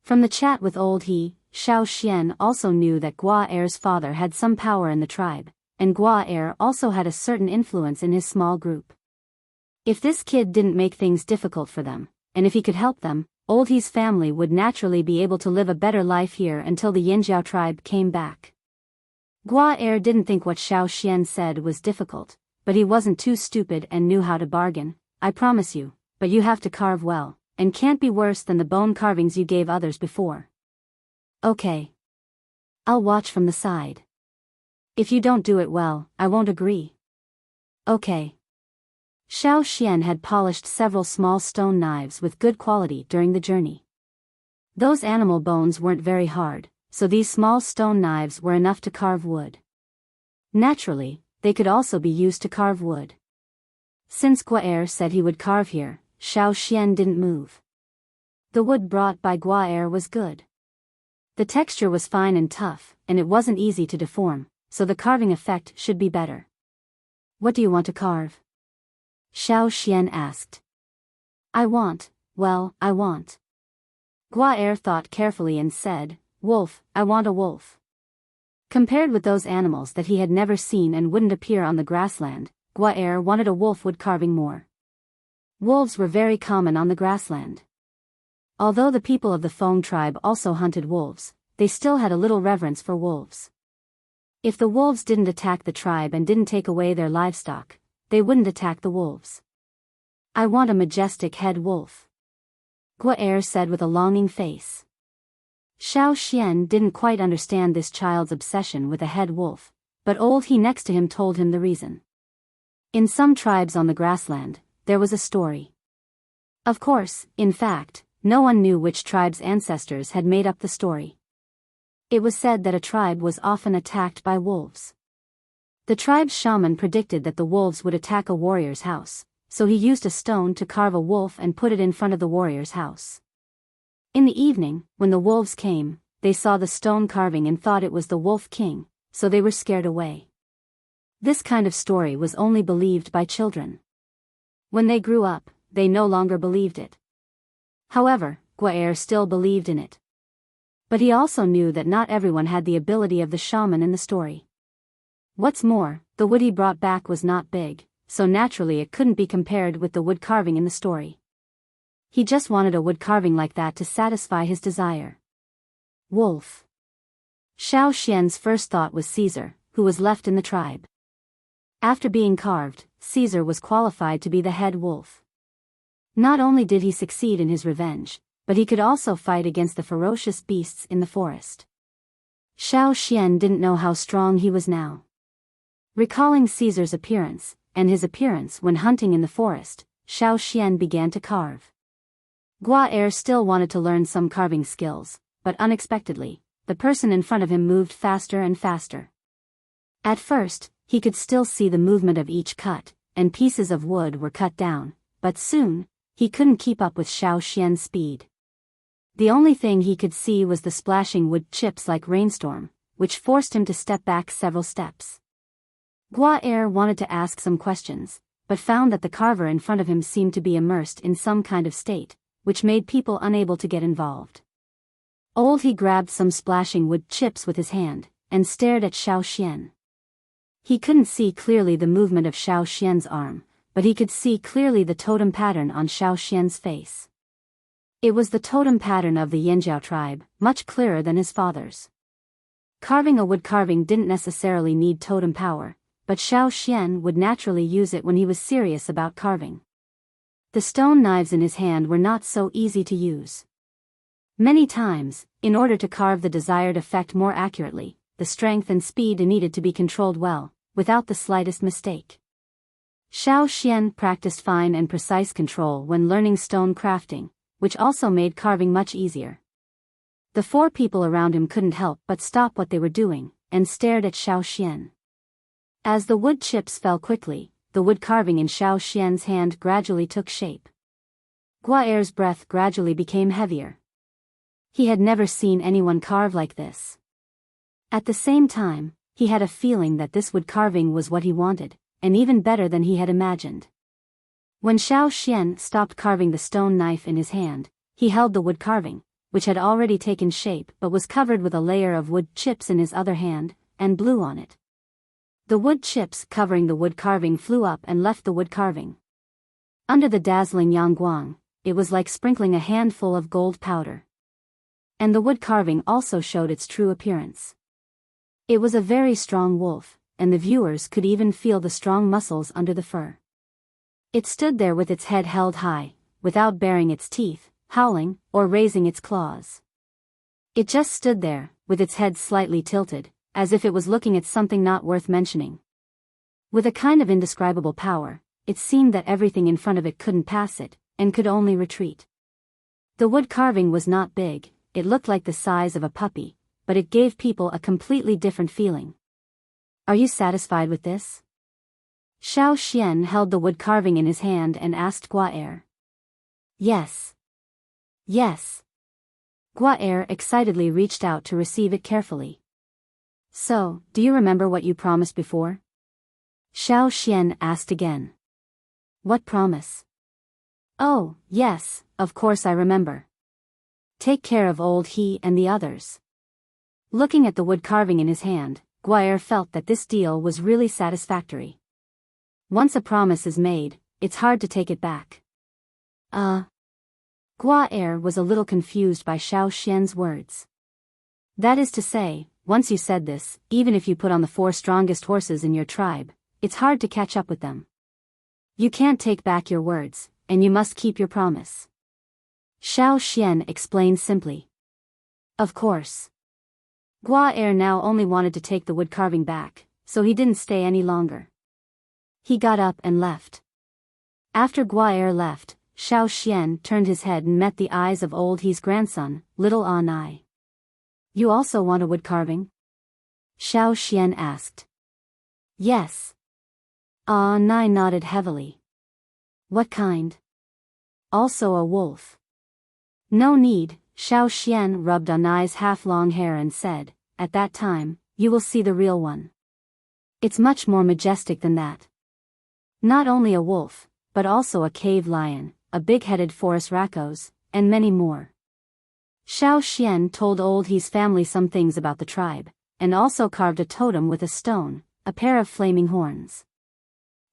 From the chat with old he, Xiao Xian also knew that Guaer's father had some power in the tribe, and Guaer also had a certain influence in his small group. If this kid didn't make things difficult for them, and if he could help them, old he's family would naturally be able to live a better life here until the Yinjiao tribe came back. Guaer didn't think what Xiao Xian said was difficult, but he wasn't too stupid and knew how to bargain. "I promise you, but you have to carve well, and can't be worse than the bone carvings you gave others before." "Okay. I'll watch from the side. If you don't do it well, I won't agree." "Okay." Xiao Xian had polished several small stone knives with good quality during the journey. Those animal bones weren't very hard, so these small stone knives were enough to carve wood. Naturally, they could also be used to carve wood. Since Guaer said he would carve here, Xiao Xian didn't move. The wood brought by Guaer was good. The texture was fine and tough, and it wasn't easy to deform, so the carving effect should be better. "What do you want to carve?" Xiao Xian asked. I want. Guaer thought carefully and said, "Wolf, I want a wolf." Compared with those animals that he had never seen and wouldn't appear on the grassland, Guaer wanted a wolf wood carving more. Wolves were very common on the grassland. Although the people of the Feng tribe also hunted wolves, they still had a little reverence for wolves. If the wolves didn't attack the tribe and didn't take away their livestock, they wouldn't attack the wolves. "I want a majestic head wolf," Guaer said with a longing face. Xiao Xian didn't quite understand this child's obsession with a head wolf, but old he next to him told him the reason. In some tribes on the grassland, there was a story. Of course, in fact, no one knew which tribe's ancestors had made up the story. It was said that a tribe was often attacked by wolves. The tribe's shaman predicted that the wolves would attack a warrior's house, so he used a stone to carve a wolf and put it in front of the warrior's house. In the evening, when the wolves came, they saw the stone carving and thought it was the Wolf King, so they were scared away. This kind of story was only believed by children. When they grew up, they no longer believed it. However, Guaer still believed in it. But he also knew that not everyone had the ability of the shaman in the story. What's more, the wood he brought back was not big, so naturally it couldn't be compared with the wood carving in the story. He just wanted a wood carving like that to satisfy his desire. Wolf. Xiao Xian's first thought was Caesar, who was left in the tribe. After being carved, Caesar was qualified to be the head wolf. Not only did he succeed in his revenge, but he could also fight against the ferocious beasts in the forest. Xiao Xian didn't know how strong he was now. Recalling Caesar's appearance, and his appearance when hunting in the forest, Xiao Xian began to carve. Guaer still wanted to learn some carving skills, but unexpectedly, the person in front of him moved faster and faster. At first, he could still see the movement of each cut, and pieces of wood were cut down, but soon, he couldn't keep up with Xiao Xian's speed. The only thing he could see was the splashing wood chips like rainstorm, which forced him to step back several steps. Guaer wanted to ask some questions, but found that the carver in front of him seemed to be immersed in some kind of state, which made people unable to get involved. He grabbed some splashing wood chips with his hand, and stared at Xiao Xian. He couldn't see clearly the movement of Xiao Xian's arm, but he could see clearly the totem pattern on Xiao Xian's face. It was the totem pattern of the Yanjiao tribe, much clearer than his father's. Carving a wood carving didn't necessarily need totem power, but Xiao Xian would naturally use it when he was serious about carving. The stone knives in his hand were not so easy to use. Many times, in order to carve the desired effect more accurately, the strength and speed needed to be controlled well, without the slightest mistake. Xiao Xian practiced fine and precise control when learning stone crafting, which also made carving much easier. The four people around him couldn't help but stop what they were doing, and stared at Xiao Xian. As the wood chips fell quickly, the wood carving in Xiao Xian's hand gradually took shape. Guaer's breath gradually became heavier. He had never seen anyone carve like this. At the same time, he had a feeling that this wood carving was what he wanted, and even better than he had imagined. When Xiao Xian stopped carving the stone knife in his hand, he held the wood carving, which had already taken shape but was covered with a layer of wood chips in his other hand, and blew on it. The wood chips covering the wood carving flew up and left the wood carving. Under the dazzling yangguang, it was like sprinkling a handful of gold powder. And the wood carving also showed its true appearance. It was a very strong wolf, and the viewers could even feel the strong muscles under the fur. It stood there with its head held high, without baring its teeth, howling, or raising its claws. It just stood there, with its head slightly tilted, as if it was looking at something not worth mentioning. With a kind of indescribable power, it seemed that everything in front of it couldn't pass it, and could only retreat. The wood carving was not big, it looked like the size of a puppy, but it gave people a completely different feeling. Are you satisfied with this? Xiao Xian held the wood carving in his hand and asked Guaer. Yes. Yes. Guaer excitedly reached out to receive it carefully. So, do you remember what you promised before? Xiao Xian asked again. What promise? Oh, yes, of course I remember. Take care of old he and the others. Looking at the wood carving in his hand, Guaer felt that this deal was really satisfactory. Once a promise is made, it's hard to take it back. Guaer was a little confused by Xiao Xian's words. That is to say, once you said this, even if you put on the 4 strongest horses in your tribe, it's hard to catch up with them. You can't take back your words, and you must keep your promise. Xiao Xian explained simply. Of course. Guaer now only wanted to take the wood carving back, so he didn't stay any longer. He got up and left. After Guaer left, Xiao Xian turned his head and met the eyes of old he's grandson, little On Ai. You also want a wood carving? Xiao Xian asked. Yes. Nai nodded heavily. What kind? Also a wolf. No need, Xiao Xian rubbed on Nai's half-long hair and said, at that time, you will see the real one. It's much more majestic than that. Not only a wolf, but also a cave lion, a big-headed forest rakos, and many more. Xiao Xian told Old He's family some things about the tribe, and also carved a totem with a stone, a pair of flaming horns.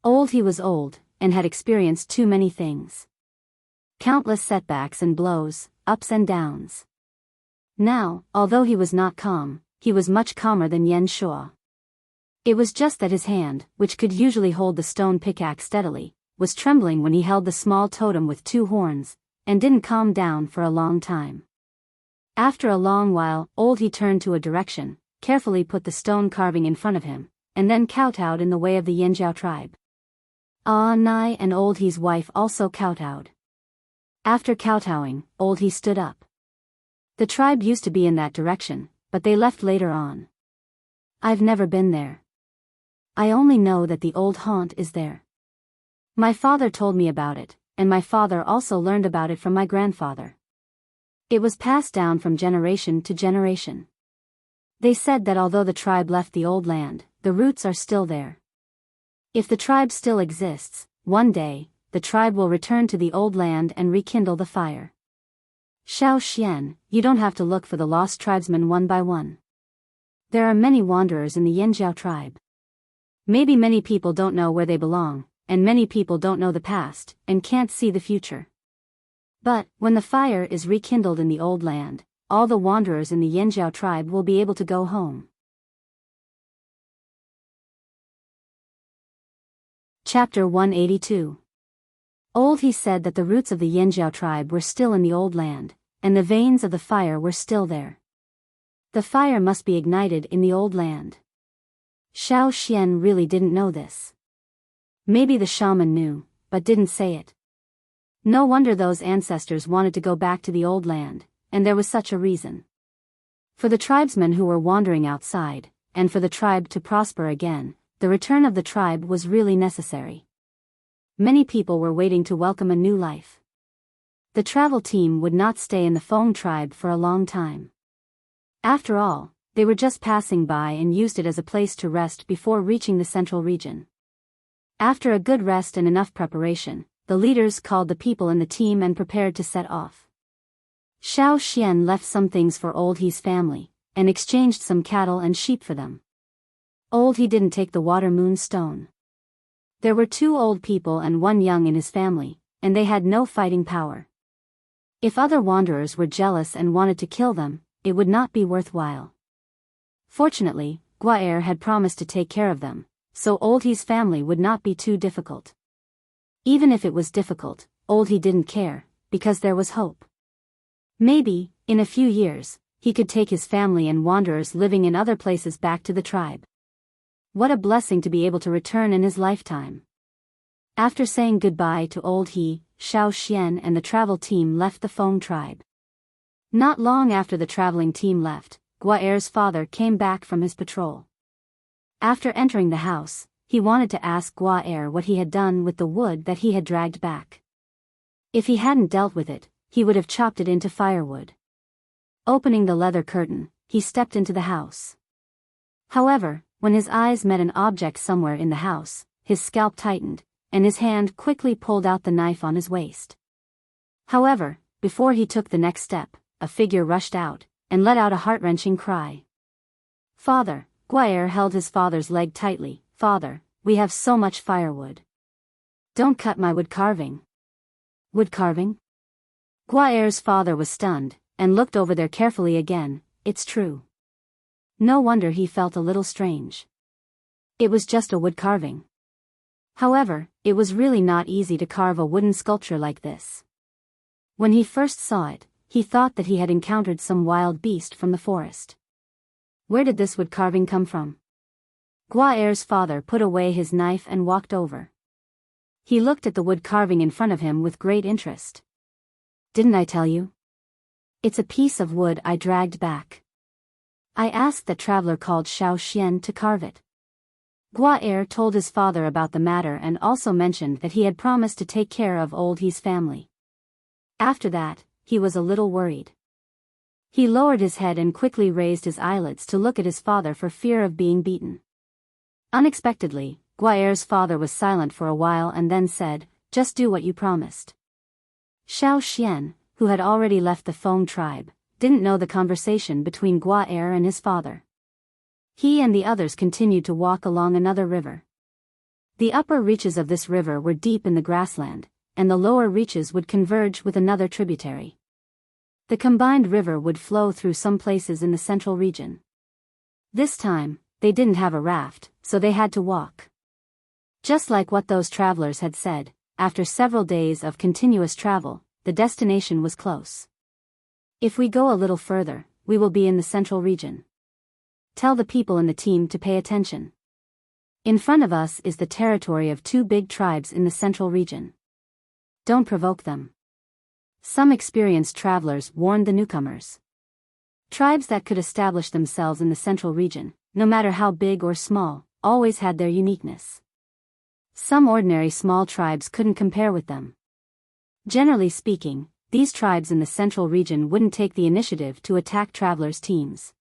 Old He was old, and had experienced too many things. Countless setbacks and blows, ups and downs. Now, although he was not calm, he was much calmer than Yan Shuo. It was just that his hand, which could usually hold the stone pickaxe steadily, was trembling when he held the small totem with 2 horns, and didn't calm down for a long time. After a long while, Old He turned to a direction, carefully put the stone carving in front of him, and then kowtowed in the way of the Yanjiao tribe. Nai and Old He's wife also kowtowed. After kowtowing, Old He stood up. The tribe used to be in that direction, but they left later on. I've never been there. I only know that the old haunt is there. My father told me about it, and my father also learned about it from my grandfather. It was passed down from generation to generation. They said that although the tribe left the old land, the roots are still there. If the tribe still exists, one day, the tribe will return to the old land and rekindle the fire. Xiao Xian, you don't have to look for the lost tribesmen one by one. There are many wanderers in the Yanjiao tribe. Maybe many people don't know where they belong, and many people don't know the past, and can't see the future. But, when the fire is rekindled in the old land, all the wanderers in the Yanjiao tribe will be able to go home. Chapter 182. Old He said that the roots of the Yanjiao tribe were still in the old land, and the veins of the fire were still there. The fire must be ignited in the old land. Xiao Xian really didn't know this. Maybe the shaman knew, but didn't say it. No wonder those ancestors wanted to go back to the old land, and there was such a reason. For the tribesmen who were wandering outside, and for the tribe to prosper again, the return of the tribe was really necessary. Many people were waiting to welcome a new life. The travel team would not stay in the Feng tribe for a long time. After all, they were just passing by and used it as a place to rest before reaching the central region. After a good rest and enough preparation, the leaders called the people in the team and prepared to set off. Xiao Xian left some things for Old He's family, and exchanged some cattle and sheep for them. Old He didn't take the water moon stone. There were 2 old people and 1 young in his family, and they had no fighting power. If other wanderers were jealous and wanted to kill them, it would not be worthwhile. Fortunately, Guaer had promised to take care of them, so Old He's family would not be too difficult. Even if it was difficult, Old He didn't care, because there was hope. Maybe, in a few years, he could take his family and wanderers living in other places back to the tribe. What a blessing to be able to return in his lifetime. After saying goodbye to Old He, Xiao Xian and the travel team left the Feng tribe. Not long after the traveling team left, Guaer's father came back from his patrol. After entering the house, he wanted to ask Guaer what he had done with the wood that he had dragged back. If he hadn't dealt with it, he would have chopped it into firewood. Opening the leather curtain, he stepped into the house. However, when his eyes met an object somewhere in the house, his scalp tightened, and his hand quickly pulled out the knife on his waist. However, before he took the next step, a figure rushed out, and let out a heart-wrenching cry. Father, Guaer held his father's leg tightly. Father, we have so much firewood. Don't cut my wood carving. Wood carving? Guaer's father was stunned, and looked over there carefully again. It's true. No wonder he felt a little strange. It was just a wood carving. However, it was really not easy to carve a wooden sculpture like this. When he first saw it, he thought that he had encountered some wild beast from the forest. Where did this wood carving come from? Guaer's father put away his knife and walked over. He looked at the wood carving in front of him with great interest. Didn't I tell you? It's a piece of wood I dragged back. I asked that traveler called Xiao Xian to carve it. Guo told his father about the matter and also mentioned that he had promised to take care of old He's family. After that, he was a little worried. He lowered his head and quickly raised his eyelids to look at his father for fear of being beaten. Unexpectedly, Guo's father was silent for a while and then said, "Just do what you promised." Xiao Xian, who had already left the Feng tribe, didn't know the conversation between Guo and his father. He and the others continued to walk along another river. The upper reaches of this river were deep in the grassland, and the lower reaches would converge with another tributary. The combined river would flow through some places in the central region. This time, they didn't have a raft, so they had to walk. Just like what those travelers had said, after several days of continuous travel, the destination was close. If we go a little further, we will be in the central region. Tell the people in the team to pay attention. In front of us is the territory of 2 big tribes in the central region. Don't provoke them. Some experienced travelers warned the newcomers. Tribes that could establish themselves in the central region, no matter how big or small, always had their uniqueness. Some ordinary small tribes couldn't compare with them. Generally speaking, these tribes in the central region wouldn't take the initiative to attack travelers' teams.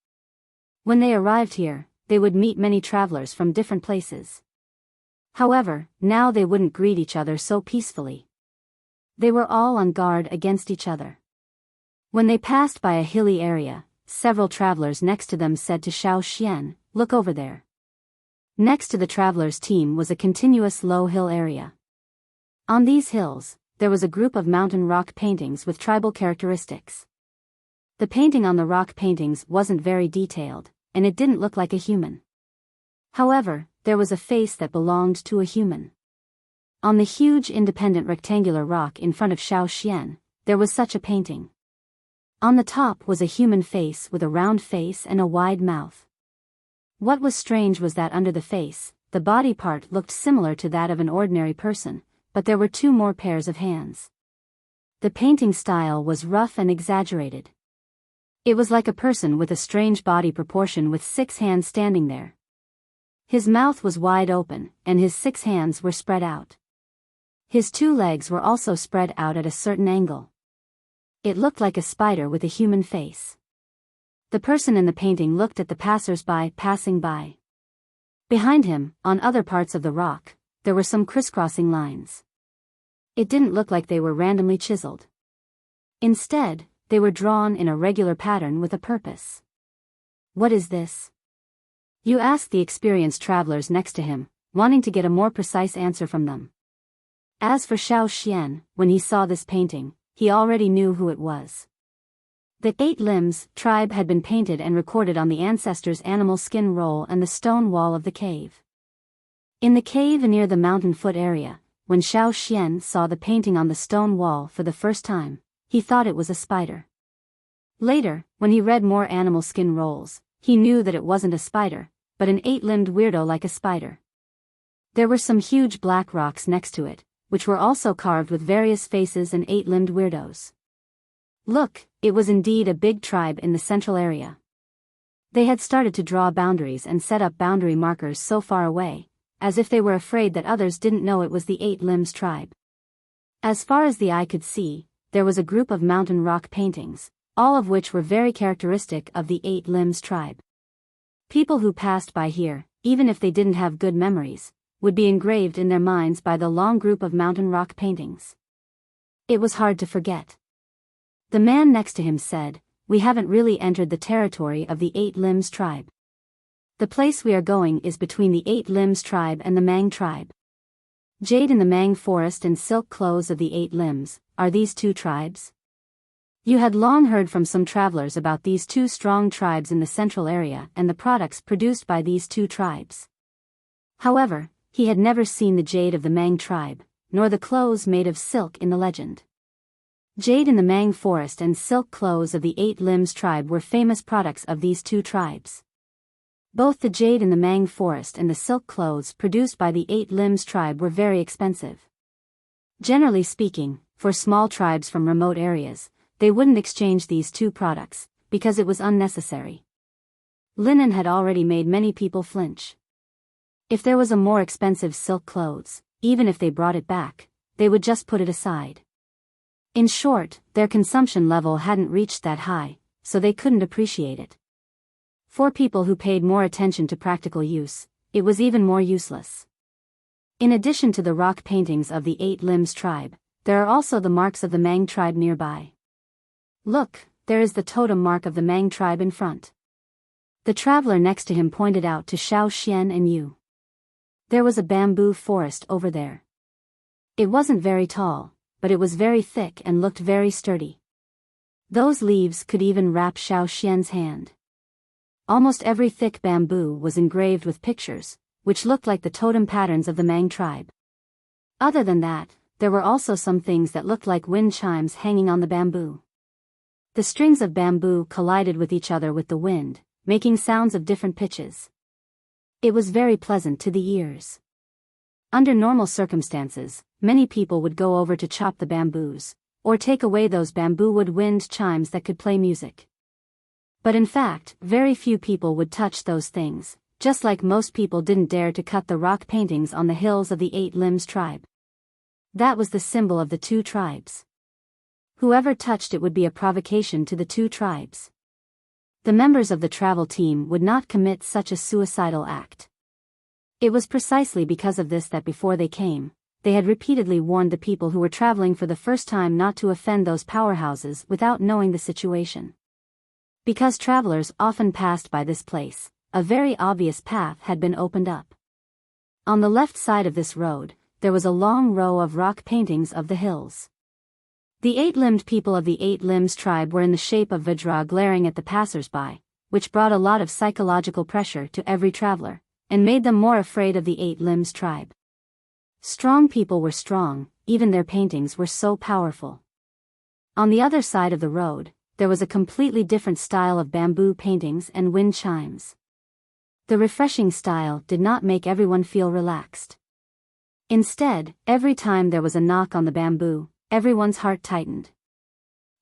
When they arrived here, they would meet many travelers from different places. However, now they wouldn't greet each other so peacefully. They were all on guard against each other. When they passed by a hilly area, several travelers next to them said to Xiao Xian, "Look over there." Next to the travelers' team was a continuous low hill area. On these hills, there was a group of mountain rock paintings with tribal characteristics. The painting on the rock paintings wasn't very detailed, and it didn't look like a human. However, there was a face that belonged to a human. On the huge independent rectangular rock in front of Xiao Xian, there was such a painting. On the top was a human face with a round face and a wide mouth. What was strange was that under the face, the body part looked similar to that of an ordinary person, but there were 2 more pairs of hands. The painting style was rough and exaggerated. It was like a person with a strange body proportion with 6 hands standing there. His mouth was wide open, and his 6 hands were spread out. His 2 legs were also spread out at a certain angle. It looked like a spider with a human face. The person in the painting looked at the passers-by passing by. Behind him, on other parts of the rock, there were some crisscrossing lines. It didn't look like they were randomly chiseled. Instead, they were drawn in a regular pattern with a purpose. "What is this?" You asked the experienced travelers next to him, wanting to get a more precise answer from them. As for Xiao Xian, when he saw this painting, he already knew who it was. The 8 Limbs tribe had been painted and recorded on the ancestors' animal skin roll and the stone wall of the cave. In the cave near the mountain foot area, when Xiao Xian saw the painting on the stone wall for the first time, he thought it was a spider. Later, when he read more animal skin rolls, he knew that it wasn't a spider, but an 8-limbed weirdo like a spider. There were some huge black rocks next to it, which were also carved with various faces and 8-limbed weirdos. Look, it was indeed a big tribe in the central area. They had started to draw boundaries and set up boundary markers so far away, as if they were afraid that others didn't know it was the 8 Limbs tribe. As far as the eye could see, there was a group of mountain rock paintings, all of which were very characteristic of the 8 Limbs tribe. People who passed by here, even if they didn't have good memories, would be engraved in their minds by the long group of mountain rock paintings. It was hard to forget. The man next to him said, "We haven't really entered the territory of the 8 Limbs tribe. The place we are going is between the 8 Limbs tribe and the Mang tribe." Jade in the Mang forest and silk clothes of the 8 Limbs, are these 2 tribes? You had long heard from some travelers about these 2 strong tribes in the central area and the products produced by these 2 tribes. However, he had never seen the jade of the Mang tribe, nor the clothes made of silk in the legend. Jade in the Mang forest and silk clothes of the 8 Limbs tribe were famous products of these 2 tribes. Both the jade in the Mang forest and the silk clothes produced by the 8 Limbs tribe were very expensive. Generally speaking, for small tribes from remote areas, they wouldn't exchange these 2 products, because it was unnecessary. Linen had already made many people flinch. If there was a more expensive silk clothes, even if they brought it back, they would just put it aside. In short, their consumption level hadn't reached that high, so they couldn't appreciate it. For people who paid more attention to practical use, it was even more useless. In addition to the rock paintings of the Eight Limbs tribe, there are also the marks of the Mang tribe nearby. Look, there is the totem mark of the Mang tribe in front. The traveler next to him pointed out to Xiao Xian and Yu. There was a bamboo forest over there. It wasn't very tall, but it was very thick and looked very sturdy. Those leaves could even wrap Xiao Xian's hand. Almost every thick bamboo was engraved with pictures, which looked like the totem patterns of the Mang tribe. Other than that, there were also some things that looked like wind chimes hanging on the bamboo. The strings of bamboo collided with each other with the wind, making sounds of different pitches. It was very pleasant to the ears. Under normal circumstances, many people would go over to chop the bamboos, or take away those bamboo wood wind chimes that could play music. But in fact, very few people would touch those things, just like most people didn't dare to cut the rock paintings on the hills of the Eight Limbs tribe. That was the symbol of the two tribes. Whoever touched it would be a provocation to the two tribes. The members of the travel team would not commit such a suicidal act. It was precisely because of this that before they came, they had repeatedly warned the people who were traveling for the first time not to offend those powerhouses without knowing the situation. Because travelers often passed by this place, a very obvious path had been opened up. On the left side of this road, there was a long row of rock paintings of the hills. The eight-limbed people of the Eight Limbs tribe were in the shape of Vajra glaring at the passers-by, which brought a lot of psychological pressure to every traveler, and made them more afraid of the Eight Limbs tribe. Strong people were strong, even their paintings were so powerful. On the other side of the road, there was a completely different style of bamboo paintings and wind chimes. The refreshing style did not make everyone feel relaxed. Instead, every time there was a knock on the bamboo, everyone's heart tightened.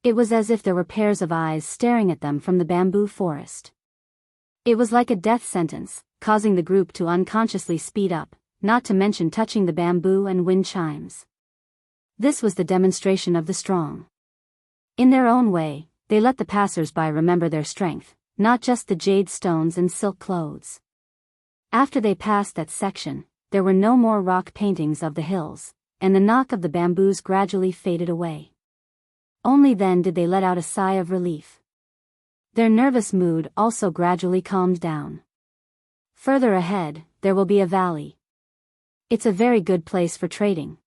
It was as if there were pairs of eyes staring at them from the bamboo forest. It was like a death sentence, causing the group to unconsciously speed up, not to mention touching the bamboo and wind chimes. This was the demonstration of the strong. In their own way, they let the passers-by remember their strength, not just the jade stones and silk clothes. After they passed that section, there were no more rock paintings of the hills, and the knock of the bamboos gradually faded away. Only then did they let out a sigh of relief. Their nervous mood also gradually calmed down. Further ahead, there will be a valley. It's a very good place for trading.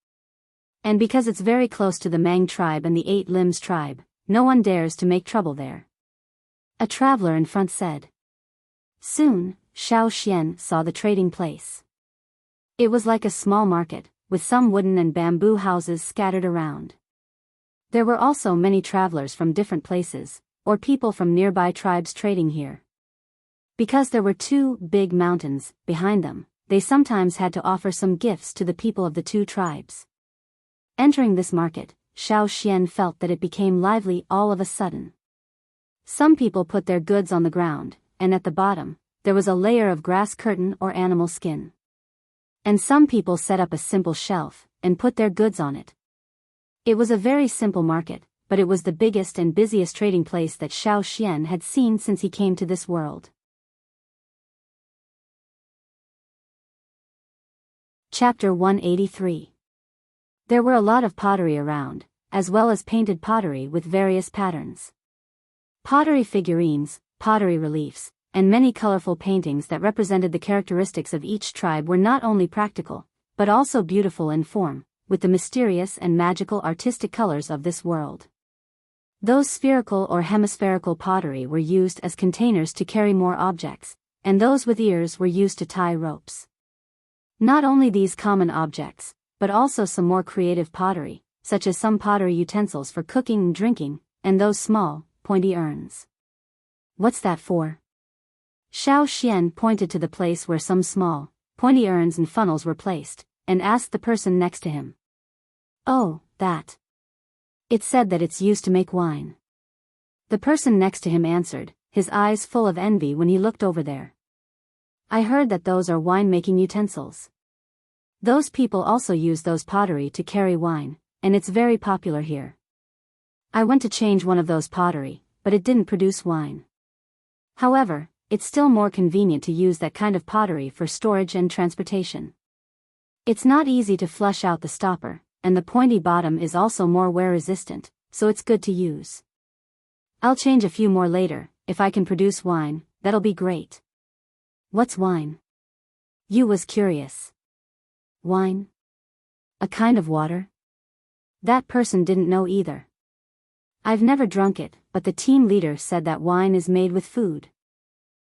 And because it's very close to the Mang tribe and the Eight Limbs tribe, no one dares to make trouble there. A traveler in front said. Soon, Xiao Xian saw the trading place. It was like a small market, with some wooden and bamboo houses scattered around. There were also many travelers from different places, or people from nearby tribes trading here. Because there were two big mountains behind them, they sometimes had to offer some gifts to the people of the two tribes. Entering this market, Xiao Xian felt that it became lively all of a sudden. Some people put their goods on the ground, and at the bottom, there was a layer of grass curtain or animal skin. And some people set up a simple shelf, and put their goods on it. It was a very simple market, but it was the biggest and busiest trading place that Xiao Xian had seen since he came to this world. Chapter 183. There were a lot of pottery around, as well as painted pottery with various patterns. Pottery figurines, pottery reliefs, and many colorful paintings that represented the characteristics of each tribe were not only practical, but also beautiful in form, with the mysterious and magical artistic colors of this world. Those spherical or hemispherical pottery were used as containers to carry more objects, and those with ears were used to tie ropes. Not only these common objects, but also some more creative pottery, such as some pottery utensils for cooking and drinking, and those small, pointy urns. What's that for? Xiao Xian pointed to the place where some small, pointy urns and funnels were placed, and asked the person next to him. Oh, that. It said that it's used to make wine. The person next to him answered, his eyes full of envy when he looked over there. I heard that those are wine-making utensils. Those people also use those pottery to carry wine, and it's very popular here. I went to change one of those pottery, but it didn't produce wine. However, it's still more convenient to use that kind of pottery for storage and transportation. It's not easy to flush out the stopper, and the pointy bottom is also more wear-resistant, so it's good to use. I'll change a few more later. If I can produce wine, that'll be great. What's wine? Yu was curious. Wine? A kind of water? That person didn't know either. I've never drunk it, but the team leader said that wine is made with food.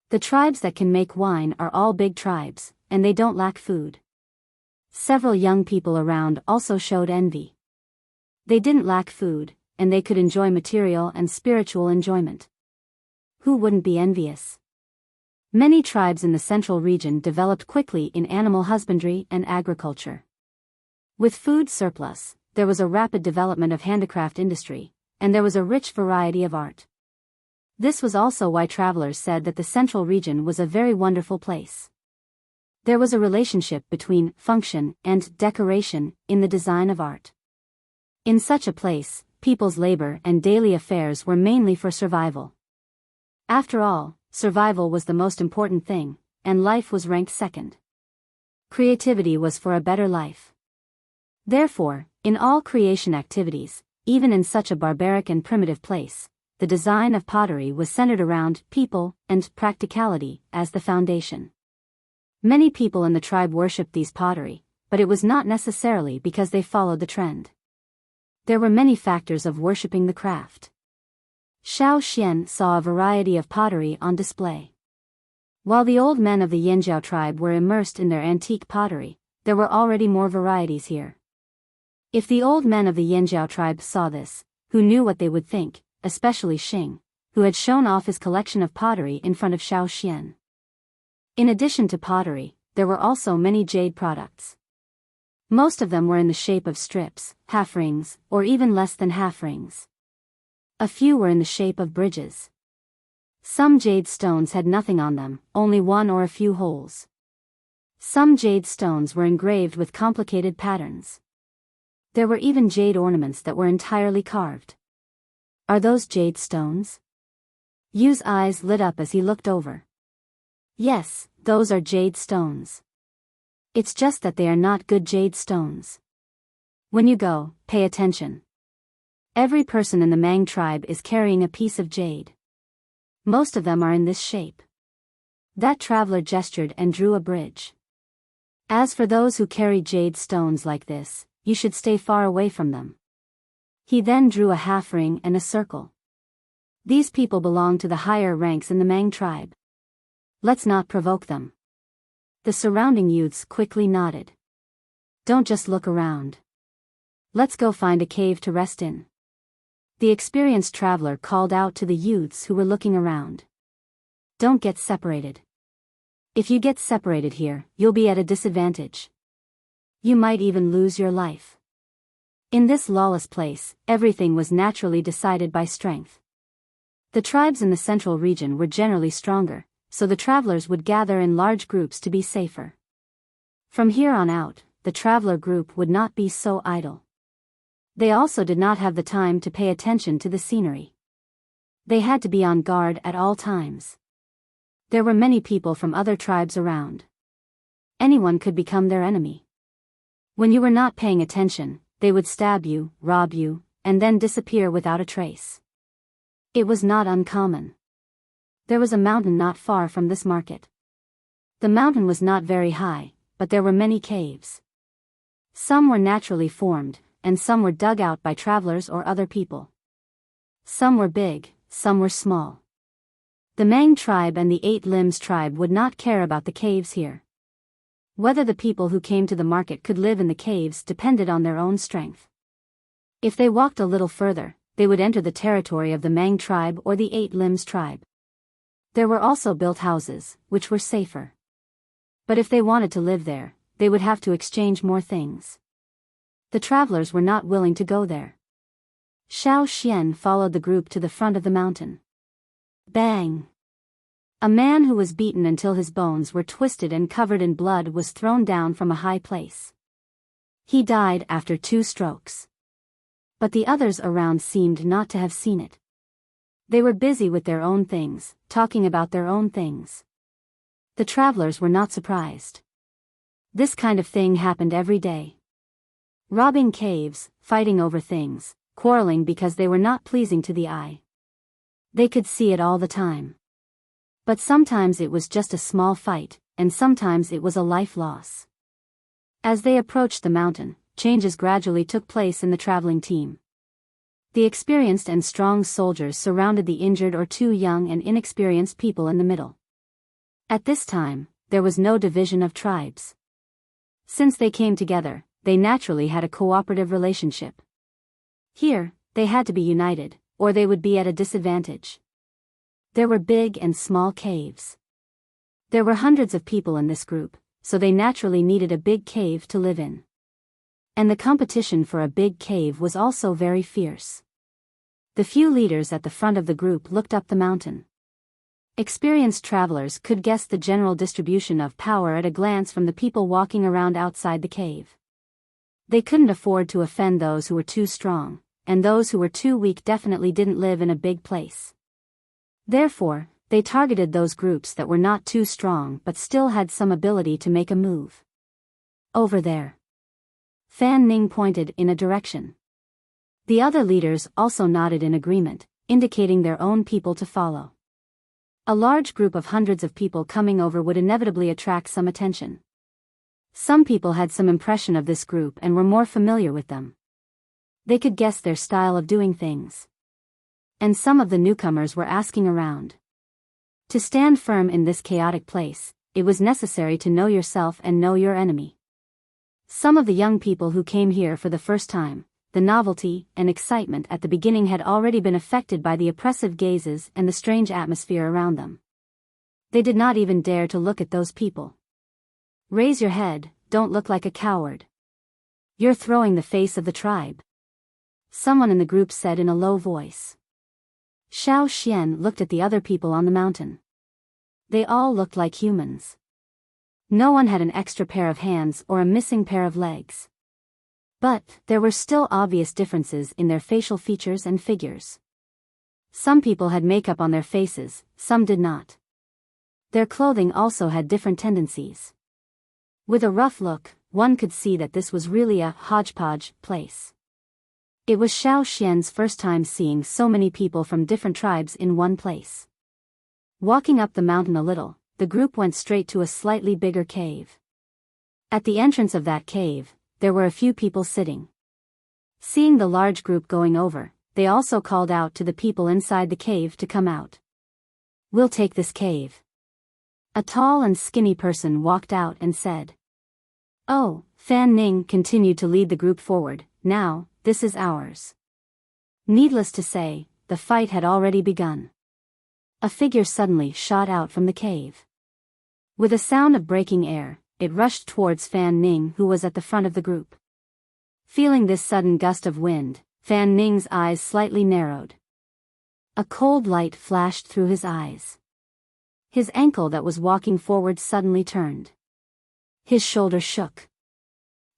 The tribes that can make wine are all big tribes, and they don't lack food. Several young people around also showed envy. They didn't lack food, and they could enjoy material and spiritual enjoyment. Who wouldn't be envious? Many tribes in the central region developed quickly in animal husbandry and agriculture. With food surplus, there was a rapid development of handicraft industry, and there was a rich variety of art. This was also why travelers said that the central region was a very wonderful place. There was a relationship between function and decoration in the design of art. In such a place, people's labor and daily affairs were mainly for survival. After all, survival was the most important thing, and life was ranked second. Creativity was for a better life. Therefore, in all creation activities, even in such a barbaric and primitive place, the design of pottery was centered around people and practicality as the foundation. Many people in the tribe worshipped these pottery, but it was not necessarily because they followed the trend. There were many factors of worshipping the craft. Xiao Xian saw a variety of pottery on display. While the old men of the Yanjiao tribe were immersed in their antique pottery, there were already more varieties here. If the old men of the Yanjiao tribe saw this, who knew what they would think, especially Xing, who had shown off his collection of pottery in front of Xiao Xian. In addition to pottery, there were also many jade products. Most of them were in the shape of strips, half rings, or even less than half rings. A few were in the shape of bridges. Some jade stones had nothing on them, only one or a few holes. Some jade stones were engraved with complicated patterns. There were even jade ornaments that were entirely carved. Are those jade stones? Yu's eyes lit up as he looked over. Yes, those are jade stones. It's just that they are not good jade stones. When you go, pay attention. Every person in the Mang tribe is carrying a piece of jade. Most of them are in this shape. That traveler gestured and drew a bridge. As for those who carry jade stones like this, you should stay far away from them. He then drew a half ring and a circle. These people belong to the higher ranks in the Mang tribe. Let's not provoke them. The surrounding youths quickly nodded. Don't just look around. Let's go find a cave to rest in. The experienced traveler called out to the youths who were looking around. Don't get separated. If you get separated here, you'll be at a disadvantage. You might even lose your life. In this lawless place, everything was naturally decided by strength. The tribes in the central region were generally stronger, so the travelers would gather in large groups to be safer. From here on out, the traveler group would not be so idle. They also did not have the time to pay attention to the scenery. They had to be on guard at all times. There were many people from other tribes around. Anyone could become their enemy. When you were not paying attention, they would stab you, rob you, and then disappear without a trace. It was not uncommon. There was a mountain not far from this market. The mountain was not very high, but there were many caves. Some were naturally formed, and some were dug out by travelers or other people. Some were big, some were small. The Mang tribe and the Eight Limbs tribe would not care about the caves here. Whether the people who came to the market could live in the caves depended on their own strength. If they walked a little further, they would enter the territory of the Mang tribe or the Eight Limbs tribe. There were also built houses, which were safer. But if they wanted to live there, they would have to exchange more things. The travelers were not willing to go there. Xiao Xian followed the group to the front of the mountain. Bang! A man who was beaten until his bones were twisted and covered in blood was thrown down from a high place. He died after 2 strokes. But the others around seemed not to have seen it. They were busy with their own things, talking about their own things. The travelers were not surprised. This kind of thing happened every day. Robbing caves, fighting over things, quarreling because they were not pleasing to the eye. They could see it all the time. But sometimes it was just a small fight, and sometimes it was a life loss. As they approached the mountain, changes gradually took place in the traveling team. The experienced and strong soldiers surrounded the injured or too young and inexperienced people in the middle. At this time, there was no division of tribes. Since they came together, they naturally had a cooperative relationship. Here, they had to be united, or they would be at a disadvantage. There were big and small caves. There were hundreds of people in this group, so they naturally needed a big cave to live in. And the competition for a big cave was also very fierce. The few leaders at the front of the group looked up the mountain. Experienced travelers could guess the general distribution of power at a glance from the people walking around outside the cave. They couldn't afford to offend those who were too strong, and those who were too weak definitely didn't live in a big place. Therefore, they targeted those groups that were not too strong but still had some ability to make a move. Over there. Fan Ning pointed in a direction. The other leaders also nodded in agreement, indicating their own people to follow. A large group of hundreds of people coming over would inevitably attract some attention. Some people had some impression of this group and were more familiar with them. They could guess their style of doing things. And some of the newcomers were asking around. To stand firm in this chaotic place, it was necessary to know yourself and know your enemy. Some of the young people who came here for the first time, the novelty and excitement at the beginning had already been affected by the oppressive gazes and the strange atmosphere around them. They did not even dare to look at those people. Raise your head, don't look like a coward. You're throwing the face of the tribe. Someone in the group said in a low voice. Xiao Xian looked at the other people on the mountain. They all looked like humans. No one had an extra pair of hands or a missing pair of legs. But there were still obvious differences in their facial features and figures. Some people had makeup on their faces, some did not. Their clothing also had different tendencies. With a rough look, one could see that this was really a hodgepodge place. It was Xiao Xian's first time seeing so many people from different tribes in one place. Walking up the mountain a little, the group went straight to a slightly bigger cave. At the entrance of that cave, there were a few people sitting. Seeing the large group going over, they also called out to the people inside the cave to come out. We'll take this cave. A tall and skinny person walked out and said. Oh, Fan Ning continued to lead the group forward. Now, this is ours. Needless to say, the fight had already begun. A figure suddenly shot out from the cave. With a sound of breaking air, it rushed towards Fan Ning, who was at the front of the group. Feeling this sudden gust of wind, Fan Ning's eyes slightly narrowed. A cold light flashed through his eyes. His ankle that was walking forward suddenly turned. His shoulder shook.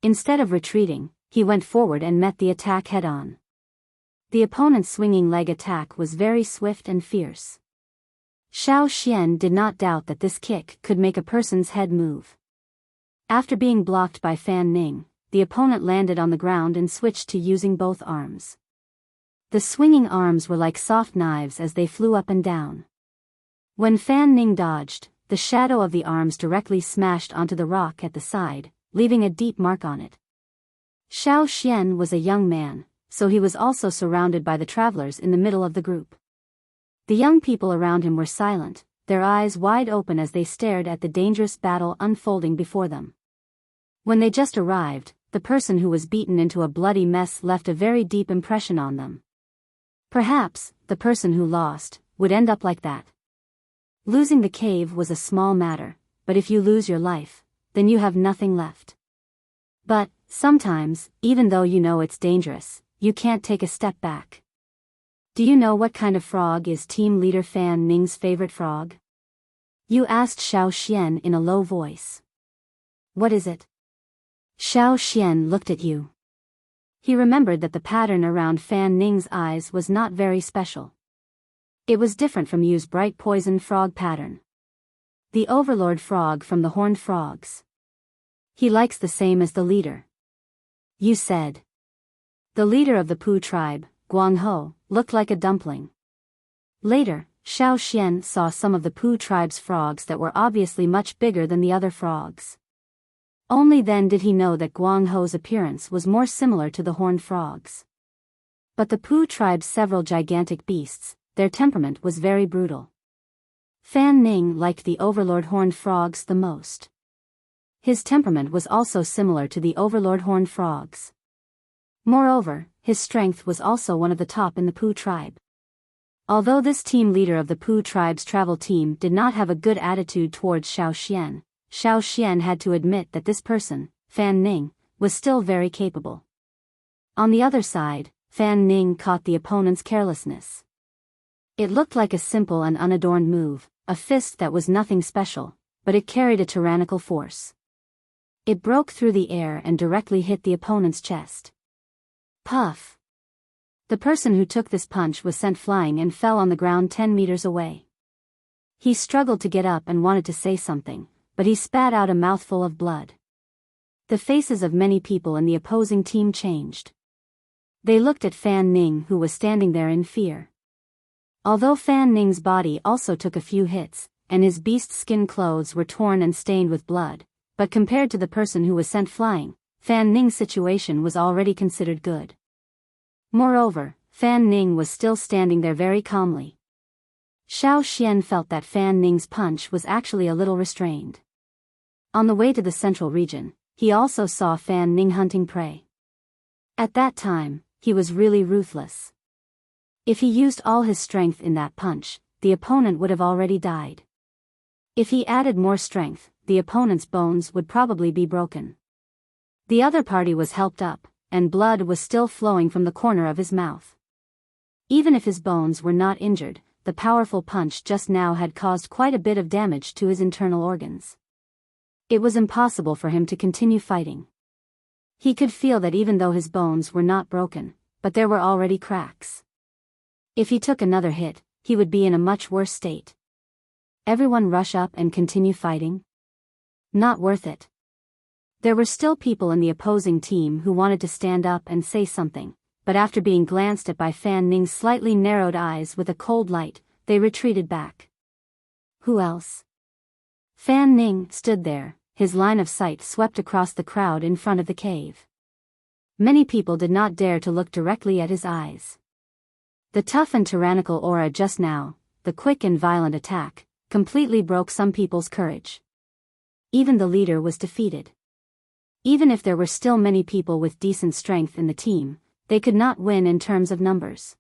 Instead of retreating, he went forward and met the attack head-on. The opponent's swinging leg attack was very swift and fierce. Xiao Xian did not doubt that this kick could make a person's head move. After being blocked by Fan Ning, the opponent landed on the ground and switched to using both arms. The swinging arms were like soft knives as they flew up and down. When Fan Ning dodged, the shadow of the arms directly smashed onto the rock at the side, leaving a deep mark on it. Xiao Xian was a young man, so he was also surrounded by the travelers in the middle of the group. The young people around him were silent, their eyes wide open as they stared at the dangerous battle unfolding before them. When they just arrived, the person who was beaten into a bloody mess left a very deep impression on them. Perhaps, the person who lost would end up like that. Losing the cave was a small matter, but if you lose your life, then you have nothing left. But, sometimes, even though you know it's dangerous, you can't take a step back. Do you know what kind of frog is team leader Fan Ning's favorite frog? Yu asked Xiao Xian in a low voice. What is it? Xiao Xian looked at Yu. He remembered that the pattern around Fan Ning's eyes was not very special. It was different from Yu's bright poison frog pattern. The overlord frog from the horned frogs. He likes the same as the leader. Yu said. The leader of the Pu tribe, Guangho, looked like a dumpling. Later, Xiao Xian saw some of the Pu tribe's frogs that were obviously much bigger than the other frogs. Only then did he know that Guangho's appearance was more similar to the horned frogs. But the Pu tribe's several gigantic beasts, their temperament was very brutal. Fan Ning liked the overlord horned frogs the most. His temperament was also similar to the overlord horned frogs. Moreover, his strength was also one of the top in the Pu tribe. Although this team leader of the Pu tribe's travel team did not have a good attitude towards Xiao Xian had to admit that this person, Fan Ning, was still very capable. On the other side, Fan Ning caught the opponent's carelessness. It looked like a simple and unadorned move, a fist that was nothing special, but it carried a tyrannical force. It broke through the air and directly hit the opponent's chest. Puff! The person who took this punch was sent flying and fell on the ground 10 meters away. He struggled to get up and wanted to say something, but he spat out a mouthful of blood. The faces of many people in the opposing team changed. They looked at Fan Ning, who was standing there in fear. Although Fan Ning's body also took a few hits, and his beast skin clothes were torn and stained with blood, but compared to the person who was sent flying, Fan Ning's situation was already considered good. Moreover, Fan Ning was still standing there very calmly. Xiao Xian felt that Fan Ning's punch was actually a little restrained. On the way to the central region, he also saw Fan Ning hunting prey. At that time, he was really ruthless. If he used all his strength in that punch, the opponent would have already died. If he added more strength, the opponent's bones would probably be broken. The other party was helped up, and blood was still flowing from the corner of his mouth. Even if his bones were not injured, the powerful punch just now had caused quite a bit of damage to his internal organs. It was impossible for him to continue fighting. He could feel that even though his bones were not broken, but there were already cracks. If he took another hit, he would be in a much worse state. Everyone rush up and continue fighting? Not worth it. There were still people in the opposing team who wanted to stand up and say something, but after being glanced at by Fan Ning's slightly narrowed eyes with a cold light, they retreated back. Who else? Fan Ning stood there, his line of sight swept across the crowd in front of the cave. Many people did not dare to look directly at his eyes. The tough and tyrannical aura just now, the quick and violent attack, completely broke some people's courage. Even the leader was defeated. Even if there were still many people with decent strength in the team, they could not win in terms of numbers.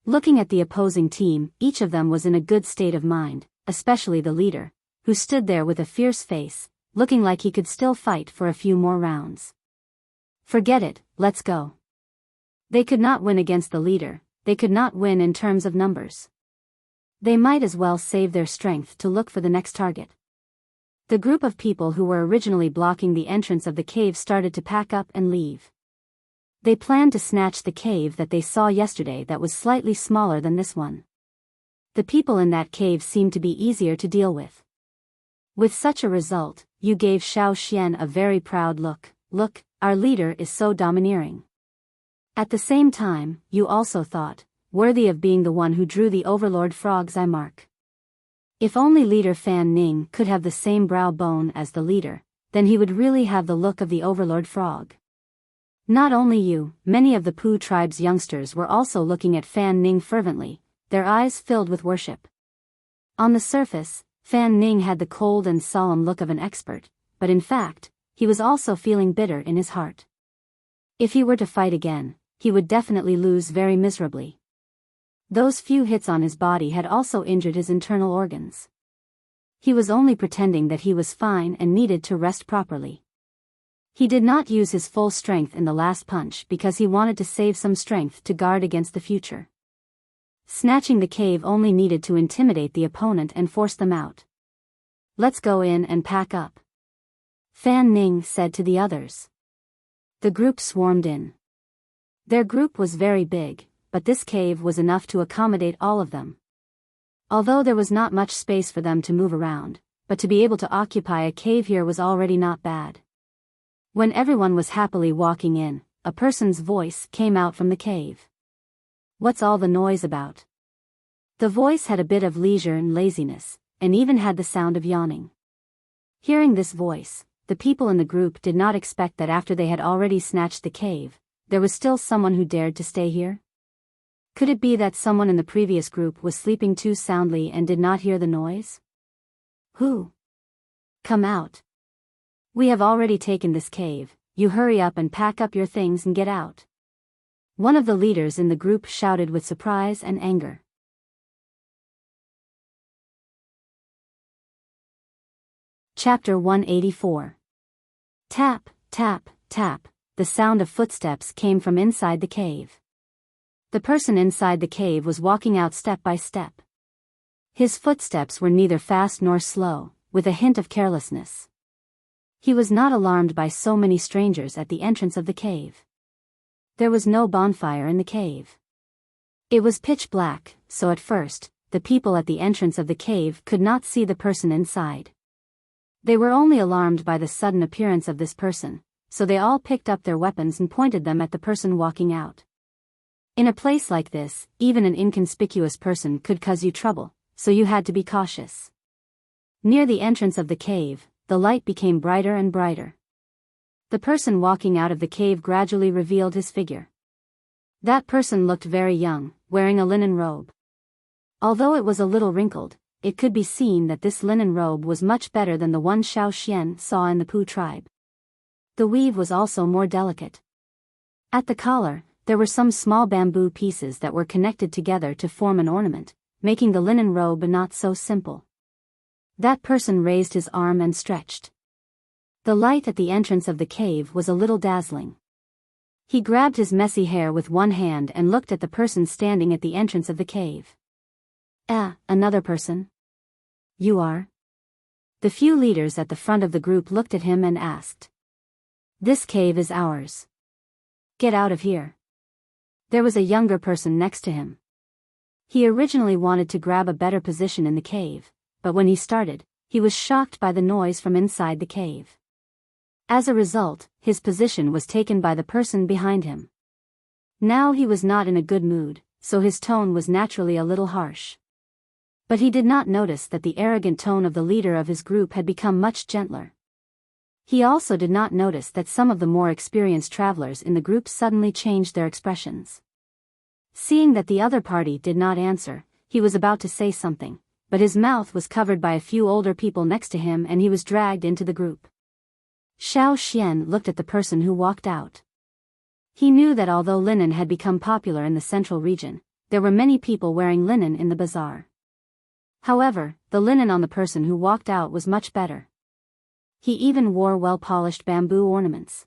Looking at the opposing team, each of them was in a good state of mind, especially the leader, who stood there with a fierce face, looking like he could still fight for a few more rounds. Forget it, let's go. They could not win against the leader, they could not win in terms of numbers. They might as well save their strength to look for the next target. The group of people who were originally blocking the entrance of the cave started to pack up and leave. They planned to snatch the cave that they saw yesterday that was slightly smaller than this one. The people in that cave seemed to be easier to deal with. With such a result, Yu gave Xiao Xian a very proud look. Look, our leader is so domineering. At the same time, Yu also thought, worthy of being the one who drew the overlord frog's eye mark. If only leader Fan Ning could have the same brow bone as the leader, then he would really have the look of the overlord frog. Not only Yu, many of the Pu tribe's youngsters were also looking at Fan Ning fervently, their eyes filled with worship. On the surface, Fan Ning had the cold and solemn look of an expert, but in fact, he was also feeling bitter in his heart. If he were to fight again, he would definitely lose very miserably. Those few hits on his body had also injured his internal organs. He was only pretending that he was fine and needed to rest properly. He did not use his full strength in the last punch because he wanted to save some strength to guard against the future. Snatching the cave only needed to intimidate the opponent and force them out. "Let's go in and pack up," Fan Ning said to the others. The group swarmed in. Their group was very big, but this cave was enough to accommodate all of them. Although there was not much space for them to move around, but to be able to occupy a cave here was already not bad. When everyone was happily walking in, a person's voice came out from the cave. "What's all the noise about?" The voice had a bit of leisure and laziness, and even had the sound of yawning. Hearing this voice, the people in the group did not expect that after they had already snatched the cave, there was still someone who dared to stay here. Could it be that someone in the previous group was sleeping too soundly and did not hear the noise? "Who? Come out. We have already taken this cave, you hurry up and pack up your things and get out," one of the leaders in the group shouted with surprise and anger. Chapter 184. Tap, tap, tap, the sound of footsteps came from inside the cave. The person inside the cave was walking out step by step. His footsteps were neither fast nor slow, with a hint of carelessness. He was not alarmed by so many strangers at the entrance of the cave. There was no bonfire in the cave. It was pitch black, so at first, the people at the entrance of the cave could not see the person inside. They were only alarmed by the sudden appearance of this person, so they all picked up their weapons and pointed them at the person walking out. In a place like this, even an inconspicuous person could cause you trouble, so you had to be cautious. Near the entrance of the cave, the light became brighter and brighter. The person walking out of the cave gradually revealed his figure. That person looked very young, wearing a linen robe. Although it was a little wrinkled, it could be seen that this linen robe was much better than the one Xiao Xian saw in the Pu tribe. The weave was also more delicate. At the collar, there were some small bamboo pieces that were connected together to form an ornament, making the linen robe not so simple. That person raised his arm and stretched. The light at the entrance of the cave was a little dazzling. He grabbed his messy hair with one hand and looked at the person standing at the entrance of the cave. Another person? You are?" The few leaders at the front of the group looked at him and asked. "This cave is ours. Get out of here." There was a younger person next to him. He originally wanted to grab a better position in the cave, but when he started, he was shocked by the noise from inside the cave. As a result, his position was taken by the person behind him. Now he was not in a good mood, so his tone was naturally a little harsh. But he did not notice that the arrogant tone of the leader of his group had become much gentler. He also did not notice that some of the more experienced travelers in the group suddenly changed their expressions. Seeing that the other party did not answer, he was about to say something, but his mouth was covered by a few older people next to him and he was dragged into the group. Xiao Xian looked at the person who walked out. He knew that although linen had become popular in the central region, there were many people wearing linen in the bazaar. However, the linen on the person who walked out was much better. He even wore well-polished bamboo ornaments.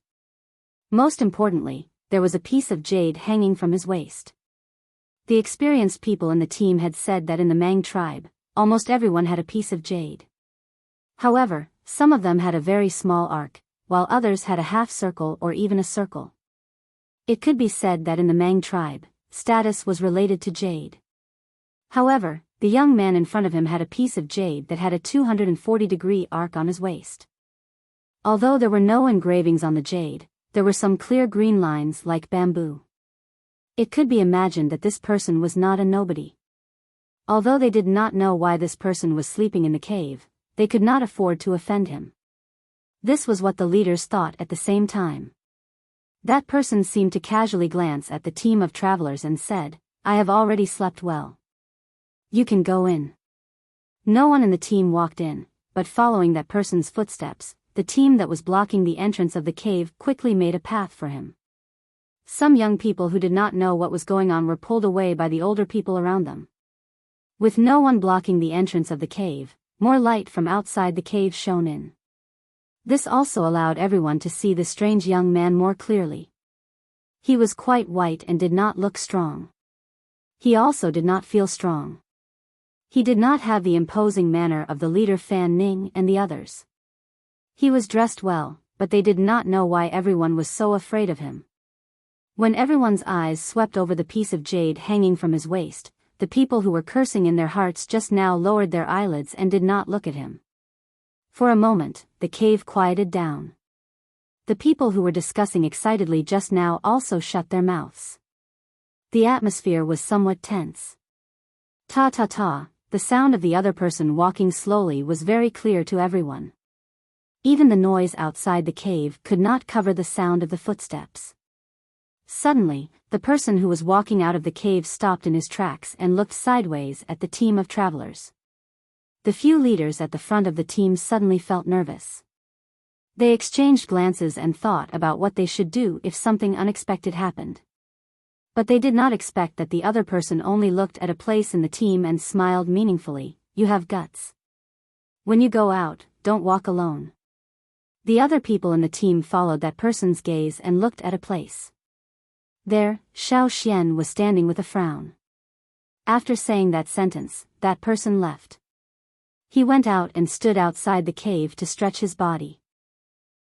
Most importantly, there was a piece of jade hanging from his waist. The experienced people in the team had said that in the Mang tribe, almost everyone had a piece of jade. However, some of them had a very small arc, while others had a half circle or even a circle. It could be said that in the Mang tribe, status was related to jade. However, the young man in front of him had a piece of jade that had a 240-degree arc on his waist. Although there were no engravings on the jade, there were some clear green lines like bamboo. It could be imagined that this person was not a nobody. Although they did not know why this person was sleeping in the cave, they could not afford to offend him. This was what the leaders thought at the same time. That person seemed to casually glance at the team of travelers and said, "I have already slept well. You can go in." No one in the team walked in, but following that person's footsteps, the team that was blocking the entrance of the cave quickly made a path for him. Some young people who did not know what was going on were pulled away by the older people around them. With no one blocking the entrance of the cave, more light from outside the cave shone in. This also allowed everyone to see the strange young man more clearly. He was quite white and did not look strong. He also did not feel strong. He did not have the imposing manner of the leader Fan Ning and the others. He was dressed well, but they did not know why everyone was so afraid of him. When everyone's eyes swept over the piece of jade hanging from his waist, the people who were cursing in their hearts just now lowered their eyelids and did not look at him. For a moment, the cave quieted down. The people who were discussing excitedly just now also shut their mouths. The atmosphere was somewhat tense. Ta-ta-ta, the sound of the other person walking slowly was very clear to everyone. Even the noise outside the cave could not cover the sound of the footsteps. Suddenly, the person who was walking out of the cave stopped in his tracks and looked sideways at the team of travelers. The few leaders at the front of the team suddenly felt nervous. They exchanged glances and thought about what they should do if something unexpected happened. But they did not expect that the other person only looked at a place in the team and smiled meaningfully. You have guts. When you go out, don't walk alone. The other people in the team followed that person's gaze and looked at a place. There, Xiao Xian was standing with a frown. After saying that sentence, that person left. He went out and stood outside the cave to stretch his body.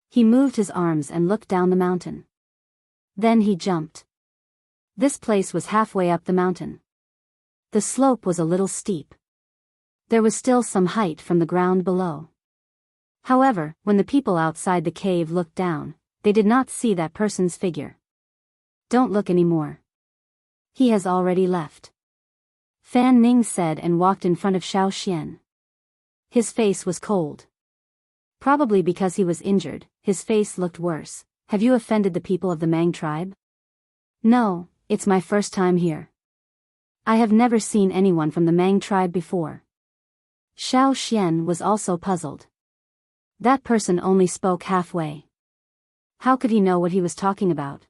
He moved his arms and looked down the mountain. Then he jumped. This place was halfway up the mountain. The slope was a little steep. There was still some height from the ground below. However, when the people outside the cave looked down, they did not see that person's figure. Don't look anymore. He has already left. Fan Ning said and walked in front of Xiao Xian. His face was cold. Probably because he was injured, his face looked worse. Have you offended the people of the Mang tribe? No, it's my first time here. I have never seen anyone from the Mang tribe before. Xiao Xian was also puzzled. That person only spoke halfway. How could he know what he was talking about?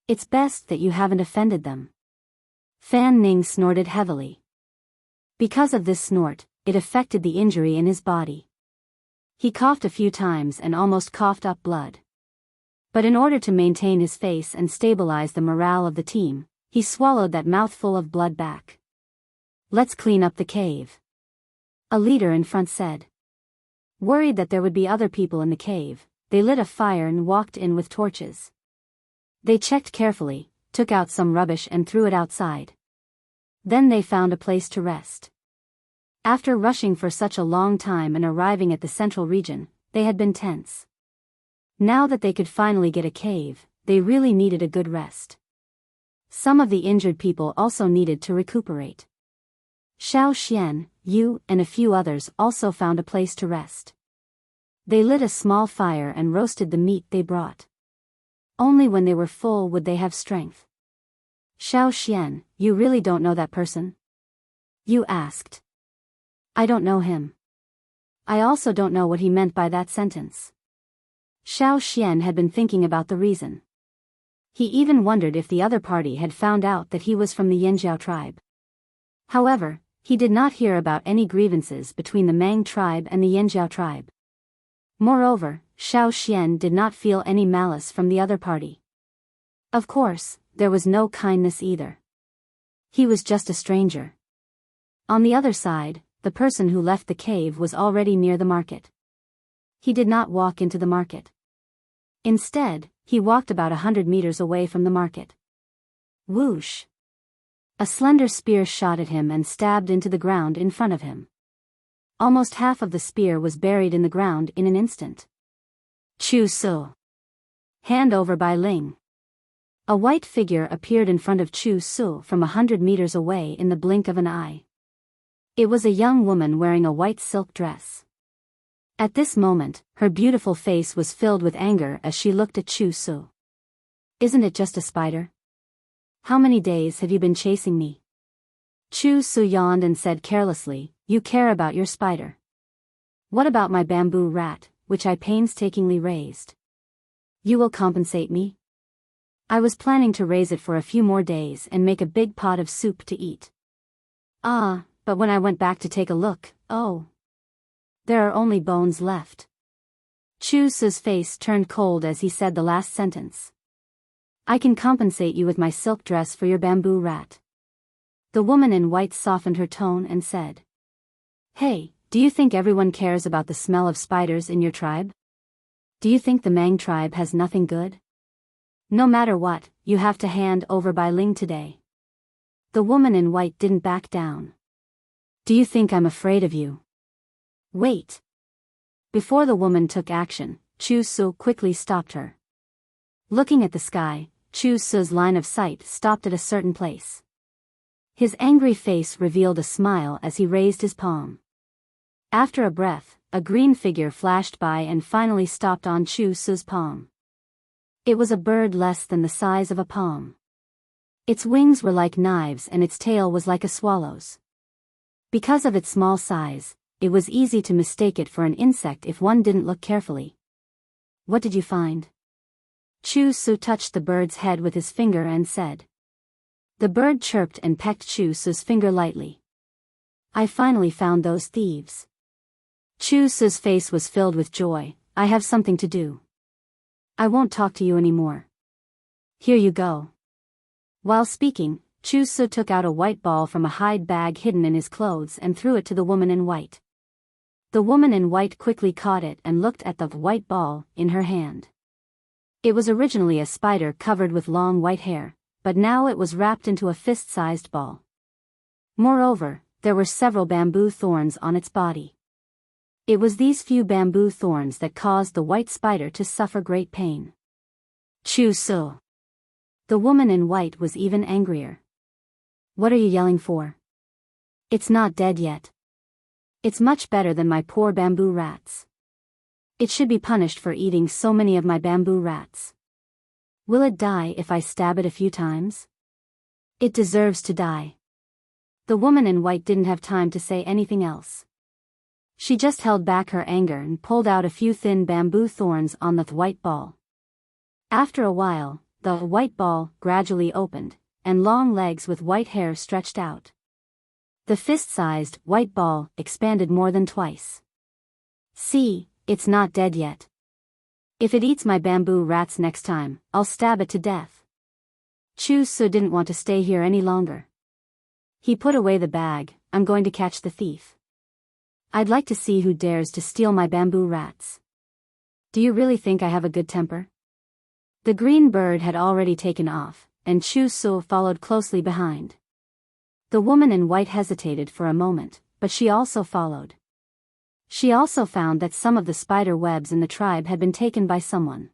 It's best that you haven't offended them. Fan Ning snorted heavily. Because of this snort, it affected the injury in his body. He coughed a few times and almost coughed up blood. But in order to maintain his face and stabilize the morale of the team, he swallowed that mouthful of blood back. Let's clean up the cave. A leader in front said. Worried that there would be other people in the cave, they lit a fire and walked in with torches. They checked carefully, took out some rubbish and threw it outside. Then they found a place to rest. After rushing for such a long time and arriving at the central region, they had been tense. Now that they could finally get a cave, they really needed a good rest. Some of the injured people also needed to recuperate. Xiao Xian, Yu, and a few others also found a place to rest. They lit a small fire and roasted the meat they brought. Only when they were full would they have strength. Xiao Xian, you really don't know that person? Yu asked. I don't know him. I also don't know what he meant by that sentence. Xiao Xian had been thinking about the reason. He even wondered if the other party had found out that he was from the Yanjiao tribe. However, he did not hear about any grievances between the Mang tribe and the Yanjiao tribe. Moreover, Xiao Xian did not feel any malice from the other party. Of course, there was no kindness either. He was just a stranger. On the other side, the person who left the cave was already near the market. He did not walk into the market. Instead, he walked about 100 meters away from the market. Whoosh! A slender spear shot at him and stabbed into the ground in front of him. Almost half of the spear was buried in the ground in an instant. Chu Su. Hand over by Ling. A white figure appeared in front of Chu Su from 100 meters away in the blink of an eye. It was a young woman wearing a white silk dress. At this moment, her beautiful face was filled with anger as she looked at Chu Su. Isn't it just a spider? How many days have you been chasing me? Chu Su yawned and said carelessly, you care about your spider. What about my bamboo rat, which I painstakingly raised? You will compensate me? I was planning to raise it for a few more days and make a big pot of soup to eat. But when I went back to take a look, oh. There are only bones left. Chu Su's face turned cold as he said the last sentence. I can compensate you with my silk dress for your bamboo rat. The woman in white softened her tone and said, "Hey, do you think everyone cares about the smell of spiders in your tribe? Do you think the Mang tribe has nothing good? No matter what, you have to hand over Bai Ling today." The woman in white didn't back down. "Do you think I'm afraid of you?" "Wait." Before the woman took action, Chu Su quickly stopped her. Looking at the sky, Chu Su's line of sight stopped at a certain place. His angry face revealed a smile as he raised his palm. After a breath, a green figure flashed by and finally stopped on Chu Su's palm. It was a bird less than the size of a palm. Its wings were like knives and its tail was like a swallow's. Because of its small size, it was easy to mistake it for an insect if one didn't look carefully. "What did you find?" Chu Su touched the bird's head with his finger and said. The bird chirped and pecked Chu Su's finger lightly. "I finally found those thieves." Chu Su's face was filled with joy. "I have something to do. I won't talk to you anymore. Here you go." While speaking, Chu Su took out a white ball from a hide bag hidden in his clothes and threw it to the woman in white. The woman in white quickly caught it and looked at the white ball in her hand. It was originally a spider covered with long white hair, but now it was wrapped into a fist-sized ball. Moreover, there were several bamboo thorns on its body. It was these few bamboo thorns that caused the white spider to suffer great pain. "Chu Su." The woman in white was even angrier. "What are you yelling for? It's not dead yet. It's much better than my poor bamboo rats. It should be punished for eating so many of my bamboo rats. Will it die if I stab it a few times? It deserves to die." The woman in white didn't have time to say anything else. She just held back her anger and pulled out a few thin bamboo thorns on the white ball. After a while, the white ball gradually opened, and long legs with white hair stretched out. The fist-sized white ball expanded more than twice. "See, it's not dead yet. If it eats my bamboo rats next time, I'll stab it to death." Chu Su didn't want to stay here any longer. He put away the bag. "I'm going to catch the thief. I'd like to see who dares to steal my bamboo rats. Do you really think I have a good temper?" The green bird had already taken off, and Chu Su followed closely behind. The woman in white hesitated for a moment, but she also followed. She also found that some of the spider webs in the tribe had been taken by someone.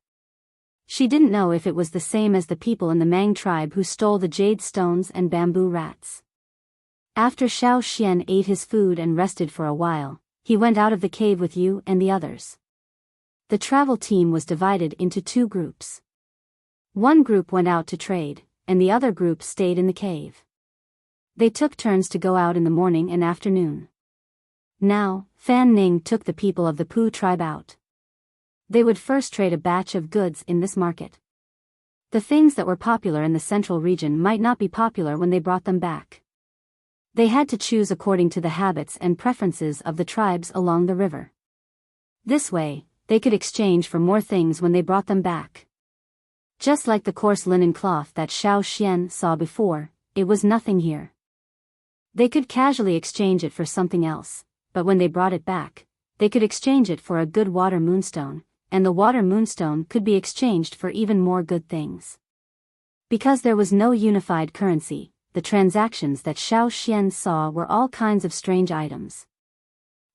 She didn't know if it was the same as the people in the Mang tribe who stole the jade stones and bamboo rats. After Xiao Xian ate his food and rested for a while, he went out of the cave with you and the others. The travel team was divided into two groups. One group went out to trade, and the other group stayed in the cave. They took turns to go out in the morning and afternoon. Now, Fan Ning took the people of the Pu tribe out. They would first trade a batch of goods in this market. The things that were popular in the central region might not be popular when they brought them back. They had to choose according to the habits and preferences of the tribes along the river. This way, they could exchange for more things when they brought them back. Just like the coarse linen cloth that Xiao Xian saw before, it was nothing here. They could casually exchange it for something else, but when they brought it back, they could exchange it for a good water moonstone, and the water moonstone could be exchanged for even more good things. Because there was no unified currency, the transactions that Xiao Xian saw were all kinds of strange items.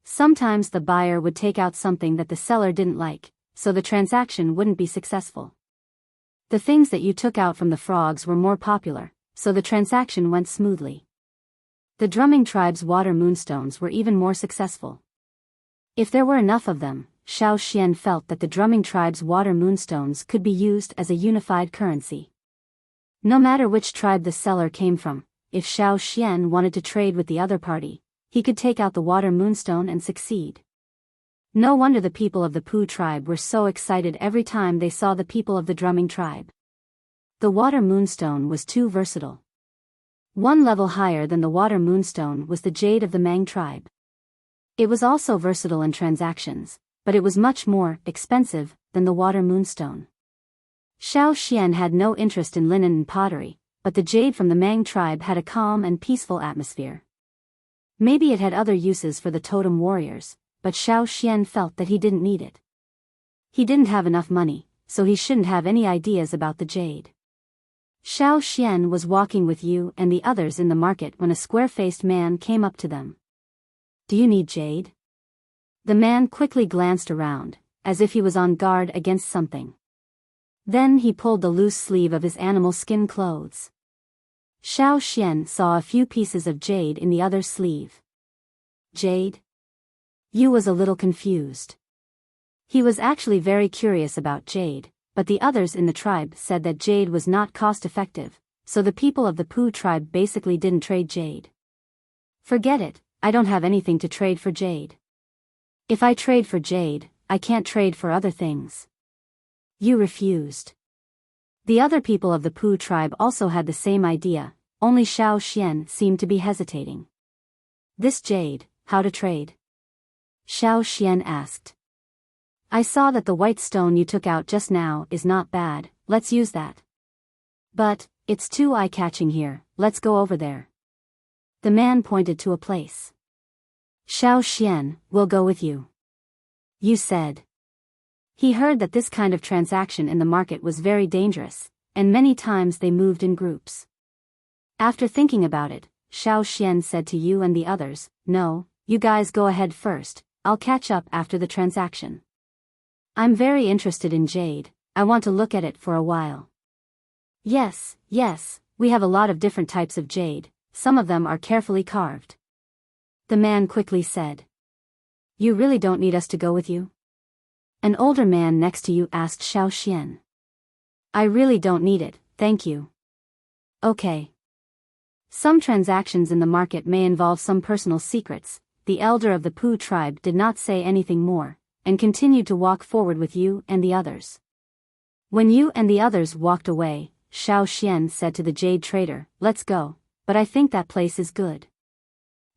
Sometimes the buyer would take out something that the seller didn't like, so the transaction wouldn't be successful. The things that you took out from the frogs were more popular, so the transaction went smoothly. The drumming tribe's water moonstones were even more successful. If there were enough of them, Xiao Xian felt that the drumming tribe's water moonstones could be used as a unified currency. No matter which tribe the seller came from, if Xiao Xian wanted to trade with the other party, he could take out the water moonstone and succeed. No wonder the people of the Pu tribe were so excited every time they saw the people of the drumming tribe. The water moonstone was too versatile. One level higher than the water moonstone was the jade of the Mang tribe. It was also versatile in transactions, but it was much more expensive than the water moonstone. Xiao Xian had no interest in linen and pottery, but the jade from the Mang tribe had a calm and peaceful atmosphere. Maybe it had other uses for the totem warriors, but Xiao Xian felt that he didn't need it. He didn't have enough money, so he shouldn't have any ideas about the jade. Xiao Xian was walking with Yu and the others in the market when a square-faced man came up to them. "Do you need jade?" The man quickly glanced around, as if he was on guard against something. Then he pulled the loose sleeve of his animal skin clothes. Xiao Xian saw a few pieces of jade in the other sleeve. Jade? Yu was a little confused. He was actually very curious about jade, but the others in the tribe said that jade was not cost-effective, so the people of the Pu tribe basically didn't trade jade. "Forget it, I don't have anything to trade for jade. If I trade for jade, I can't trade for other things." Yu refused. The other people of the Pu tribe also had the same idea, only Xiao Xian seemed to be hesitating. "This jade, how to trade?" Xiao Xian asked. "I saw that the white stone you took out just now is not bad, let's use that. But, it's too eye-catching here, let's go over there." The man pointed to a place. "Xiao Xian, we'll go with you," Yu said. He heard that this kind of transaction in the market was very dangerous, and many times they moved in groups. After thinking about it, Xiao Xian said to Yu and the others, "No, you guys go ahead first, I'll catch up after the transaction. I'm very interested in jade, I want to look at it for a while." Yes, we have a lot of different types of jade, some of them are carefully carved," the man quickly said. "You really don't need us to go with you?" An older man next to Yu asked Xiao Xian. "I really don't need it, thank you." "Okay." Some transactions in the market may involve some personal secrets. The elder of the Pu tribe did not say anything more, and continued to walk forward with Yu and the others. When Yu and the others walked away, Xiao Xian said to the jade trader, "Let's go, but I think that place is good."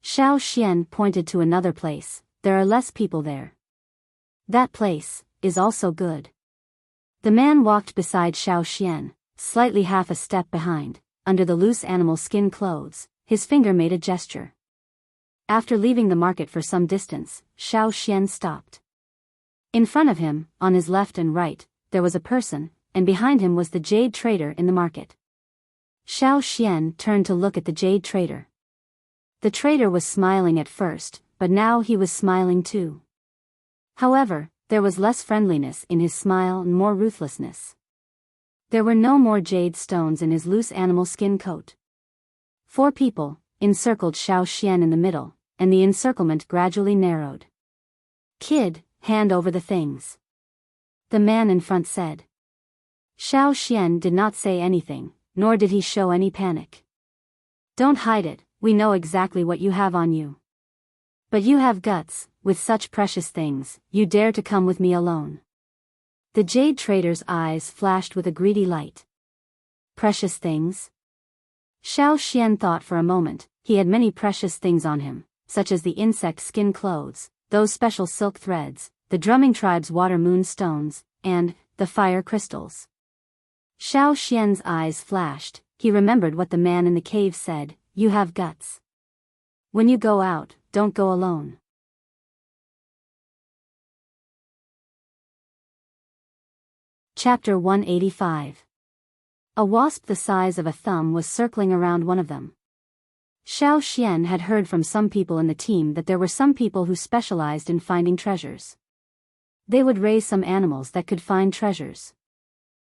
Xiao Xian pointed to another place, "There are less people there." "That place is also good." The man walked beside Xiao Xian, slightly half a step behind, under the loose animal skin clothes, his finger made a gesture. After leaving the market for some distance, Xiao Xian stopped. In front of him, on his left and right, there was a person, and behind him was the jade trader in the market. Xiao Xian turned to look at the jade trader. The trader was smiling at first, but now he was smiling too. However, there was less friendliness in his smile and more ruthlessness. There were no more jade stones in his loose animal skin coat. 4 people encircled Xiao Xian in the middle, and the encirclement gradually narrowed. "Kid, hand over the things," the man in front said. Xiao Xian did not say anything, nor did he show any panic. "Don't hide it, we know exactly what you have on you. But you have guts, with such precious things, you dare to come with me alone." The jade trader's eyes flashed with a greedy light. Precious things? Xiao Xian thought for a moment. He had many precious things on him, such as the insect skin clothes, those special silk threads, the drumming tribe's water moon stones, and the fire crystals. Xiao Xian's eyes flashed. He remembered what the man in the cave said, "You have guts. When you go out, don't go alone." Chapter 185. A wasp the size of a thumb was circling around one of them. Xiao Xian had heard from some people in the team that there were some people who specialized in finding treasures. They would raise some animals that could find treasures.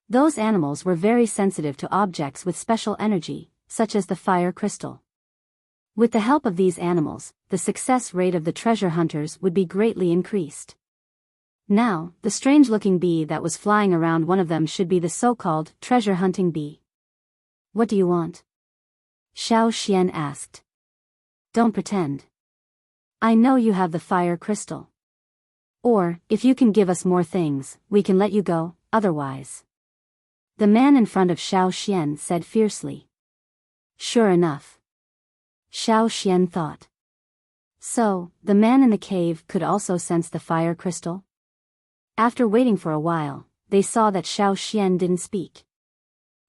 Those animals were very sensitive to objects with special energy, such as the fire crystal. With the help of these animals, the success rate of the treasure hunters would be greatly increased. Now, the strange-looking bee that was flying around one of them should be the so-called treasure-hunting bee. "What do you want?" Xiao Xian asked. "Don't pretend. I know you have the fire crystal. Or, if you can give us more things, we can let you go, otherwise." The man in front of Xiao Xian said fiercely. Sure enough. Xiao Xian thought. So, the man in the cave could also sense the fire crystal? After waiting for a while, they saw that Xiao Xian didn't speak.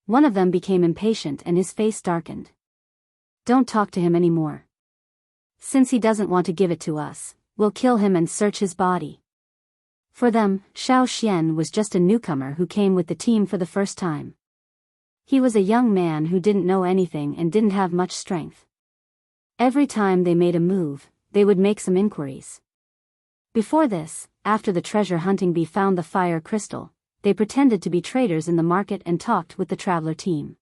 One of them became impatient and his face darkened. Don't talk to him anymore. Since he doesn't want to give it to us, we'll kill him and search his body. For them, Xiao Xian was just a newcomer who came with the team for the first time. He was a young man who didn't know anything and didn't have much strength. Every time they made a move, they would make some inquiries. Before this, after the treasure hunting bee found the fire crystal, they pretended to be traders in the market and talked with the traveler team.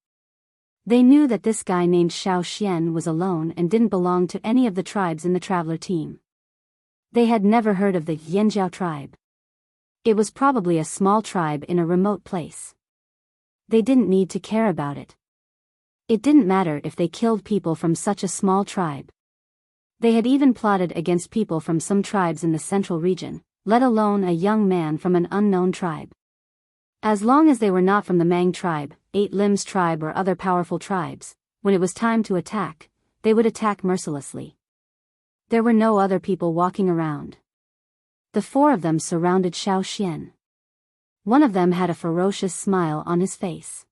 They knew that this guy named Xiao Xian was alone and didn't belong to any of the tribes in the traveler team. They had never heard of the Yanjiao tribe. It was probably a small tribe in a remote place. They didn't need to care about it. It didn't matter if they killed people from such a small tribe. They had even plotted against people from some tribes in the central region, let alone a young man from an unknown tribe. As long as they were not from the Mang tribe, Eight Limbs tribe or other powerful tribes, when it was time to attack, they would attack mercilessly. There were no other people walking around. The four of them surrounded Xiao Xian. One of them had a ferocious smile on his face.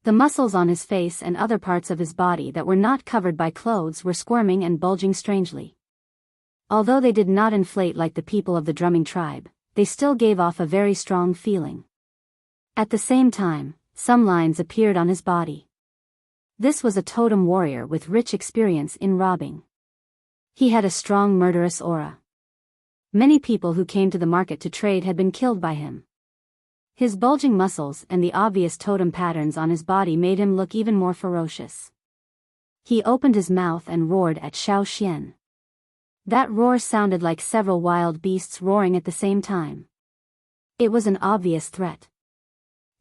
The muscles on his face and other parts of his body that were not covered by clothes were squirming and bulging strangely. Although they did not inflate like the people of the drumming tribe, they still gave off a very strong feeling. At the same time, some lines appeared on his body. This was a totem warrior with rich experience in robbing. He had a strong murderous aura. Many people who came to the market to trade had been killed by him. His bulging muscles and the obvious totem patterns on his body made him look even more ferocious. He opened his mouth and roared at Xiao Xian. That roar sounded like several wild beasts roaring at the same time. It was an obvious threat.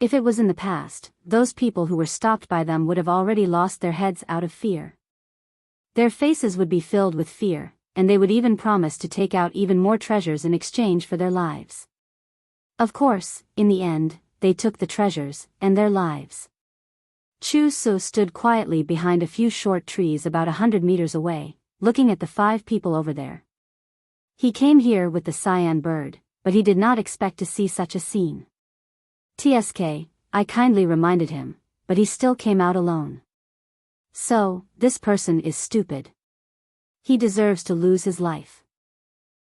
If it was in the past, those people who were stopped by them would have already lost their heads out of fear. Their faces would be filled with fear, and they would even promise to take out even more treasures in exchange for their lives. Of course, in the end, they took the treasures and their lives. Chu Su stood quietly behind a few short trees about 100 meters away, looking at the 5 people over there. He came here with the cyan bird, but he did not expect to see such a scene. TSK, I kindly reminded him, but he still came out alone. So, this person is stupid. He deserves to lose his life.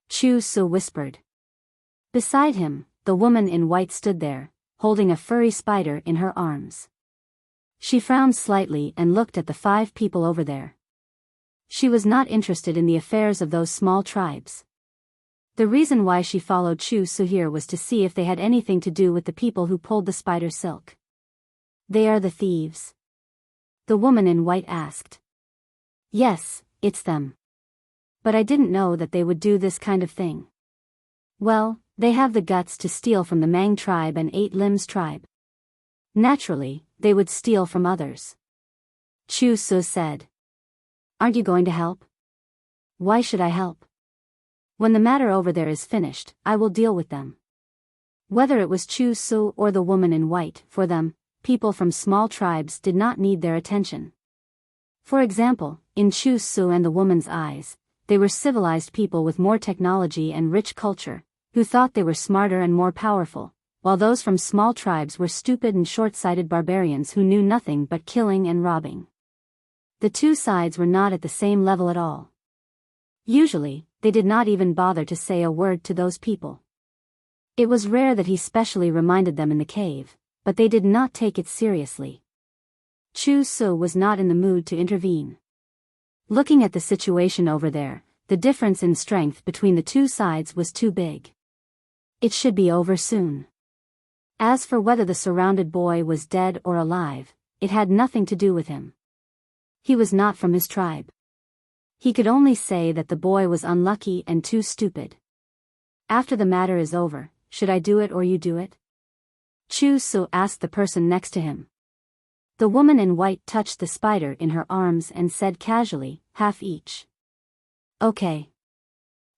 Chu Su whispered. Beside him, the woman in white stood there, holding a furry spider in her arms. She frowned slightly and looked at the 5 people over there. She was not interested in the affairs of those small tribes. The reason why she followed Chu Su here was to see if they had anything to do with the people who pulled the spider silk. They are the thieves? The woman in white asked. Yes, it's them. But I didn't know that they would do this kind of thing. Well, they have the guts to steal from the Mang tribe and Eight Limbs tribe. Naturally, they would steal from others. Chu Su said. Aren't you going to help? Why should I help? When the matter over there is finished, I will deal with them. Whether it was Chu Su or the woman in white, for them, people from small tribes did not need their attention. For example, in Chu Su and the woman's eyes, they were civilized people with more technology and rich culture, who thought they were smarter and more powerful, while those from small tribes were stupid and short-sighted barbarians who knew nothing but killing and robbing. The two sides were not at the same level at all. Usually, they did not even bother to say a word to those people. It was rare that he specially reminded them in the cave, but they did not take it seriously. Chu Su was not in the mood to intervene. Looking at the situation over there, the difference in strength between the two sides was too big. It should be over soon. As for whether the surrounded boy was dead or alive, it had nothing to do with him. He was not from his tribe. He could only say that the boy was unlucky and too stupid. After the matter is over, should I do it or you do it? Chu Su asked the person next to him. The woman in white touched the spider in her arms and said casually, half each. Okay.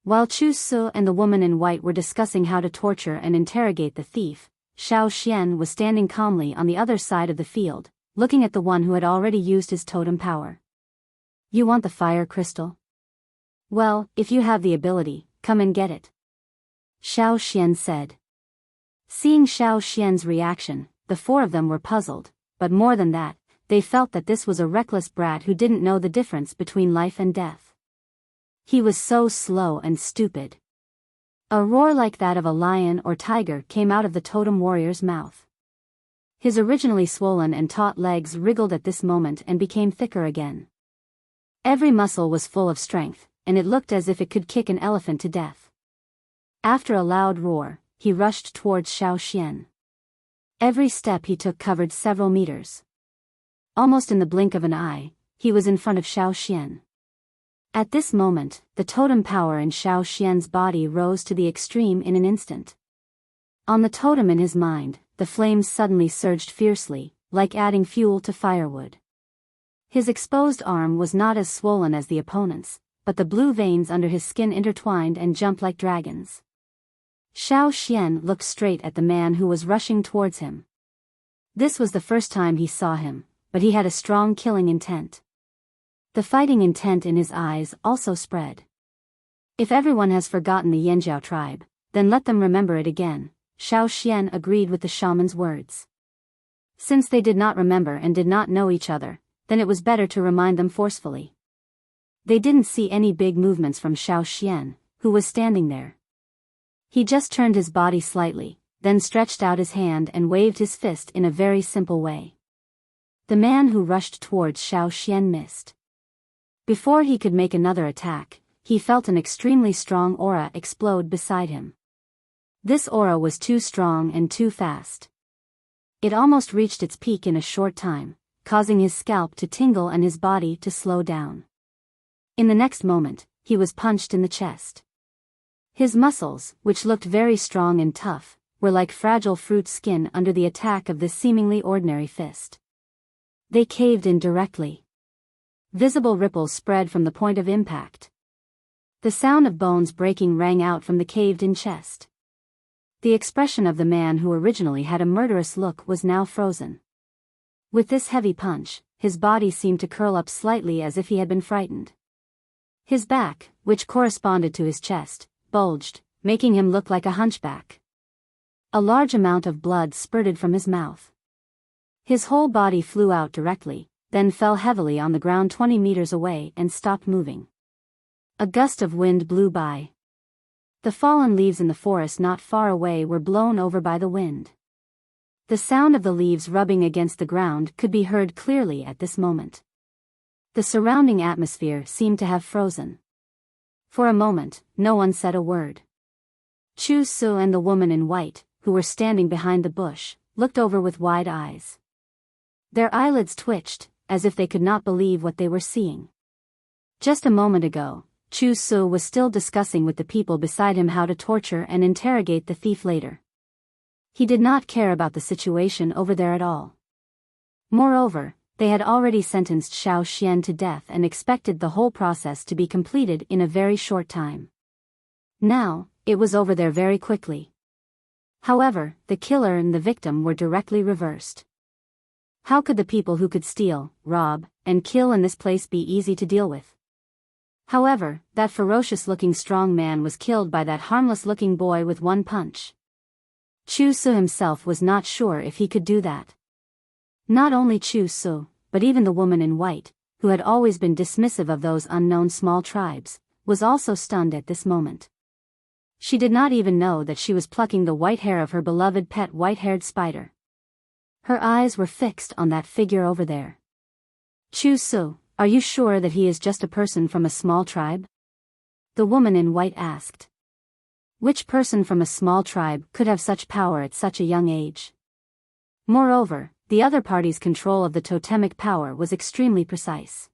While Chu Su and the woman in white were discussing how to torture and interrogate the thief, Xiao Xian was standing calmly on the other side of the field, looking at the one who had already used his totem power. You want the fire crystal? Well, if you have the ability, come and get it. Xiao Xian said. Seeing Xiao Xian's reaction, the 4 of them were puzzled, but more than that, they felt that this was a reckless brat who didn't know the difference between life and death. He was so slow and stupid. A roar like that of a lion or tiger came out of the totem warrior's mouth. His originally swollen and taut legs wriggled at this moment and became thicker again. Every muscle was full of strength, and it looked as if it could kick an elephant to death. After a loud roar, he rushed towards Xiaoxian. Every step he took covered several meters. Almost in the blink of an eye, he was in front of Xiaoxian. At this moment, the totem power in Xiaoxian's body rose to the extreme in an instant. On the totem in his mind, the flames suddenly surged fiercely, like adding fuel to firewood. His exposed arm was not as swollen as the opponent's, but the blue veins under his skin intertwined and jumped like dragons. Xiaoxian looked straight at the man who was rushing towards him. This was the first time he saw him, but he had a strong killing intent. The fighting intent in his eyes also spread. If everyone has forgotten the Yanjiao tribe, then let them remember it again, Xiaoxian agreed with the shaman's words. Since they did not remember and did not know each other, then it was better to remind them forcefully. They didn't see any big movements from Xiaoxian, who was standing there. He just turned his body slightly, then stretched out his hand and waved his fist in a very simple way. The man who rushed towards Xiaoxian missed. Before he could make another attack, he felt an extremely strong aura explode beside him. This aura was too strong and too fast. It almost reached its peak in a short time, causing his scalp to tingle and his body to slow down. In the next moment, he was punched in the chest. His muscles, which looked very strong and tough, were like fragile fruit skin under the attack of this seemingly ordinary fist. They caved in directly. Visible ripples spread from the point of impact. The sound of bones breaking rang out from the caved-in chest. The expression of the man who originally had a murderous look was now frozen. With this heavy punch, his body seemed to curl up slightly as if he had been frightened. His back, which corresponded to his chest, bulged, making him look like a hunchback. A large amount of blood spurted from his mouth. His whole body flew out directly, then fell heavily on the ground 20 meters away and stopped moving. A gust of wind blew by. The fallen leaves in the forest not far away were blown over by the wind. The sound of the leaves rubbing against the ground could be heard clearly at this moment. The surrounding atmosphere seemed to have frozen. For a moment, no one said a word. Chu Su and the woman in white, who were standing behind the bush, looked over with wide eyes. Their eyelids twitched, as if they could not believe what they were seeing. Just a moment ago, Chu Su was still discussing with the people beside him how to torture and interrogate the thief later. He did not care about the situation over there at all. Moreover, they had already sentenced Xiaoxian to death and expected the whole process to be completed in a very short time. Now, it was over there very quickly. However, the killer and the victim were directly reversed. How could the people who could steal, rob, and kill in this place be easy to deal with? However, that ferocious-looking strong man was killed by that harmless-looking boy with one punch. Chu Su himself was not sure if he could do that. Not only Chu Su, but even the woman in white, who had always been dismissive of those unknown small tribes, was also stunned at this moment. She did not even know that she was plucking the white hair of her beloved pet white-haired spider. Her eyes were fixed on that figure over there. Chu Su, are you sure that he is just a person from a small tribe? The woman in white asked. Which person from a small tribe could have such power at such a young age? Moreover, the other party's control of the totemic power was extremely precise.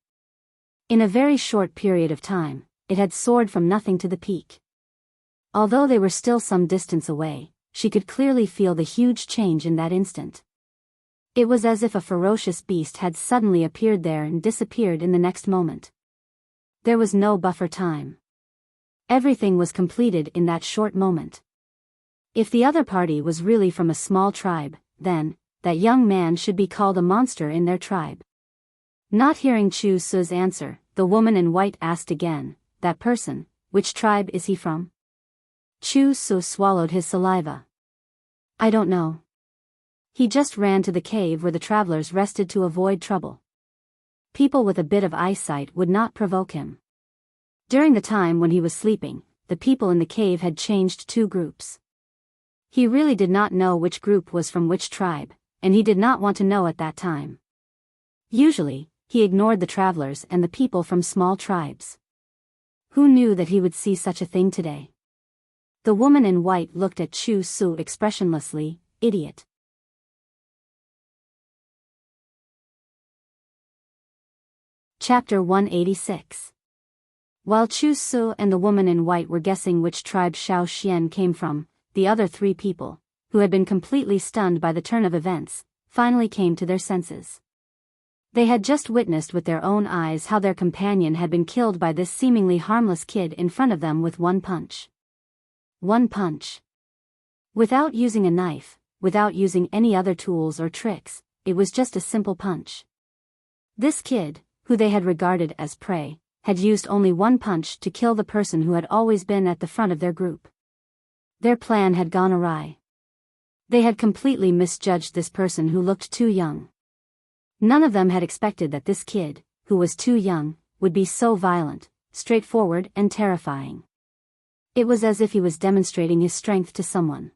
In a very short period of time, it had soared from nothing to the peak. Although they were still some distance away, she could clearly feel the huge change in that instant. It was as if a ferocious beast had suddenly appeared there and disappeared in the next moment. There was no buffer time. Everything was completed in that short moment. If the other party was really from a small tribe, then, that young man should be called a monster in their tribe. Not hearing Chu Su's answer, the woman in white asked again, that person, which tribe is he from? Chu Su swallowed his saliva. I don't know. He just ran to the cave where the travelers rested to avoid trouble. People with a bit of eyesight would not provoke him. During the time when he was sleeping, the people in the cave had changed two groups. He really did not know which group was from which tribe, and he did not want to know at that time. Usually, he ignored the travelers and the people from small tribes. Who knew that he would see such a thing today? The woman in white looked at Chu Su expressionlessly. Idiot. Chapter 186. While Chu Su and the woman in white were guessing which tribe Xiao Xian came from, the other three people, who had been completely stunned by the turn of events, finally came to their senses. They had just witnessed with their own eyes how their companion had been killed by this seemingly harmless kid in front of them with one punch. One punch. Without using a knife, without using any other tools or tricks, it was just a simple punch. This kid, who they had regarded as prey, had used only one punch to kill the person who had always been at the front of their group. Their plan had gone awry. They had completely misjudged this person who looked too young. None of them had expected that this kid, who was too young, would be so violent, straightforward and terrifying. It was as if he was demonstrating his strength to someone.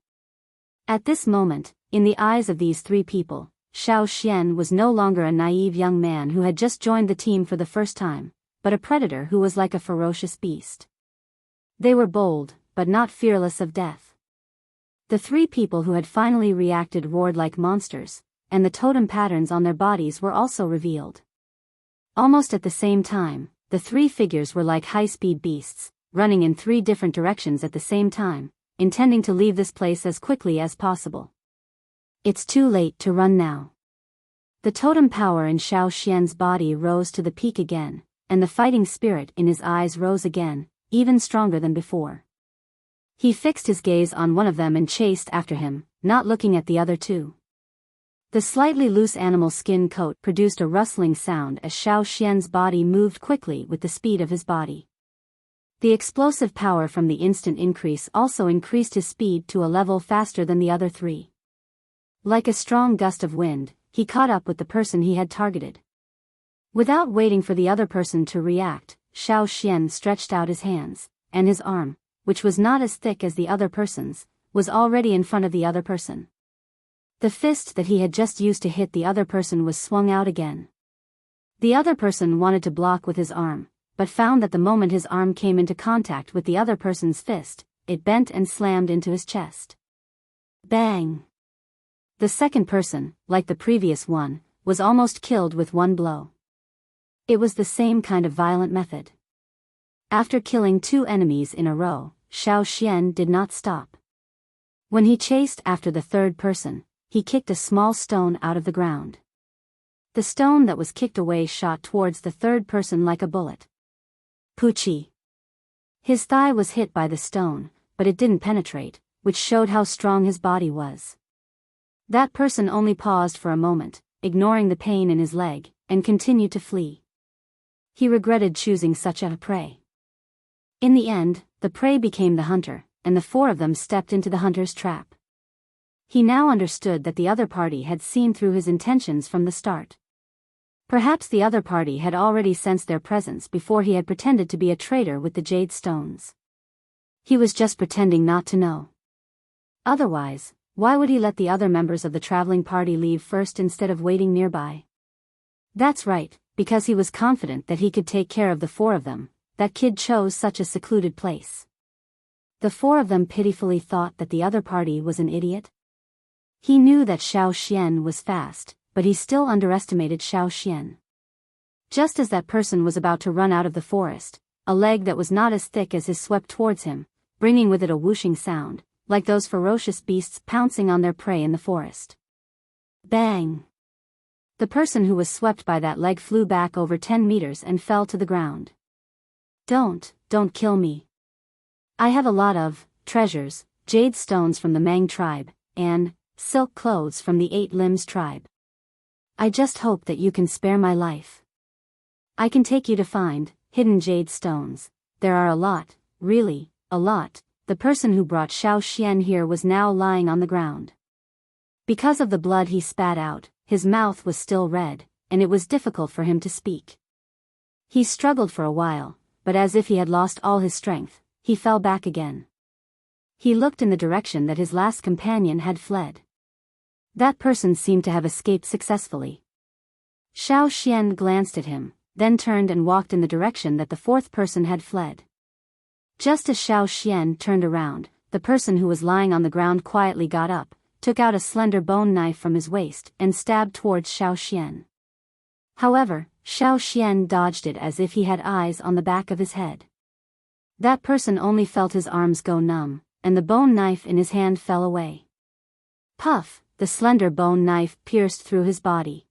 At this moment, in the eyes of these three people, Xiao Xian was no longer a naive young man who had just joined the team for the first time, but a predator who was like a ferocious beast. They were bold, but not fearless of death. The three people who had finally reacted roared like monsters, and the totem patterns on their bodies were also revealed. Almost at the same time, the three figures were like high-speed beasts, running in three different directions at the same time, intending to leave this place as quickly as possible. It's too late to run now. The totem power in Xiao Xian's body rose to the peak again, and the fighting spirit in his eyes rose again, even stronger than before. He fixed his gaze on one of them and chased after him, not looking at the other two. The slightly loose animal skin coat produced a rustling sound as Xiao Xian's body moved quickly with the speed of his body. The explosive power from the instant increase also increased his speed to a level faster than the other three. Like a strong gust of wind, he caught up with the person he had targeted. Without waiting for the other person to react, Xiao Xian stretched out his hands, and his arm, which was not as thick as the other person's, was already in front of the other person. The fist that he had just used to hit the other person was swung out again. The other person wanted to block with his arm, but found that the moment his arm came into contact with the other person's fist, it bent and slammed into his chest. Bang! The second person, like the previous one, was almost killed with one blow. It was the same kind of violent method. After killing two enemies in a row, Xiao Xian did not stop. When he chased after the third person, he kicked a small stone out of the ground. The stone that was kicked away shot towards the third person like a bullet. Poochie. His thigh was hit by the stone, but it didn't penetrate, which showed how strong his body was. That person only paused for a moment, ignoring the pain in his leg, and continued to flee. He regretted choosing such a prey. In the end, the prey became the hunter, and the four of them stepped into the hunter's trap. He now understood that the other party had seen through his intentions from the start. Perhaps the other party had already sensed their presence before he had pretended to be a traitor with the jade stones. He was just pretending not to know. Otherwise, why would he let the other members of the traveling party leave first instead of waiting nearby? That's right, because he was confident that he could take care of the four of them. That kid chose such a secluded place. The four of them pitifully thought that the other party was an idiot. He knew that Xiao Xian was fast, but he still underestimated Xiao Xian. Just as that person was about to run out of the forest, a leg that was not as thick as his swept towards him, bringing with it a whooshing sound, like those ferocious beasts pouncing on their prey in the forest. Bang! The person who was swept by that leg flew back over 10 meters and fell to the ground. Don't kill me. I have a lot of treasures, jade stones from the Mang tribe, and silk clothes from the Eight Limbs tribe. I just hope that you can spare my life. I can take you to find hidden jade stones. There are a lot, really, a lot. The person who brought Xiao Xian here was now lying on the ground. Because of the blood he spat out, his mouth was still red, and it was difficult for him to speak. He struggled for a while, but as if he had lost all his strength, he fell back again. He looked in the direction that his last companion had fled. That person seemed to have escaped successfully. Xiao Xian glanced at him, then turned and walked in the direction that the fourth person had fled. Just as Xiao Xian turned around, the person who was lying on the ground quietly got up, took out a slender bone knife from his waist, and stabbed towards Xiao Xian. However, Xiao Xian dodged it as if he had eyes on the back of his head. That person only felt his arms go numb, and the bone knife in his hand fell away. Puff, the slender bone knife pierced through his body.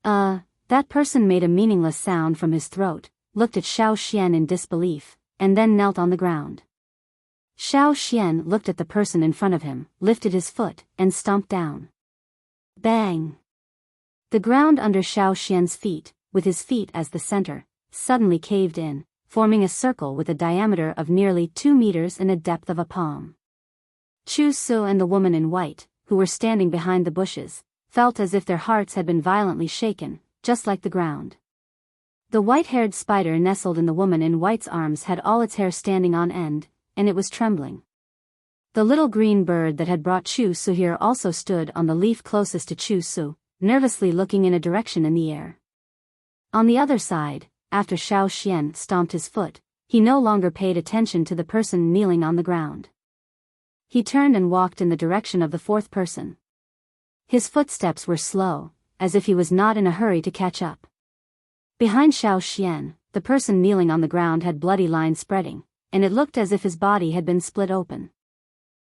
That person made a meaningless sound from his throat, looked at Xiao Xian in disbelief, and then knelt on the ground. Xiao Xian looked at the person in front of him, lifted his foot, and stomped down. Bang! The ground under Xiao Xian's feet, with his feet as the center, suddenly caved in, forming a circle with a diameter of nearly 2 meters and a depth of a palm. Chu Su and the woman in white, who were standing behind the bushes, felt as if their hearts had been violently shaken, just like the ground. The white-haired spider nestled in the woman in white's arms had all its hair standing on end, and it was trembling. The little green bird that had brought Chu Su here also stood on the leaf closest to Chu Su, nervously looking in a direction in the air. On the other side, after Xiao Xian stomped his foot, he no longer paid attention to the person kneeling on the ground. He turned and walked in the direction of the fourth person. His footsteps were slow, as if he was not in a hurry to catch up. Behind Xiao Xian, the person kneeling on the ground had bloody lines spreading, and it looked as if his body had been split open.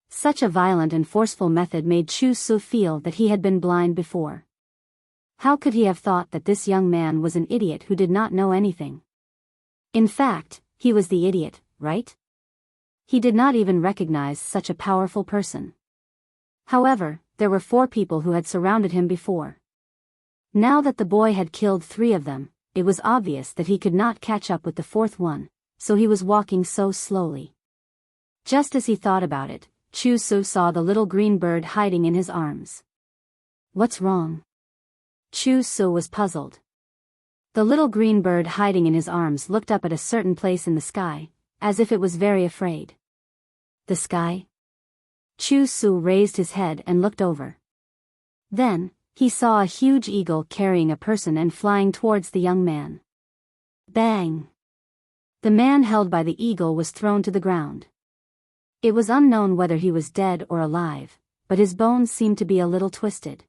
Such a violent and forceful method made Chu Su feel that he had been blind before. How could he have thought that this young man was an idiot who did not know anything? In fact, he was the idiot, right? He did not even recognize such a powerful person. However, there were 4 people who had surrounded him before. Now that the boy had killed 3 of them, it was obvious that he could not catch up with the 4th one, so he was walking so slowly. Just as he thought about it, Chu Su saw the little green bird hiding in his arms. What's wrong? Chu Su was puzzled. The little green bird hiding in his arms looked up at a certain place in the sky, as if it was very afraid. The sky? Chu Su raised his head and looked over. Then, he saw a huge eagle carrying a person and flying towards the young man. Bang! The man held by the eagle was thrown to the ground. It was unknown whether he was dead or alive, but his bones seemed to be a little twisted.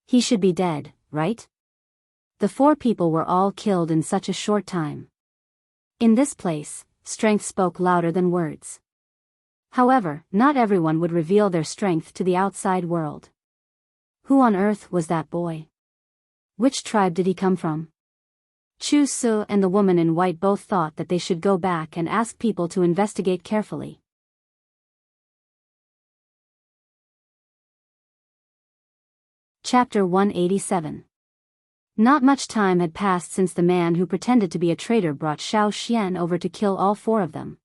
He should be dead, right? The 4 people were all killed in such a short time. In this place, strength spoke louder than words. However, not everyone would reveal their strength to the outside world. Who on earth was that boy? Which tribe did he come from? Chu Su and the woman in white both thought that they should go back and ask people to investigate carefully. Chapter 187. Not much time had passed since the man who pretended to be a traitor brought Xiao Xian over to kill all 4 of them.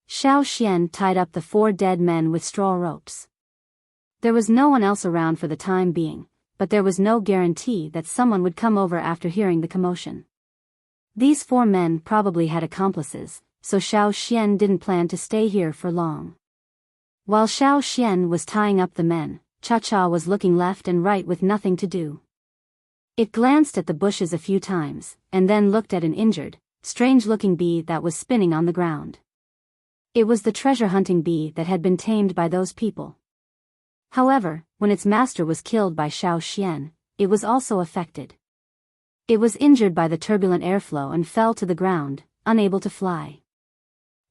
Xiao Xian tied up the 4 dead men with straw ropes. There was no one else around for the time being, but there was no guarantee that someone would come over after hearing the commotion. These 4 men probably had accomplices, so Xiao Xian didn't plan to stay here for long. While Xiao Xian was tying up the men, Cha-Cha was looking left and right with nothing to do. It glanced at the bushes a few times, and then looked at an injured, strange-looking bee that was spinning on the ground. It was the treasure-hunting bee that had been tamed by those people. However, when its master was killed by Xiao Xian, it was also affected. It was injured by the turbulent airflow and fell to the ground, unable to fly.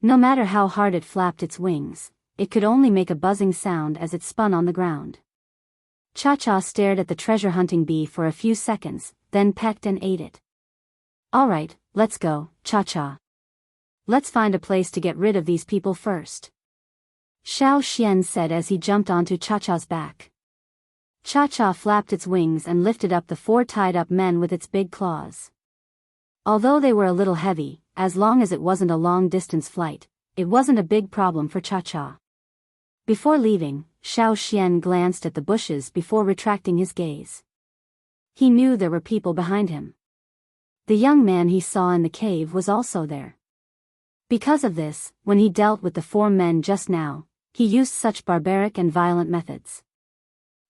No matter how hard it flapped its wings, it could only make a buzzing sound as it spun on the ground. Cha-Cha stared at the treasure-hunting bee for a few seconds, then pecked and ate it. All right, let's go, Cha-Cha. Let's find a place to get rid of these people first. Xiao Xian said as he jumped onto Cha-Cha's back. Cha-Cha flapped its wings and lifted up the 4 tied-up men with its big claws. Although they were a little heavy, as long as it wasn't a long-distance flight, it wasn't a big problem for Cha-Cha. Before leaving, Xiao Xian glanced at the bushes before retracting his gaze. He knew there were people behind him. The young man he saw in the cave was also there. Because of this, when he dealt with the 4 men just now, he used such barbaric and violent methods.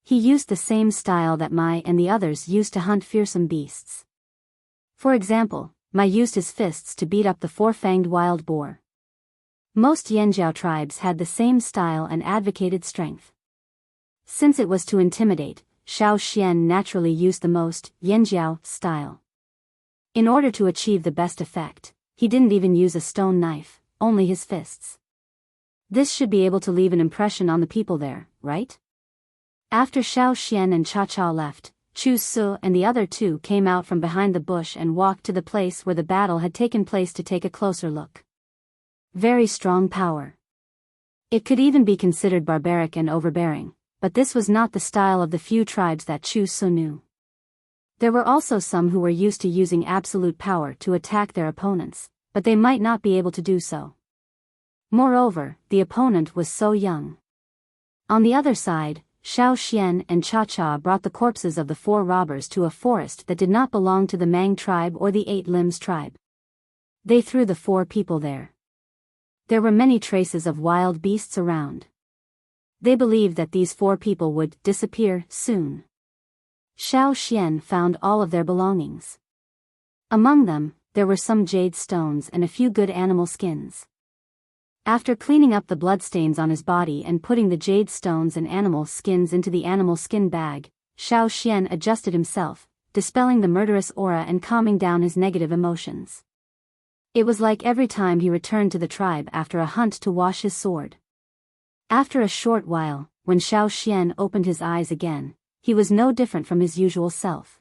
He used the same style that Mai and the others used to hunt fearsome beasts. For example, Mai used his fists to beat up the 4-fanged wild boar. Most Yanjiao tribes had the same style and advocated strength. Since it was to intimidate, Xiao Xian naturally used the most Yanjiao style. In order to achieve the best effect, he didn't even use a stone knife, only his fists. This should be able to leave an impression on the people there, right? After Xiao Xian and Cha Cha left, Chu Su and the other 2 came out from behind the bush and walked to the place where the battle had taken place to take a closer look. Very strong power. It could even be considered barbaric and overbearing, but this was not the style of the few tribes that Chu Su knew. There were also some who were used to using absolute power to attack their opponents, but they might not be able to do so. Moreover, the opponent was so young. On the other side, Xiao Xian and Cha Cha brought the corpses of the 4 robbers to a forest that did not belong to the Mang tribe or the 8 Limbs tribe. They threw the 4 people there. There were many traces of wild beasts around. They believed that these 4 people would disappear soon. Xiao Xian found all of their belongings. Among them, there were some jade stones and a few good animal skins. After cleaning up the bloodstains on his body and putting the jade stones and animal skins into the animal skin bag, Xiao Xian adjusted himself, dispelling the murderous aura and calming down his negative emotions. It was like every time he returned to the tribe after a hunt to wash his sword. After a short while, when Xiao Xian opened his eyes again, he was no different from his usual self.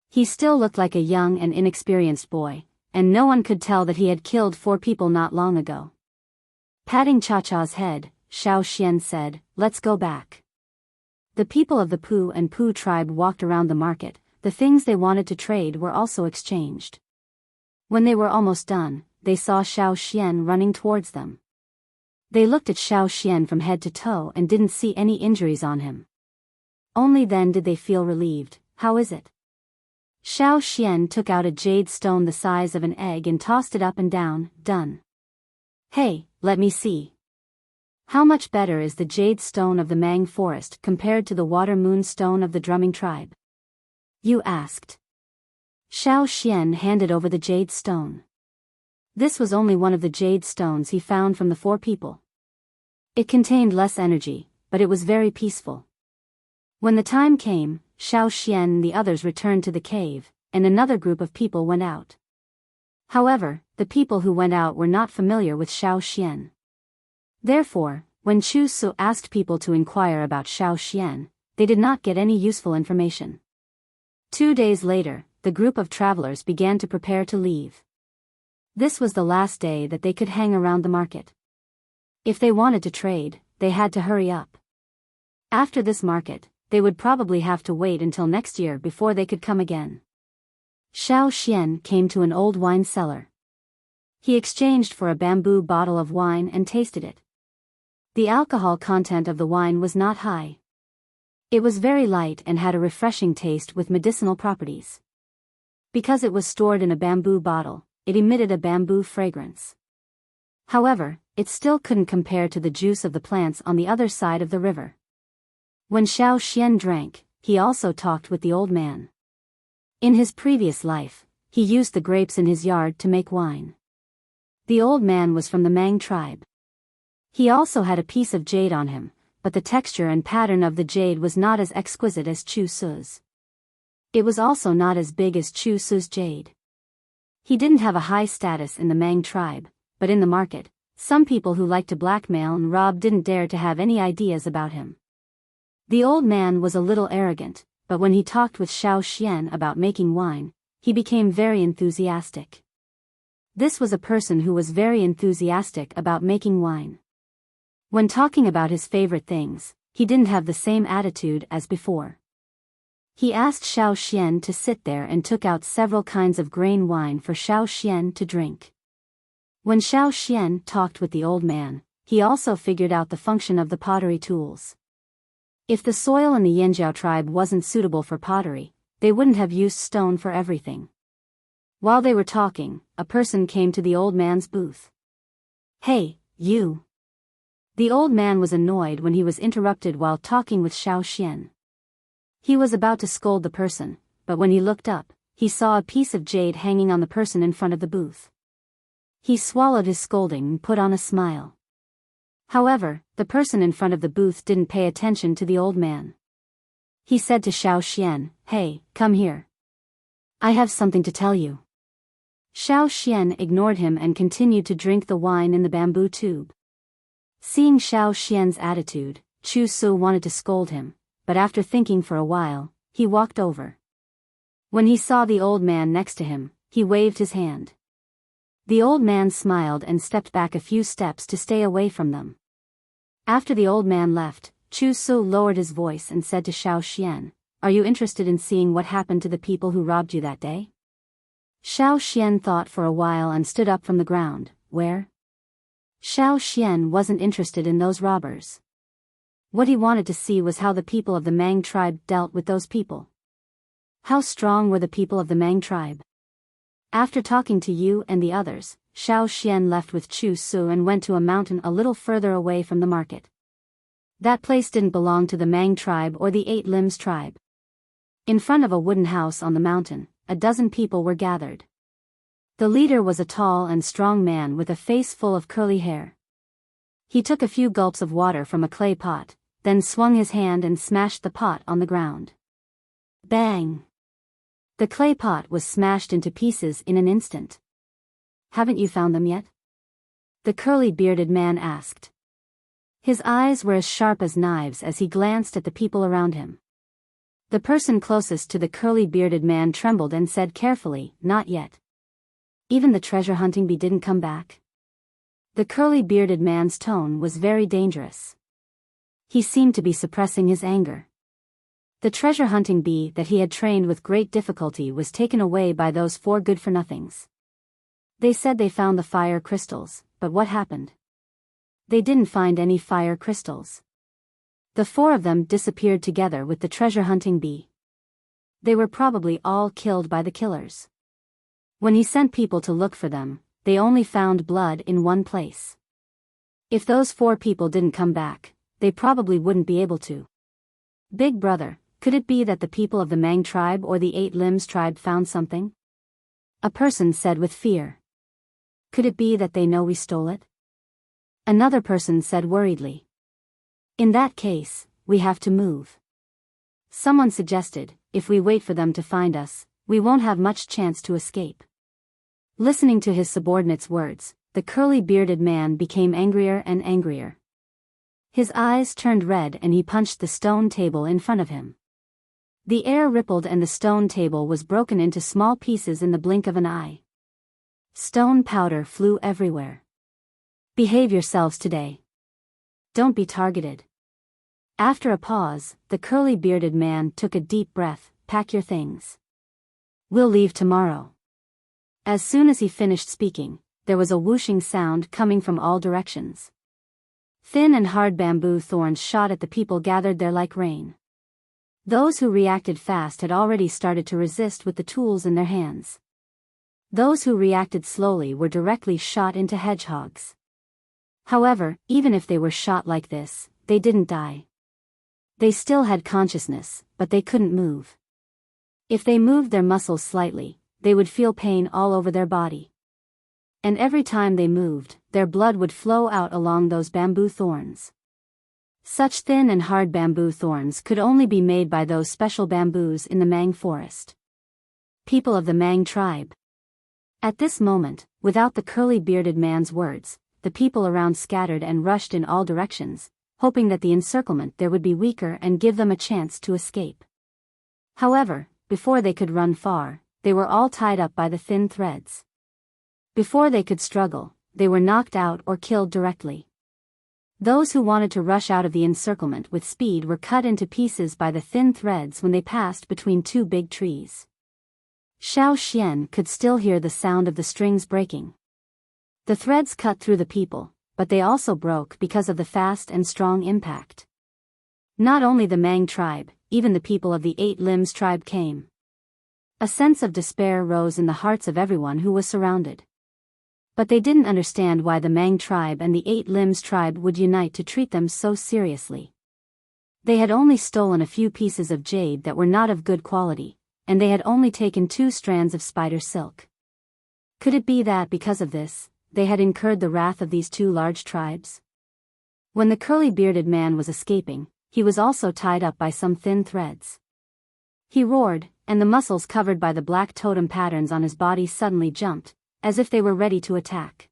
He still looked like a young and inexperienced boy, and no one could tell that he had killed 4 people not long ago. Patting Cha Cha's head, Xiao Xian said, "Let's go back." The people of the Pu and Pu tribe walked around the market. The things they wanted to trade were also exchanged. When they were almost done, they saw Xiao Xian running towards them. They looked at Xiao Xian from head to toe and didn't see any injuries on him. Only then did they feel relieved. "How is it?" Xiao Xian took out a jade stone the size of an egg and tossed it up and down. "Done." "Hey, let me see. How much better is the jade stone of the Mang forest compared to the water moon stone of the drumming tribe?" You asked. Xiao Xian handed over the jade stone. This was only one of the jade stones he found from the 4 people. It contained less energy, but it was very peaceful. When the time came, Xiao Xian and the others returned to the cave, and another group of people went out. However, the people who went out were not familiar with Xiao Xian. Therefore, when Chu Su asked people to inquire about Xiao Xian, they did not get any useful information. 2 days later, the group of travelers began to prepare to leave. This was the last day that they could hang around the market. If they wanted to trade, they had to hurry up. After this market, they would probably have to wait until next year before they could come again. Xiao Xian came to an old wine cellar. He exchanged for a bamboo bottle of wine and tasted it. The alcohol content of the wine was not high. It was very light and had a refreshing taste with medicinal properties. Because it was stored in a bamboo bottle, it emitted a bamboo fragrance. However, it still couldn't compare to the juice of the plants on the other side of the river. When Xiao Xian drank, he also talked with the old man. In his previous life, he used the grapes in his yard to make wine. The old man was from the Mang tribe. He also had a piece of jade on him, but the texture and pattern of the jade was not as exquisite as Chu Su's. It was also not as big as Chu Su's jade. He didn't have a high status in the Mang tribe, but in the market, some people who liked to blackmail and rob didn't dare to have any ideas about him. The old man was a little arrogant, but when he talked with Xiao Xian about making wine, he became very enthusiastic. This was a person who was very enthusiastic about making wine. When talking about his favorite things, he didn't have the same attitude as before. He asked Xiao Xian to sit there and took out several kinds of grain wine for Xiao Xian to drink. When Xiao Xian talked with the old man, he also figured out the function of the pottery tools. If the soil in the Yanjiao tribe wasn't suitable for pottery, they wouldn't have used stone for everything. While they were talking, a person came to the old man's booth. "Hey, you!" The old man was annoyed when he was interrupted while talking with Xiao Xian. He was about to scold the person, but when he looked up, he saw a piece of jade hanging on the person in front of the booth. He swallowed his scolding and put on a smile. However, the person in front of the booth didn't pay attention to the old man. He said to Xiao Xian, "Hey, come here. I have something to tell you." Xiao Xian ignored him and continued to drink the wine in the bamboo tube. Seeing Xiao Xian's attitude, Chu Su wanted to scold him, but after thinking for a while, he walked over. When he saw the old man next to him, he waved his hand. The old man smiled and stepped back a few steps to stay away from them. After the old man left, Chu Su lowered his voice and said to Xiao Xian, "Are you interested in seeing what happened to the people who robbed you that day?" Xiao Xian thought for a while and stood up from the ground. "Where?" Xiao Xian wasn't interested in those robbers. What he wanted to see was how the people of the Mang tribe dealt with those people. How strong were the people of the Mang tribe? After talking to you and the others, Xiao Xian left with Chu Su and went to a mountain a little further away from the market. That place didn't belong to the Mang tribe or the Eight Limbs tribe. In front of a wooden house on the mountain, a dozen people were gathered. The leader was a tall and strong man with a face full of curly hair. He took a few gulps of water from a clay pot, then swung his hand and smashed the pot on the ground. Bang! The clay pot was smashed into pieces in an instant. "Haven't you found them yet?" the curly-bearded man asked. His eyes were as sharp as knives as he glanced at the people around him. The person closest to the curly-bearded man trembled and said carefully, "Not yet." Even the treasure-hunting bee didn't come back. The curly-bearded man's tone was very dangerous. He seemed to be suppressing his anger. The treasure-hunting bee that he had trained with great difficulty was taken away by those four good-for-nothings. They said they found the fire crystals, but what happened? They didn't find any fire crystals. The four of them disappeared together with the treasure-hunting bee. They were probably all killed by the killers. When he sent people to look for them, they only found blood in one place. If those four people didn't come back, they probably wouldn't be able to. Big brother, could it be that the people of the Mang tribe or the Eight Limbs tribe found something? A person said with fear. Could it be that they know we stole it? Another person said worriedly. In that case, we have to move. Someone suggested, if we wait for them to find us, we won't have much chance to escape. Listening to his subordinate's words, the curly-bearded man became angrier and angrier. His eyes turned red and he punched the stone table in front of him. The air rippled and the stone table was broken into small pieces in the blink of an eye. Stone powder flew everywhere. Behave yourselves today. Don't be targeted. After a pause, the curly-bearded man took a deep breath. Pack your things. We'll leave tomorrow. As soon as he finished speaking, there was a whooshing sound coming from all directions. Thin and hard bamboo thorns shot at the people gathered there like rain. Those who reacted fast had already started to resist with the tools in their hands. Those who reacted slowly were directly shot into hedgehogs. However, even if they were shot like this, they didn't die. They still had consciousness, but they couldn't move. If they moved their muscles slightly, they would feel pain all over their body. And every time they moved, their blood would flow out along those bamboo thorns. Such thin and hard bamboo thorns could only be made by those special bamboos in the Mang forest. People of the Mang tribe. At this moment, without the curly-bearded man's words, the people around scattered and rushed in all directions, hoping that the encirclement there would be weaker and give them a chance to escape. However, before they could run far, they were all tied up by the thin threads. Before they could struggle, they were knocked out or killed directly. Those who wanted to rush out of the encirclement with speed were cut into pieces by the thin threads when they passed between two big trees. Xiao Xian could still hear the sound of the strings breaking. The threads cut through the people, but they also broke because of the fast and strong impact. Not only the Mang tribe, even the people of the Eight Limbs tribe came. A sense of despair rose in the hearts of everyone who was surrounded. But they didn't understand why the Mang tribe and the Eight Limbs tribe would unite to treat them so seriously. They had only stolen a few pieces of jade that were not of good quality, and they had only taken 2 strands of spider silk. Could it be that because of this, they had incurred the wrath of these 2 large tribes? When the curly-bearded man was escaping, he was also tied up by some thin threads. He roared, and the muscles covered by the black totem patterns on his body suddenly jumped, as if they were ready to attack.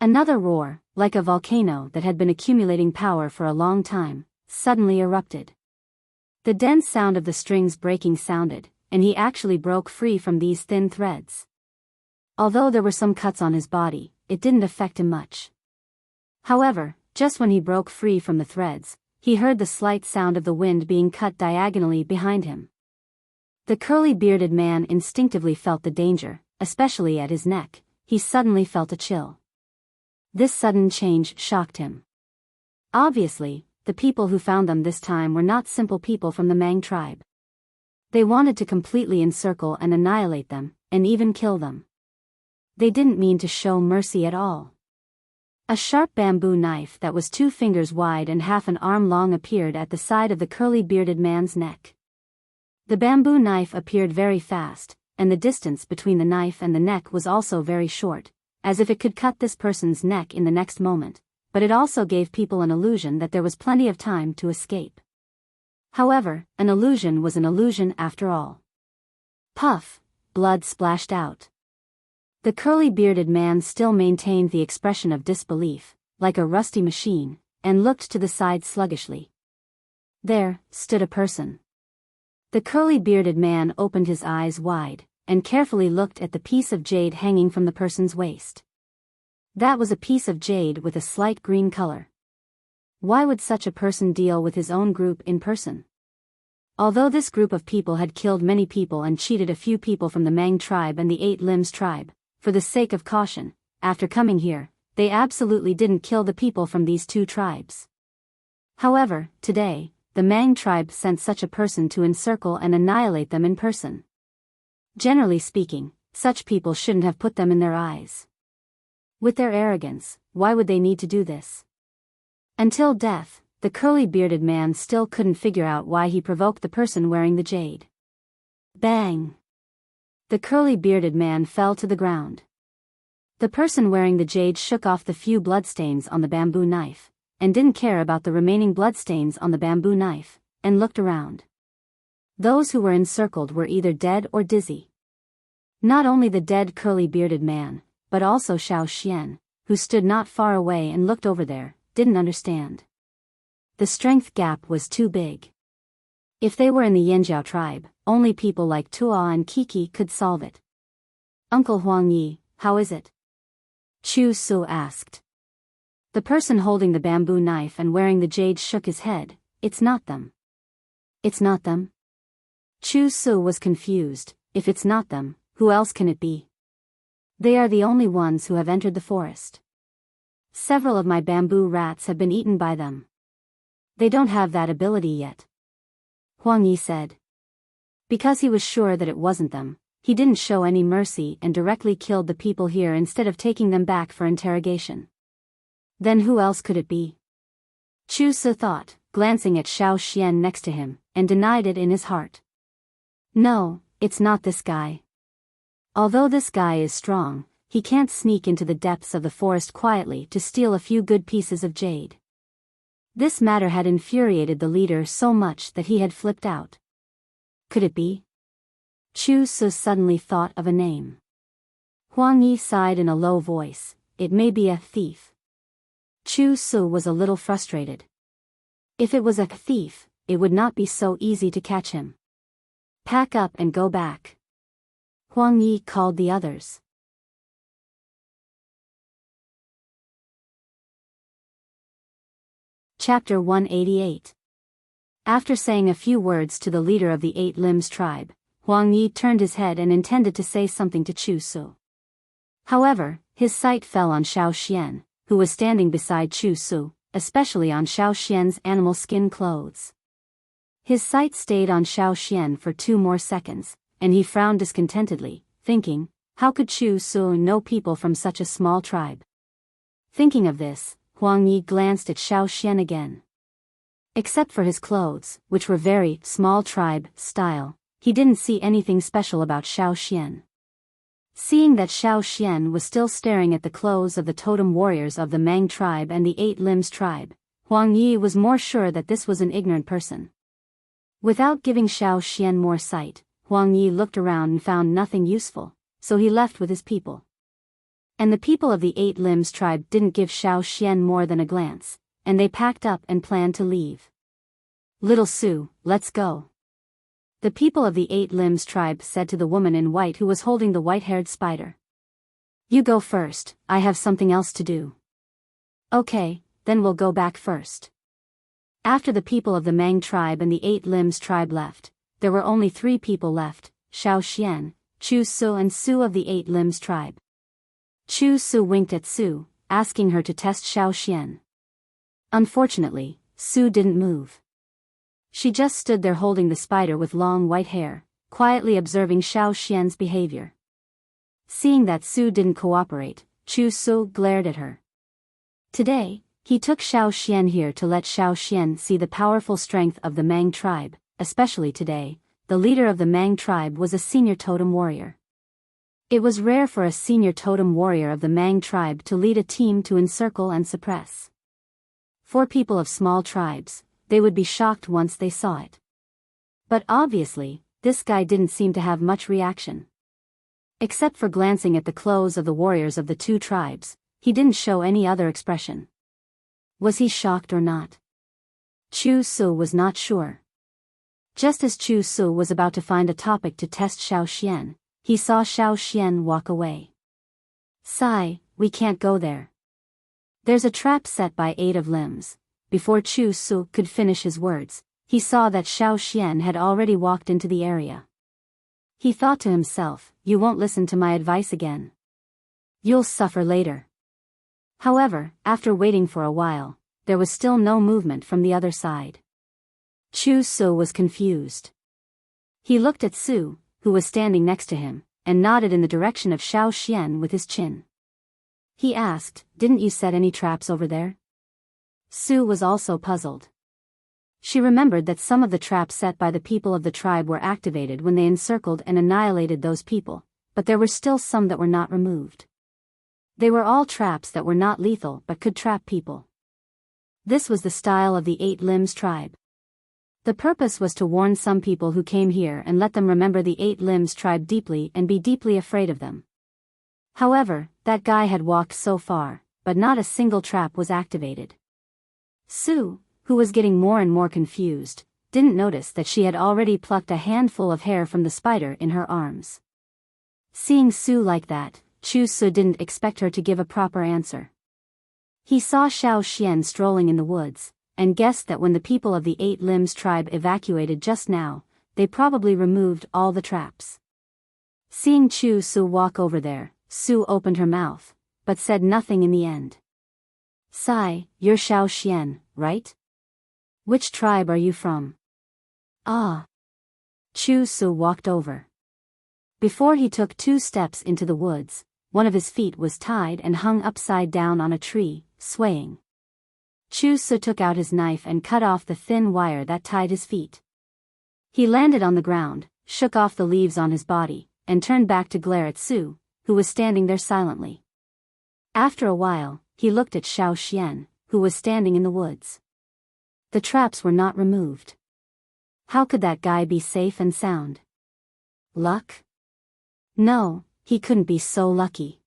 Another roar, like a volcano that had been accumulating power for a long time, suddenly erupted. The dense sound of the strings breaking sounded, and he actually broke free from these thin threads. Although there were some cuts on his body, it didn't affect him much. However, just when he broke free from the threads, he heard the slight sound of the wind being cut diagonally behind him. The curly-bearded man instinctively felt the danger, especially at his neck. He suddenly felt a chill. This sudden change shocked him. Obviously, the people who found them this time were not simple people from the Mang tribe. They wanted to completely encircle and annihilate them, and even kill them. They didn't mean to show mercy at all. A sharp bamboo knife that was 2 fingers wide and half an arm long appeared at the side of the curly-bearded man's neck. The bamboo knife appeared very fast, and the distance between the knife and the neck was also very short, as if it could cut this person's neck in the next moment, but it also gave people an illusion that there was plenty of time to escape. However, an illusion was an illusion after all. Puff! Blood splashed out. The curly-bearded man still maintained the expression of disbelief, like a rusty machine, and looked to the side sluggishly. There stood a person. The curly-bearded man opened his eyes wide, and carefully looked at the piece of jade hanging from the person's waist. That was a piece of jade with a slight green color. Why would such a person deal with his own group in person? Although this group of people had killed many people and cheated a few people from the Mang tribe and the Eight Limbs tribe, for the sake of caution, after coming here, they absolutely didn't kill the people from these 2 tribes. However, today, the Mang tribe sent such a person to encircle and annihilate them in person. Generally speaking, such people shouldn't have put them in their eyes. With their arrogance, why would they need to do this? Until death, the curly-bearded man still couldn't figure out why he provoked the person wearing the jade. Bang! The curly-bearded man fell to the ground. The person wearing the jade shook off the few bloodstains on the bamboo knife, and didn't care about the remaining bloodstains on the bamboo knife, and looked around. Those who were encircled were either dead or dizzy. Not only the dead curly-bearded man, but also Xiao Xian, who stood not far away and looked over there, didn't understand. The strength gap was too big. If they were in the Yanjiao tribe, only people like Tua and Kiki could solve it. Uncle Huang Yi, how is it? Chu Su asked. The person holding the bamboo knife and wearing the jade shook his head. It's not them. It's not them? Chu Su was confused. If it's not them, who else can it be? They are the only ones who have entered the forest. Several of my bamboo rats have been eaten by them. They don't have that ability yet. Huang Yi said. Because he was sure that it wasn't them, he didn't show any mercy and directly killed the people here instead of taking them back for interrogation. Then who else could it be? Chu Su thought, glancing at Xiao Xian next to him, and denied it in his heart. No, it's not this guy. Although this guy is strong, he can't sneak into the depths of the forest quietly to steal a few good pieces of jade. This matter had infuriated the leader so much that he had flipped out. Could it be? Chu Su suddenly thought of a name. Huang Yi sighed in a low voice. It may be a thief. Chu Su was a little frustrated. If it was a thief, it would not be so easy to catch him. Pack up and go back. Huang Yi called the others. Chapter 188. After saying a few words to the leader of the Eight Limbs tribe, Huang Yi turned his head and intended to say something to Chu Su. However, his sight fell on Xiao Xian, who was standing beside Chu Su, especially on Xiao Xian's animal skin clothes. His sight stayed on Xiao Xian for 2 more seconds, and he frowned discontentedly, thinking, how could Chu Su know people from such a small tribe? Thinking of this, Huang Yi glanced at Xiao Xian again. Except for his clothes, which were very small tribe style, he didn't see anything special about Xiao Xian. Seeing that Xiao Xian was still staring at the clothes of the totem warriors of the Mang tribe and the 8 Limbs tribe, Huang Yi was more sure that this was an ignorant person. Without giving Xiao Xian more sight, Huang Yi looked around and found nothing useful, so he left with his people. And the people of the 8 Limbs tribe didn't give Xiao Xian more than a glance, and they packed up and planned to leave. Little Su, let's go. The people of the 8 Limbs tribe said to the woman in white who was holding the white-haired spider. You go first, I have something else to do. Okay, then we'll go back first. After the people of the Mang tribe and the 8 Limbs tribe left, there were only 3 people left, Xiao Xian, Chu Su and Su of the 8 Limbs tribe. Chu Su winked at Su, asking her to test Xiao Xian. Unfortunately, Su didn't move. She just stood there holding the spider with long white hair, quietly observing Xiao Xian's behavior. Seeing that Su didn't cooperate, Chu Su glared at her. Today, he took Xiao Xian here to let Xiao Xian see the powerful strength of the Mang tribe, especially today, the leader of the Mang tribe was a senior totem warrior. It was rare for a senior totem warrior of the Mang tribe to lead a team to encircle and suppress. For people of small tribes, they would be shocked once they saw it. But obviously, this guy didn't seem to have much reaction. Except for glancing at the clothes of the warriors of the 2 tribes, he didn't show any other expression. Was he shocked or not? Chu Su was not sure. Just as Chu Su was about to find a topic to test Xiao Xian, he saw Xiao Xian walk away. Sigh, we can't go there. There's a trap set by 8 of Limbs. Before Chu Su could finish his words, he saw that Xiao Xian had already walked into the area. He thought to himself, you won't listen to my advice again. You'll suffer later. However, after waiting for a while, there was still no movement from the other side. Chu Su was confused. He looked at Su, who was standing next to him, and nodded in the direction of Xiao Xian with his chin. He asked, didn't you set any traps over there? Su was also puzzled. She remembered that some of the traps set by the people of the tribe were activated when they encircled and annihilated those people, but there were still some that were not removed. They were all traps that were not lethal but could trap people. This was the style of the 8 Limbs tribe. The purpose was to warn some people who came here and let them remember the 8 Limbs tribe deeply and be deeply afraid of them. However, that guy had walked so far, but not a single trap was activated. Su, who was getting more and more confused, didn't notice that she had already plucked a handful of hair from the spider in her arms. Seeing Su like that, Chu Su didn't expect her to give a proper answer. He saw Xiao Xian strolling in the woods, and guessed that when the people of the 8 Limbs tribe evacuated just now, they probably removed all the traps. Seeing Chu Su walk over there, Su opened her mouth, but said nothing in the end. Sigh, you're Xiao Xian, right? Which tribe are you from? Ah. Chu Su walked over. Before he took 2 steps into the woods, one of his feet was tied and hung upside down on a tree, swaying. Chu Su took out his knife and cut off the thin wire that tied his feet. He landed on the ground, shook off the leaves on his body, and turned back to glare at Su, who was standing there silently. After a while, he looked at Xiao Xian, who was standing in the woods. The traps were not removed. How could that guy be safe and sound? Luck? No, he couldn't be so lucky.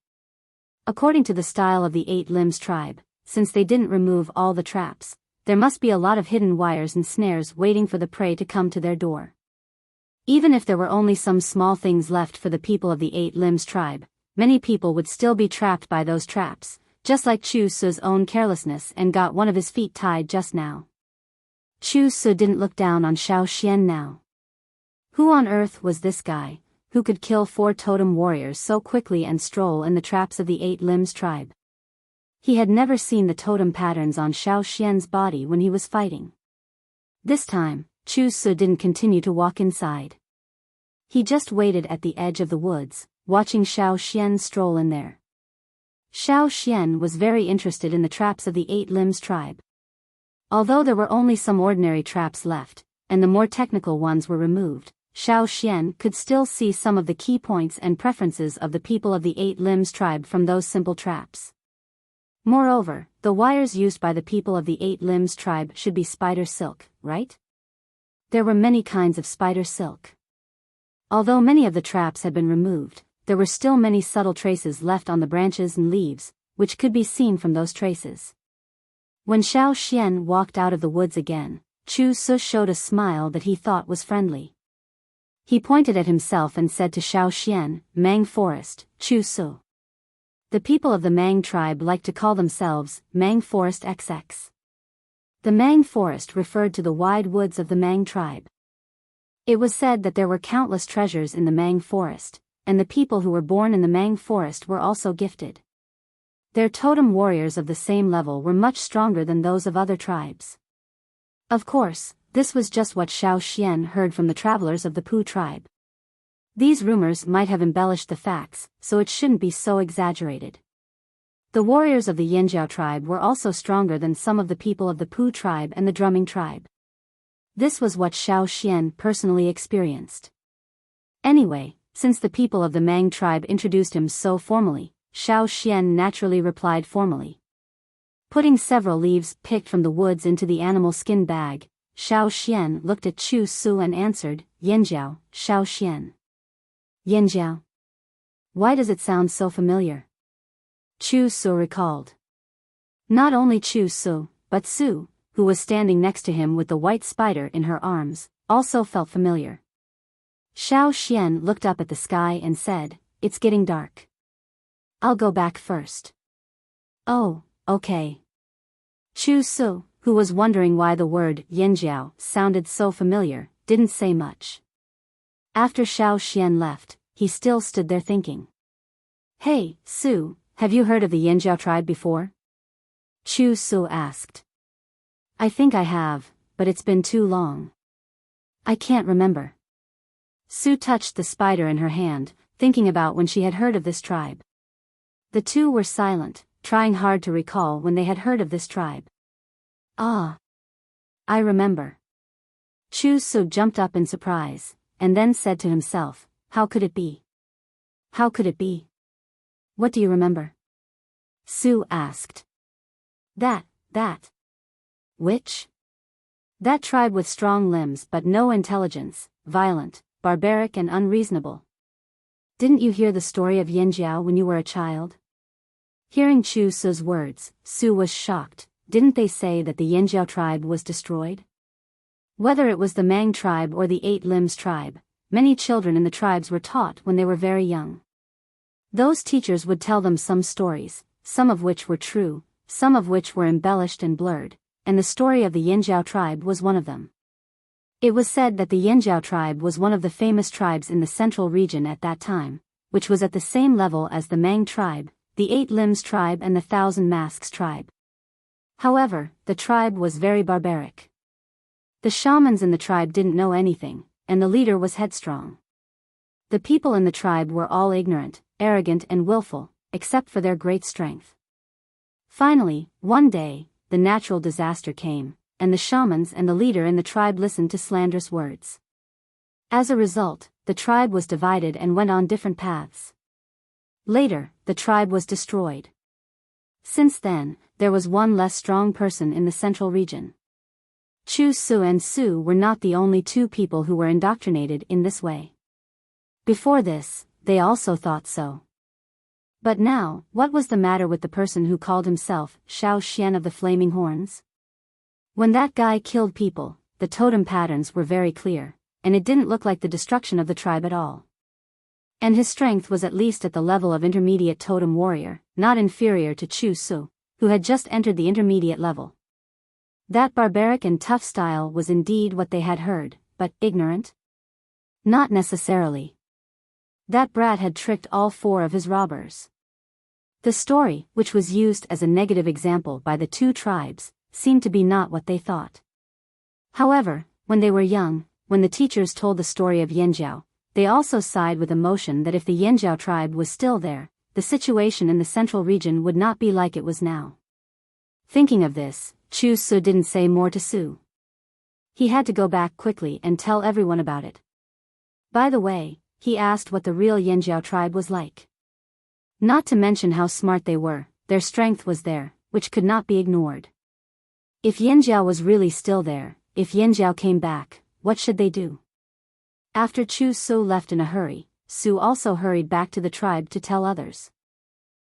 According to the style of the 8 Limbs tribe, since they didn't remove all the traps, there must be a lot of hidden wires and snares waiting for the prey to come to their door. Even if there were only some small things left for the people of the 8 Limbs tribe, many people would still be trapped by those traps, just like Chu Su's own carelessness and got one of his feet tied just now. Chu Su didn't look down on Xiao Xian now. Who on earth was this guy, who could kill 4 totem warriors so quickly and stroll in the traps of the 8 Limbs tribe? He had never seen the totem patterns on Xiao Xian's body when he was fighting. This time, Chu Su didn't continue to walk inside. He just waited at the edge of the woods, watching Xiao Xian stroll in there. Xiao Xian was very interested in the traps of the Eight Limbs tribe. Although there were only some ordinary traps left, and the more technical ones were removed, Xiao Xian could still see some of the key points and preferences of the people of the Eight Limbs tribe from those simple traps. Moreover, the wires used by the people of the Eight Limbs tribe should be spider silk, right? There were many kinds of spider silk. Although many of the traps had been removed, there were still many subtle traces left on the branches and leaves, which could be seen from those traces. When Xiao Xian walked out of the woods again, Chu Su showed a smile that he thought was friendly. He pointed at himself and said to Xiao Xian, "Mang Forest, Chu Su." The people of the Mang tribe like to call themselves Mang Forest XX. The Mang Forest referred to the wide woods of the Mang tribe. It was said that there were countless treasures in the Mang Forest, and the people who were born in the Mang Forest were also gifted. Their totem warriors of the same level were much stronger than those of other tribes. Of course, this was just what Xiao Xian heard from the travelers of the Pu tribe. These rumors might have embellished the facts, so it shouldn't be so exaggerated. The warriors of the Yanjiao tribe were also stronger than some of the people of the Pu tribe and the Drumming tribe. This was what Xiao Xian personally experienced. Anyway, since the people of the Mang tribe introduced him so formally, Xiao Xian naturally replied formally. Putting several leaves picked from the woods into the animal skin bag, Xiao Xian looked at Chu Su and answered, "Yanjiao, Xiao Xian." "Yanjiao? Why does it sound so familiar?" Chu Su recalled. Not only Chu Su, but Su, who was standing next to him with the white spider in her arms, also felt familiar. Xiao Xian looked up at the sky and said, "It's getting dark. I'll go back first." "Oh, okay." Chu Su, who was wondering why the word Yanjiao sounded so familiar, didn't say much. After Xiao Xian left, he still stood there thinking. "Hey, Su, have you heard of the Yanjiao tribe before?" Chu Su asked. "I think I have, but it's been too long. I can't remember." Su touched the spider in her hand, thinking about when she had heard of this tribe. The two were silent, trying hard to recall when they had heard of this tribe. "Ah. I remember." Chu Su jumped up in surprise, and then said to himself, "How could it be? How could it be? What do you remember?" Su asked. That. Which? That tribe with strong limbs but no intelligence, violent, barbaric and unreasonable. Didn't you hear the story of Yanjiao when you were a child?" Hearing Chu Su's words, Su was shocked. Didn't they say that the Yanjiao tribe was destroyed? Whether it was the Mang tribe or the Eight Limbs tribe, many children in the tribes were taught when they were very young. Those teachers would tell them some stories, some of which were true, some of which were embellished and blurred, and the story of the Yanjiao tribe was one of them. It was said that the Yanjiao tribe was one of the famous tribes in the central region at that time, which was at the same level as the Mang tribe, the Eight Limbs tribe and the Thousand Masks tribe. However, the tribe was very barbaric. The shamans in the tribe didn't know anything, and the leader was headstrong. The people in the tribe were all ignorant, arrogant and willful, except for their great strength. Finally, one day, the natural disaster came, and the shamans and the leader in the tribe listened to slanderous words. As a result, the tribe was divided and went on different paths. Later, the tribe was destroyed. Since then, there was one less strong person in the central region. Chu Su and Su were not the only two people who were indoctrinated in this way. Before this, they also thought so. But now, what was the matter with the person who called himself Xiao Xian of the Flaming Horns? When that guy killed people, the totem patterns were very clear, and it didn't look like the destruction of the tribe at all. And his strength was at least at the level of intermediate totem warrior, not inferior to Chu Su, who had just entered the intermediate level. That barbaric and tough style was indeed what they had heard, but ignorant? Not necessarily. That brat had tricked all four of his robbers. The story, which was used as a negative example by the two tribes, seemed to be not what they thought. However, when they were young, when the teachers told the story of Yanjiao, they also sighed with emotion that if the Yanjiao tribe was still there, the situation in the central region would not be like it was now. Thinking of this, Chu Su didn't say more to Su. He had to go back quickly and tell everyone about it. By the way, he asked what the real Yanjiao tribe was like. Not to mention how smart they were, their strength was there, which could not be ignored. If Yanjiao was really still there, if Yanjiao came back, what should they do? After Chu Su left in a hurry, Su also hurried back to the tribe to tell others.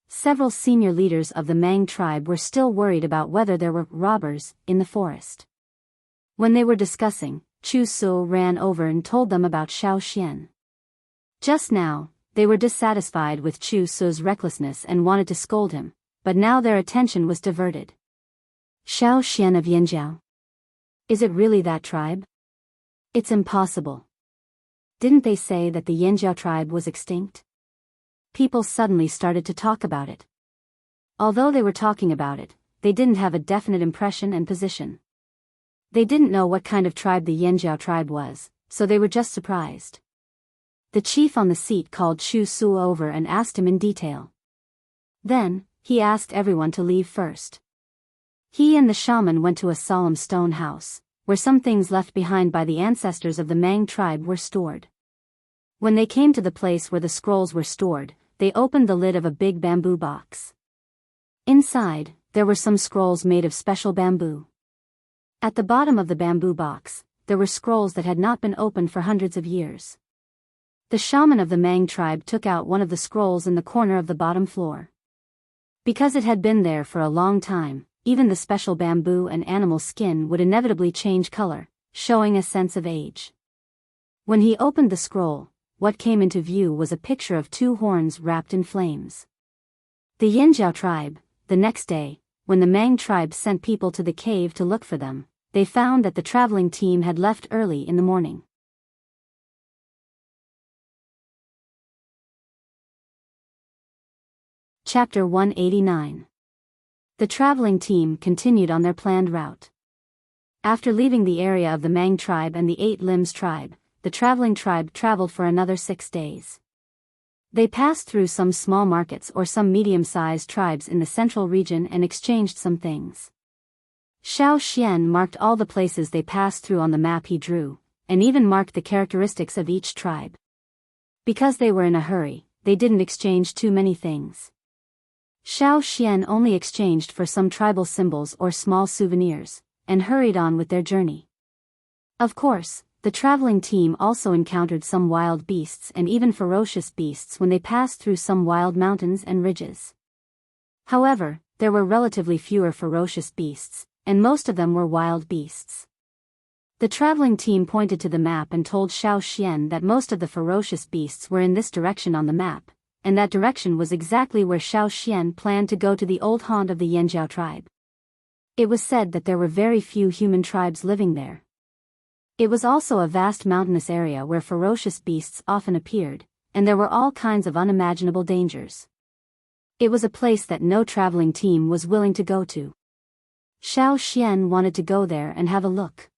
Several senior leaders of the Mang tribe were still worried about whether there were robbers in the forest. When they were discussing, Chu Su ran over and told them about Xiao Xian. Just now, they were dissatisfied with Chu Su's recklessness and wanted to scold him, but now their attention was diverted. Xiao Xian of Yanjiao. Is it really that tribe? It's impossible. Didn't they say that the Yanjiao tribe was extinct? People suddenly started to talk about it. Although they were talking about it, they didn't have a definite impression and position. They didn't know what kind of tribe the Yanjiao tribe was, so they were just surprised. The chief on the seat called Chu Su over and asked him in detail. Then, he asked everyone to leave first. He and the shaman went to a solemn stone house, where some things left behind by the ancestors of the Mang tribe were stored. When they came to the place where the scrolls were stored, they opened the lid of a big bamboo box. Inside, there were some scrolls made of special bamboo. At the bottom of the bamboo box, there were scrolls that had not been opened for hundreds of years. The shaman of the Mang tribe took out one of the scrolls in the corner of the bottom floor. Because it had been there for a long time, even the special bamboo and animal skin would inevitably change color, showing a sense of age. When he opened the scroll, what came into view was a picture of two horns wrapped in flames. The Yanjiao tribe, the next day, when the Mang tribe sent people to the cave to look for them, they found that the traveling team had left early in the morning. Chapter 189. The traveling team continued on their planned route. After leaving the area of the Mang tribe and the Eight Limbs tribe, the traveling tribe traveled for another 6 days. They passed through some small markets or some medium-sized tribes in the central region and exchanged some things. Xiao Xian marked all the places they passed through on the map he drew, and even marked the characteristics of each tribe. Because they were in a hurry, they didn't exchange too many things. Xiao Xian only exchanged for some tribal symbols or small souvenirs, and hurried on with their journey. Of course, the traveling team also encountered some wild beasts and even ferocious beasts when they passed through some wild mountains and ridges. However, there were relatively fewer ferocious beasts, and most of them were wild beasts. The traveling team pointed to the map and told Xiao Xian that most of the ferocious beasts were in this direction on the map, and that direction was exactly where Xiao Xian planned to go to the old haunt of the Yanjiao tribe. It was said that there were very few human tribes living there. It was also a vast mountainous area where ferocious beasts often appeared, and there were all kinds of unimaginable dangers. It was a place that no traveling team was willing to go to. Xiao Xian wanted to go there and have a look.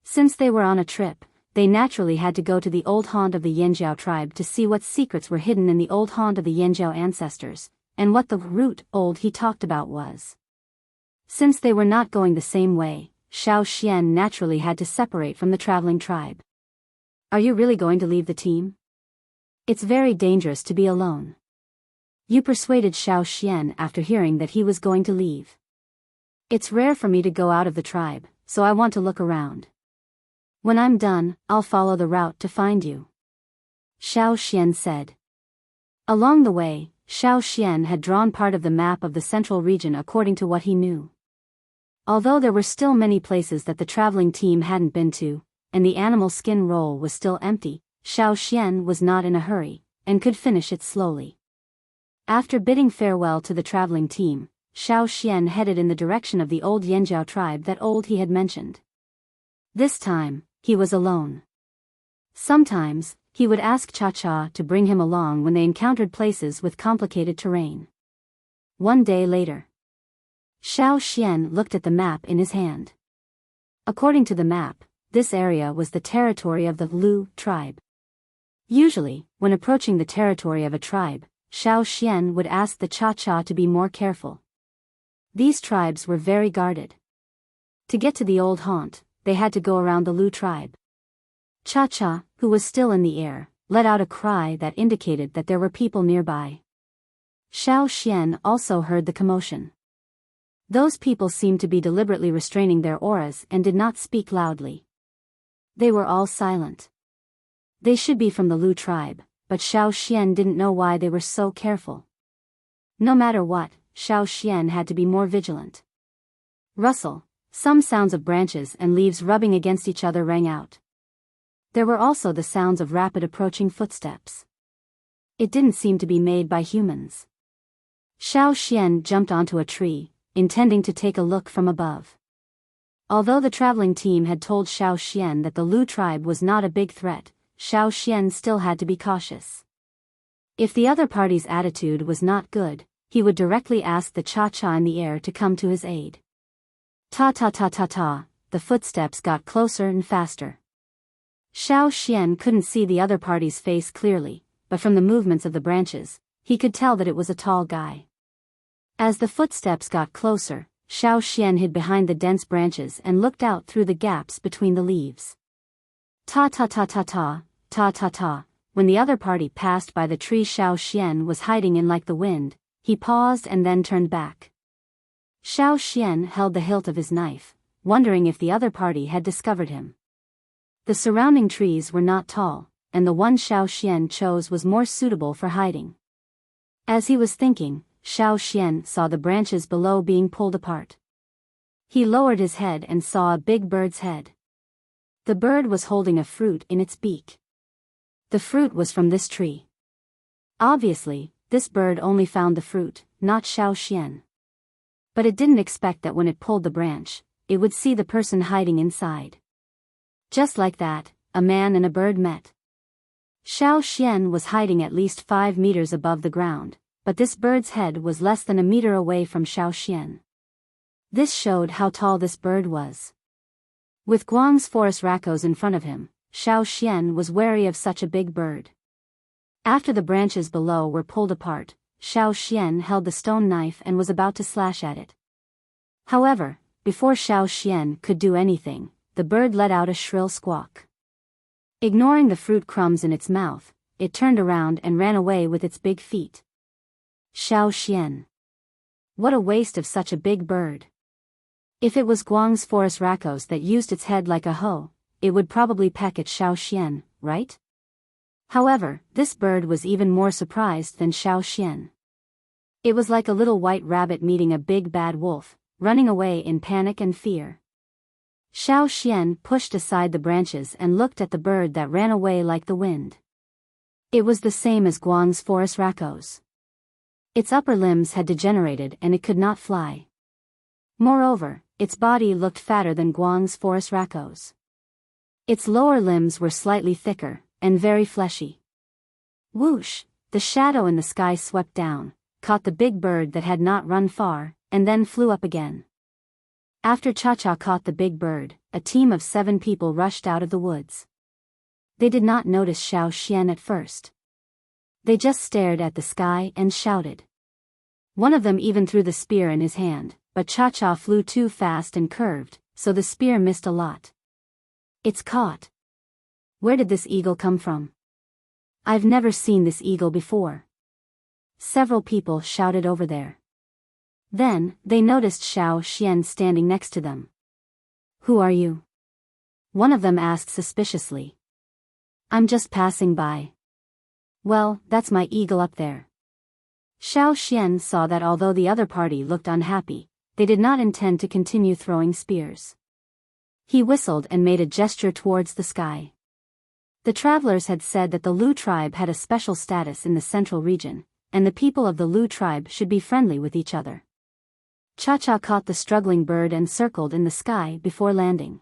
Since they were on a trip, they naturally had to go to the old haunt of the Yanjiao tribe to see what secrets were hidden in the old haunt of the Yanjiao ancestors, and what the root old he talked about was. Since they were not going the same way, Xiao Xian naturally had to separate from the traveling tribe. Are you really going to leave the team? It's very dangerous to be alone. You persuaded Xiao Xian after hearing that he was going to leave. It's rare for me to go out of the tribe, so I want to look around. When I'm done, I'll follow the route to find you. Xiao Xian said. Along the way, Xiao Xian had drawn part of the map of the central region according to what he knew. Although there were still many places that the traveling team hadn't been to, and the animal skin roll was still empty, Xiao Xian was not in a hurry, and could finish it slowly. After bidding farewell to the traveling team, Xiao Xian headed in the direction of the old Yanjiao tribe that old he had mentioned. This time, he was alone. Sometimes, he would ask Cha-Cha to bring him along when they encountered places with complicated terrain. One day later. Xiao Xian looked at the map in his hand. According to the map, this area was the territory of the Lu tribe. Usually, when approaching the territory of a tribe, Xiao Xian would ask the Cha-Cha to be more careful. These tribes were very guarded. To get to the old haunt, they had to go around the Lu tribe. Cha-Cha, who was still in the air, let out a cry that indicated that there were people nearby. Xiao Xian also heard the commotion. Those people seemed to be deliberately restraining their auras and did not speak loudly. They were all silent. They should be from the Lu tribe, but Xiao Xian didn't know why they were so careful. No matter what, Xiao Xian had to be more vigilant. Rustle, some sounds of branches and leaves rubbing against each other rang out. There were also the sounds of rapid approaching footsteps. It didn't seem to be made by humans. Xiao Xian jumped onto a tree, intending to take a look from above. Although the traveling team had told Xiao Xian that the Lu tribe was not a big threat, Xiao Xian still had to be cautious. If the other party's attitude was not good, he would directly ask the Cha-Cha in the air to come to his aid. Ta-ta-ta-ta-ta, the footsteps got closer and faster. Xiao Xian couldn't see the other party's face clearly, but from the movements of the branches, he could tell that it was a tall guy. As the footsteps got closer, Xiao Xian hid behind the dense branches and looked out through the gaps between the leaves. Ta-ta-ta-ta-ta, ta-ta-ta, when the other party passed by the tree Xiao Xian was hiding in like the wind, he paused and then turned back. Xiao Xian held the hilt of his knife, wondering if the other party had discovered him. The surrounding trees were not tall, and the one Xiao Xian chose was more suitable for hiding. As he was thinking, Xiao Xian saw the branches below being pulled apart. He lowered his head and saw a big bird's head. The bird was holding a fruit in its beak. The fruit was from this tree. Obviously, this bird only found the fruit, not Xiao Xian. But it didn't expect that when it pulled the branch, it would see the person hiding inside. Just like that, a man and a bird met. Xiao Xian was hiding at least 5 meters above the ground, but this bird's head was less than a meter away from Xiao Xian. This showed how tall this bird was. With Guang's forest raccoons in front of him, Xiao Xian was wary of such a big bird. After the branches below were pulled apart, Xiao Xian held the stone knife and was about to slash at it. However, before Xiao Xian could do anything, the bird let out a shrill squawk. Ignoring the fruit crumbs in its mouth, it turned around and ran away with its big feet. Xiao Xian. What a waste of such a big bird. If it was Guang's forest raccoons that used its head like a hoe, it would probably peck at Xiao Xian, right? However, this bird was even more surprised than Xiao Xian. It was like a little white rabbit meeting a big bad wolf, running away in panic and fear. Xiao Xian pushed aside the branches and looked at the bird that ran away like the wind. It was the same as Guang's forest raccoons. Its upper limbs had degenerated and it could not fly. Moreover, its body looked fatter than Guang's forest raccoons. Its lower limbs were slightly thicker, and very fleshy. Whoosh, the shadow in the sky swept down, caught the big bird that had not run far, and then flew up again. After Cha-Cha caught the big bird, a team of 7 people rushed out of the woods. They did not notice Xiao Xian at first. They just stared at the sky and shouted. One of them even threw the spear in his hand, but Cha-Cha flew too fast and curved, so the spear missed a lot. It's caught. Where did this eagle come from? I've never seen this eagle before. Several people shouted over there. Then, they noticed Xiao Xian standing next to them. Who are you? One of them asked suspiciously. I'm just passing by. Well, that's my eagle up there. Xiao Xian saw that although the other party looked unhappy, they did not intend to continue throwing spears. He whistled and made a gesture towards the sky. The travelers had said that the Lu tribe had a special status in the central region, and the people of the Lu tribe should be friendly with each other. Cha-Cha caught the struggling bird and circled in the sky before landing.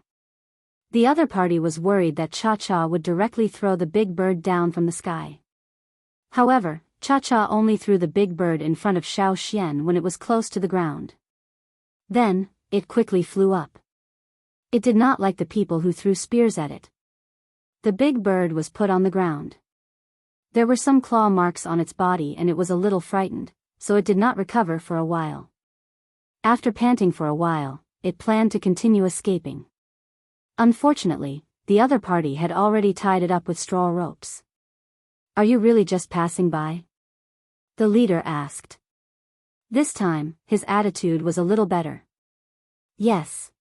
The other party was worried that Cha-Cha would directly throw the big bird down from the sky. However, Cha-Cha only threw the big bird in front of Xiao Xian when it was close to the ground. Then, it quickly flew up. It did not like the people who threw spears at it. The big bird was put on the ground. There were some claw marks on its body and it was a little frightened, so it did not recover for a while. After panting for a while, it planned to continue escaping. Unfortunately, the other party had already tied it up with straw ropes. "Are you really just passing by?" the leader asked. This time, his attitude was a little better. "Yes.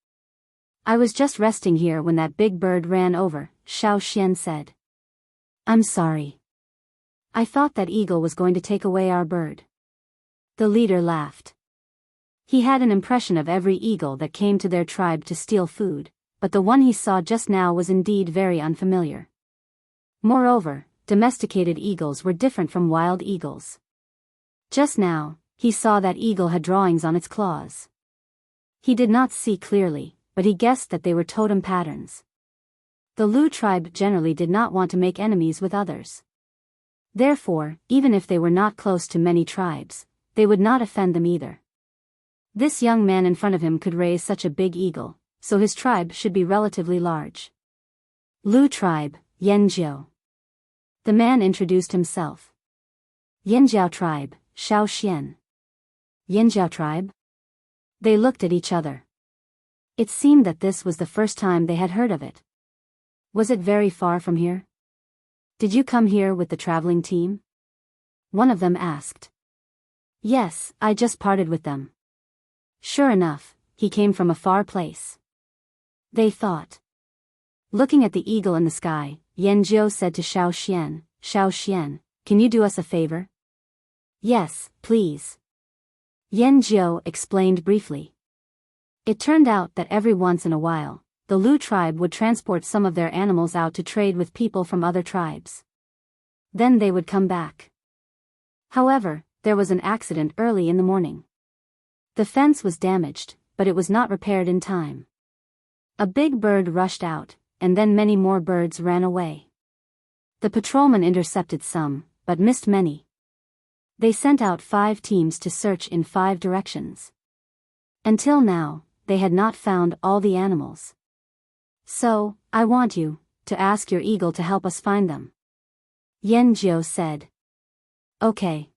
I was just resting here when that big bird ran over," Xiao Xian said. "I'm sorry. I thought that eagle was going to take away our bird." The leader laughed. He had an impression of every eagle that came to their tribe to steal food, but the one he saw just now was indeed very unfamiliar. Moreover, domesticated eagles were different from wild eagles. Just now, he saw that eagle had drawings on its claws. He did not see clearly, but he guessed that they were totem patterns. The Lu tribe generally did not want to make enemies with others. Therefore, even if they were not close to many tribes, they would not offend them either. This young man in front of him could raise such a big eagle, so his tribe should be relatively large. Lu tribe, Yanjiao. The man introduced himself. Yanjiao tribe, Xiao Xian. Yanjiao tribe? They looked at each other. It seemed that this was the first time they had heard of it. Was it very far from here? Did you come here with the traveling team? One of them asked. Yes, I just parted with them. Sure enough, he came from a far place. They thought. Looking at the eagle in the sky, Yanjiao said to Xiao Xian, can you do us a favor? Yes, please. Yanjiao explained briefly. It turned out that every once in a while, the Lu tribe would transport some of their animals out to trade with people from other tribes. Then they would come back. However, there was an accident early in the morning. The fence was damaged, but it was not repaired in time. A big bird rushed out, and then many more birds ran away. The patrolman intercepted some, but missed many. They sent out 5 teams to search in 5 directions. Until now, they had not found all the animals. So, I want you to ask your eagle to help us find them. Yanjiao said. Okay.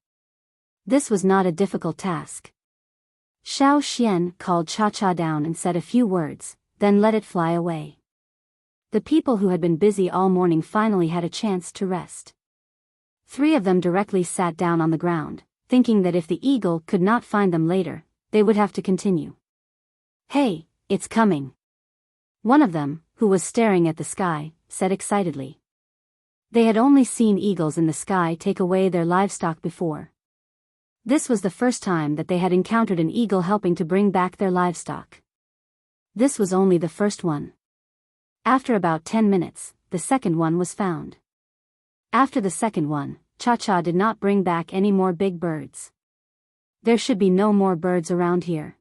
This was not a difficult task. Xiao Xian called Cha-Cha down and said a few words, then let it fly away. The people who had been busy all morning finally had a chance to rest. 3 of them directly sat down on the ground, thinking that if the eagle could not find them later, they would have to continue. Hey, it's coming. One of them, who was staring at the sky, said excitedly. They had only seen eagles in the sky take away their livestock before. This was the first time that they had encountered an eagle helping to bring back their livestock. This was only the first one. After about 10 minutes, the second one was found. After the second one, Cha-Cha did not bring back any more big birds. There should be no more birds around here.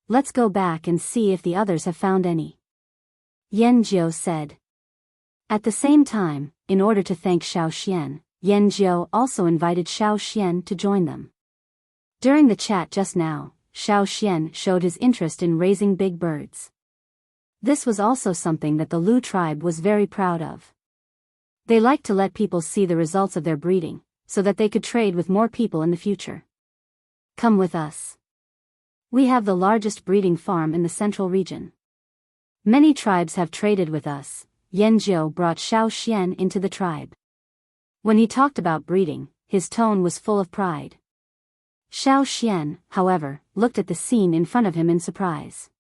Let's go back and see if the others have found any. Yanjiao said. At the same time, in order to thank Xiao Xian, Yanjiao also invited Xiao Xian to join them. During the chat just now, Xiao Xian showed his interest in raising big birds. This was also something that the Lu tribe was very proud of. They liked to let people see the results of their breeding, so that they could trade with more people in the future. Come with us. We have the largest breeding farm in the central region. Many tribes have traded with us. Yanjiao brought Xiao Xian into the tribe. When he talked about breeding, his tone was full of pride. Xiao Xian, however, looked at the scene in front of him in surprise.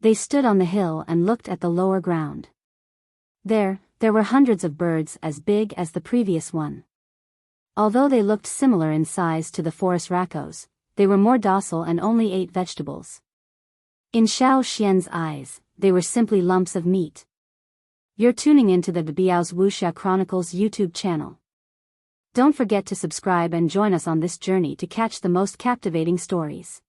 They stood on the hill and looked at the lower ground. There were hundreds of birds as big as the previous one. Although they looked similar in size to the forest raccoons, they were more docile and only ate vegetables. In Xiao Xian's eyes, they were simply lumps of meat. You're tuning into the Biyao's Wuxia Chronicles YouTube channel. Don't forget to subscribe and join us on this journey to catch the most captivating stories.